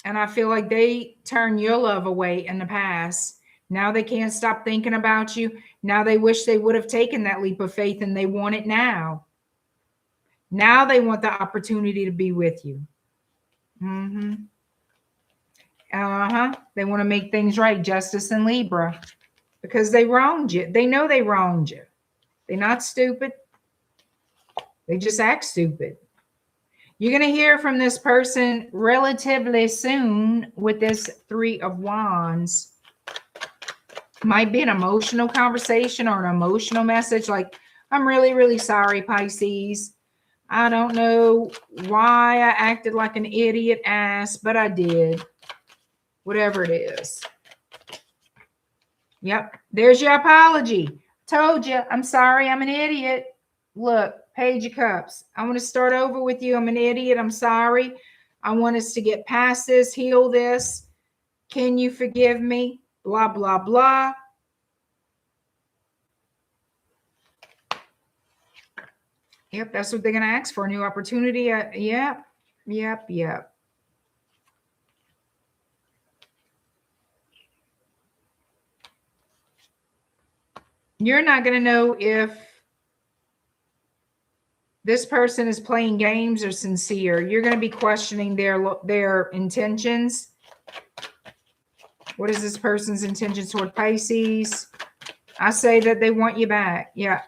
And I feel like they turned your love away in the past. Now they can't stop thinking about you. Now they wish they would have taken that leap of faith, and they want it now. Now they want the opportunity to be with you. They want to make things right. Justice in Libra. Because they wronged you. They know they wronged you. They're not stupid. They just act stupid. You're going to hear from this person relatively soon with this Three of Wands. Might be an emotional conversation or an emotional message like, I'm really, really sorry, Pisces. I don't know why I acted like an idiot ass, but I did. Whatever it is. Yep. There's your apology. Told you. I'm sorry. I'm an idiot. Look, Page of Cups. I want to start over with you. I'm an idiot. I'm sorry. I want us to get past this, heal this. Can you forgive me? Blah, blah, blah. Yep, that's what they're going to ask for. A new opportunity. Yep. You're not going to know if this person is playing games or sincere. You're going to be questioning their intentions. What is this person's intention toward Pisces? I say that they want you back. Yeah.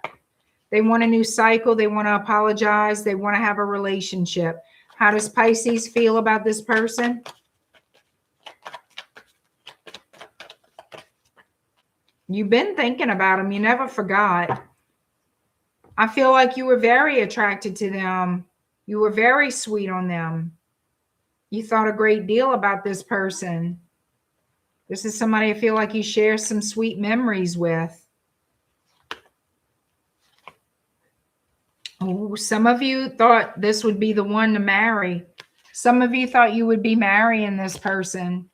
They want a new cycle. They want to apologize. They want to have a relationship. How does Pisces feel about this person? You've been thinking about them. You never forgot. I feel like you were very attracted to them. You were very sweet on them. You thought a great deal about this person. This is somebody I feel like you share some sweet memories with. Oh, some of you thought this would be the one to marry. Some of you thought you would be marrying this person.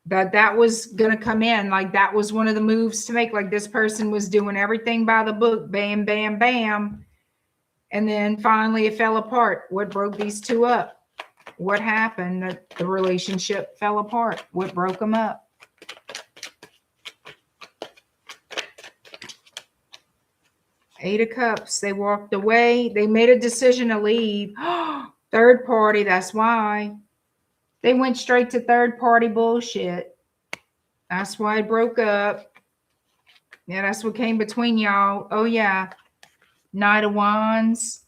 That was going to come in. Like that was one of the moves to make. Like this person was doing everything by the book. Bam, bam, bam. And then finally it fell apart. What broke these two up? What happened? The relationship fell apart. What broke them up? Eight of Cups. They walked away. They made a decision to leave. Third party. That's why. They went straight to third party bullshit. That's why it broke up. Yeah, that's what came between y'all. Oh, yeah. Knight of Wands.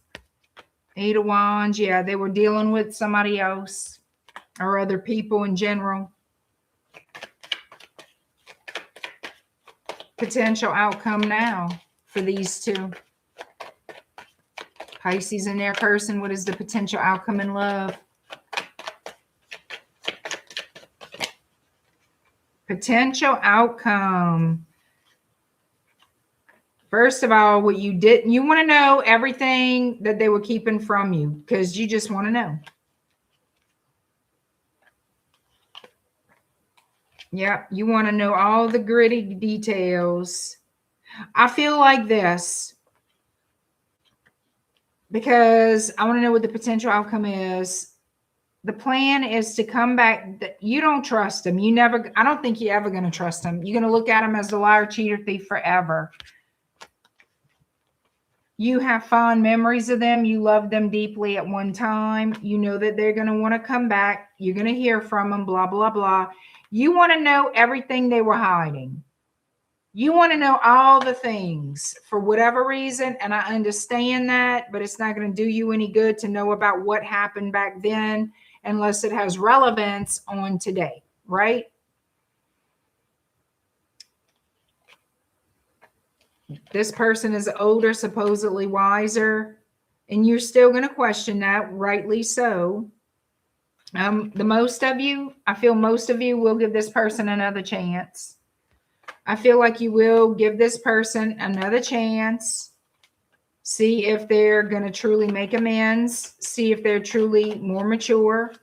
Eight of Wands. Yeah, they were dealing with somebody else or other people in general. Potential outcome now for these two. Pisces and their person. What is the potential outcome in love? Potential outcome. First of all, what you didn't, you want to know everything that they were keeping from you because you just want to know. Yeah, you want to know all the gritty details. I feel like this because I want to know what the potential outcome is. The plan is to come back. You don't trust him. I don't think you're ever going to trust him. You're going to look at him as the liar, cheater, thief forever. You have fond memories of them. You loved them deeply at one time. You know that they're going to want to come back. You're going to hear from them, blah, blah, blah. You want to know everything they were hiding. You want to know all the things for whatever reason. And I understand that, but it's not going to do you any good to know about what happened back then unless it has relevance on today, right? This person is older, supposedly wiser, and you're still going to question that, rightly so. The most of you, I feel most of you will give this person another chance. I feel like you will give this person another chance. See if they're going to truly make amends. See if they're truly more mature.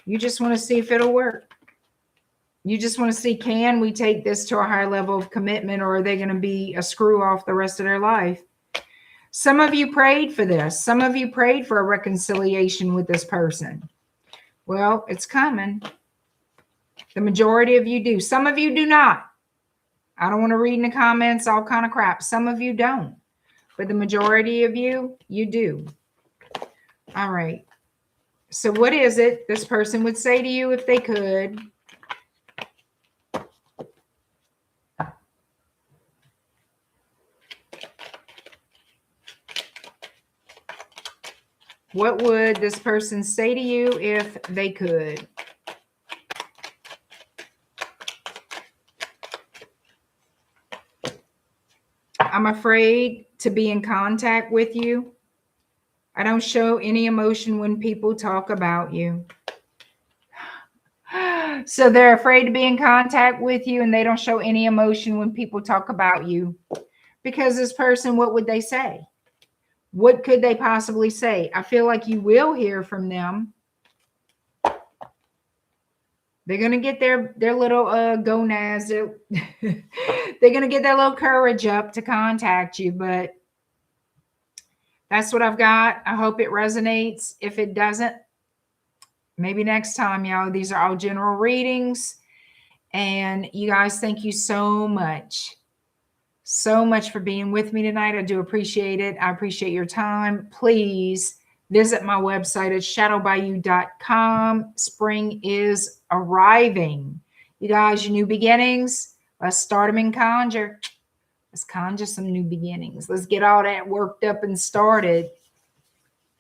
You just want to see if it'll work. You just want to see, can we take this to a higher level of commitment, or are they going to be a screw off the rest of their life? Some of you prayed for this. Some of you prayed for a reconciliation with this person. Well, it's coming. The majority of you do. Some of you do not. I don't want to read in the comments all kind of crap. Some of you don't. But the majority of you, you do. All right. So what is it this person would say to you if they could? What would this person say to you if they could? I'm afraid to be in contact with you. I don't show any emotion when people talk about you. So they're afraid to be in contact with you, and they don't show any emotion when people talk about you. Because this person, what would they say? What could they possibly say? I feel like you will hear from them. They're going to get their little gonads. They're going to get their little courage up to contact you, but that's what I've got. I hope it resonates. If it doesn't, maybe next time, y'all. These are all general readings. And you guys, thank you so much. So much for being with me tonight. I do appreciate it. I appreciate your time. Please visit my website at shadowbayou.com. Spring is arriving. You guys, your new beginnings, let's start them in conjure. Let's conjure some new beginnings. Let's get all that worked up and started.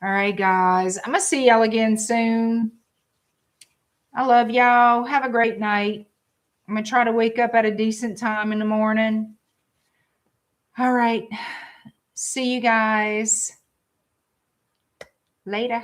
All right, guys. I'm going to see y'all again soon. I love y'all. Have a great night. I'm going to try to wake up at a decent time in the morning. All right. See you guys later.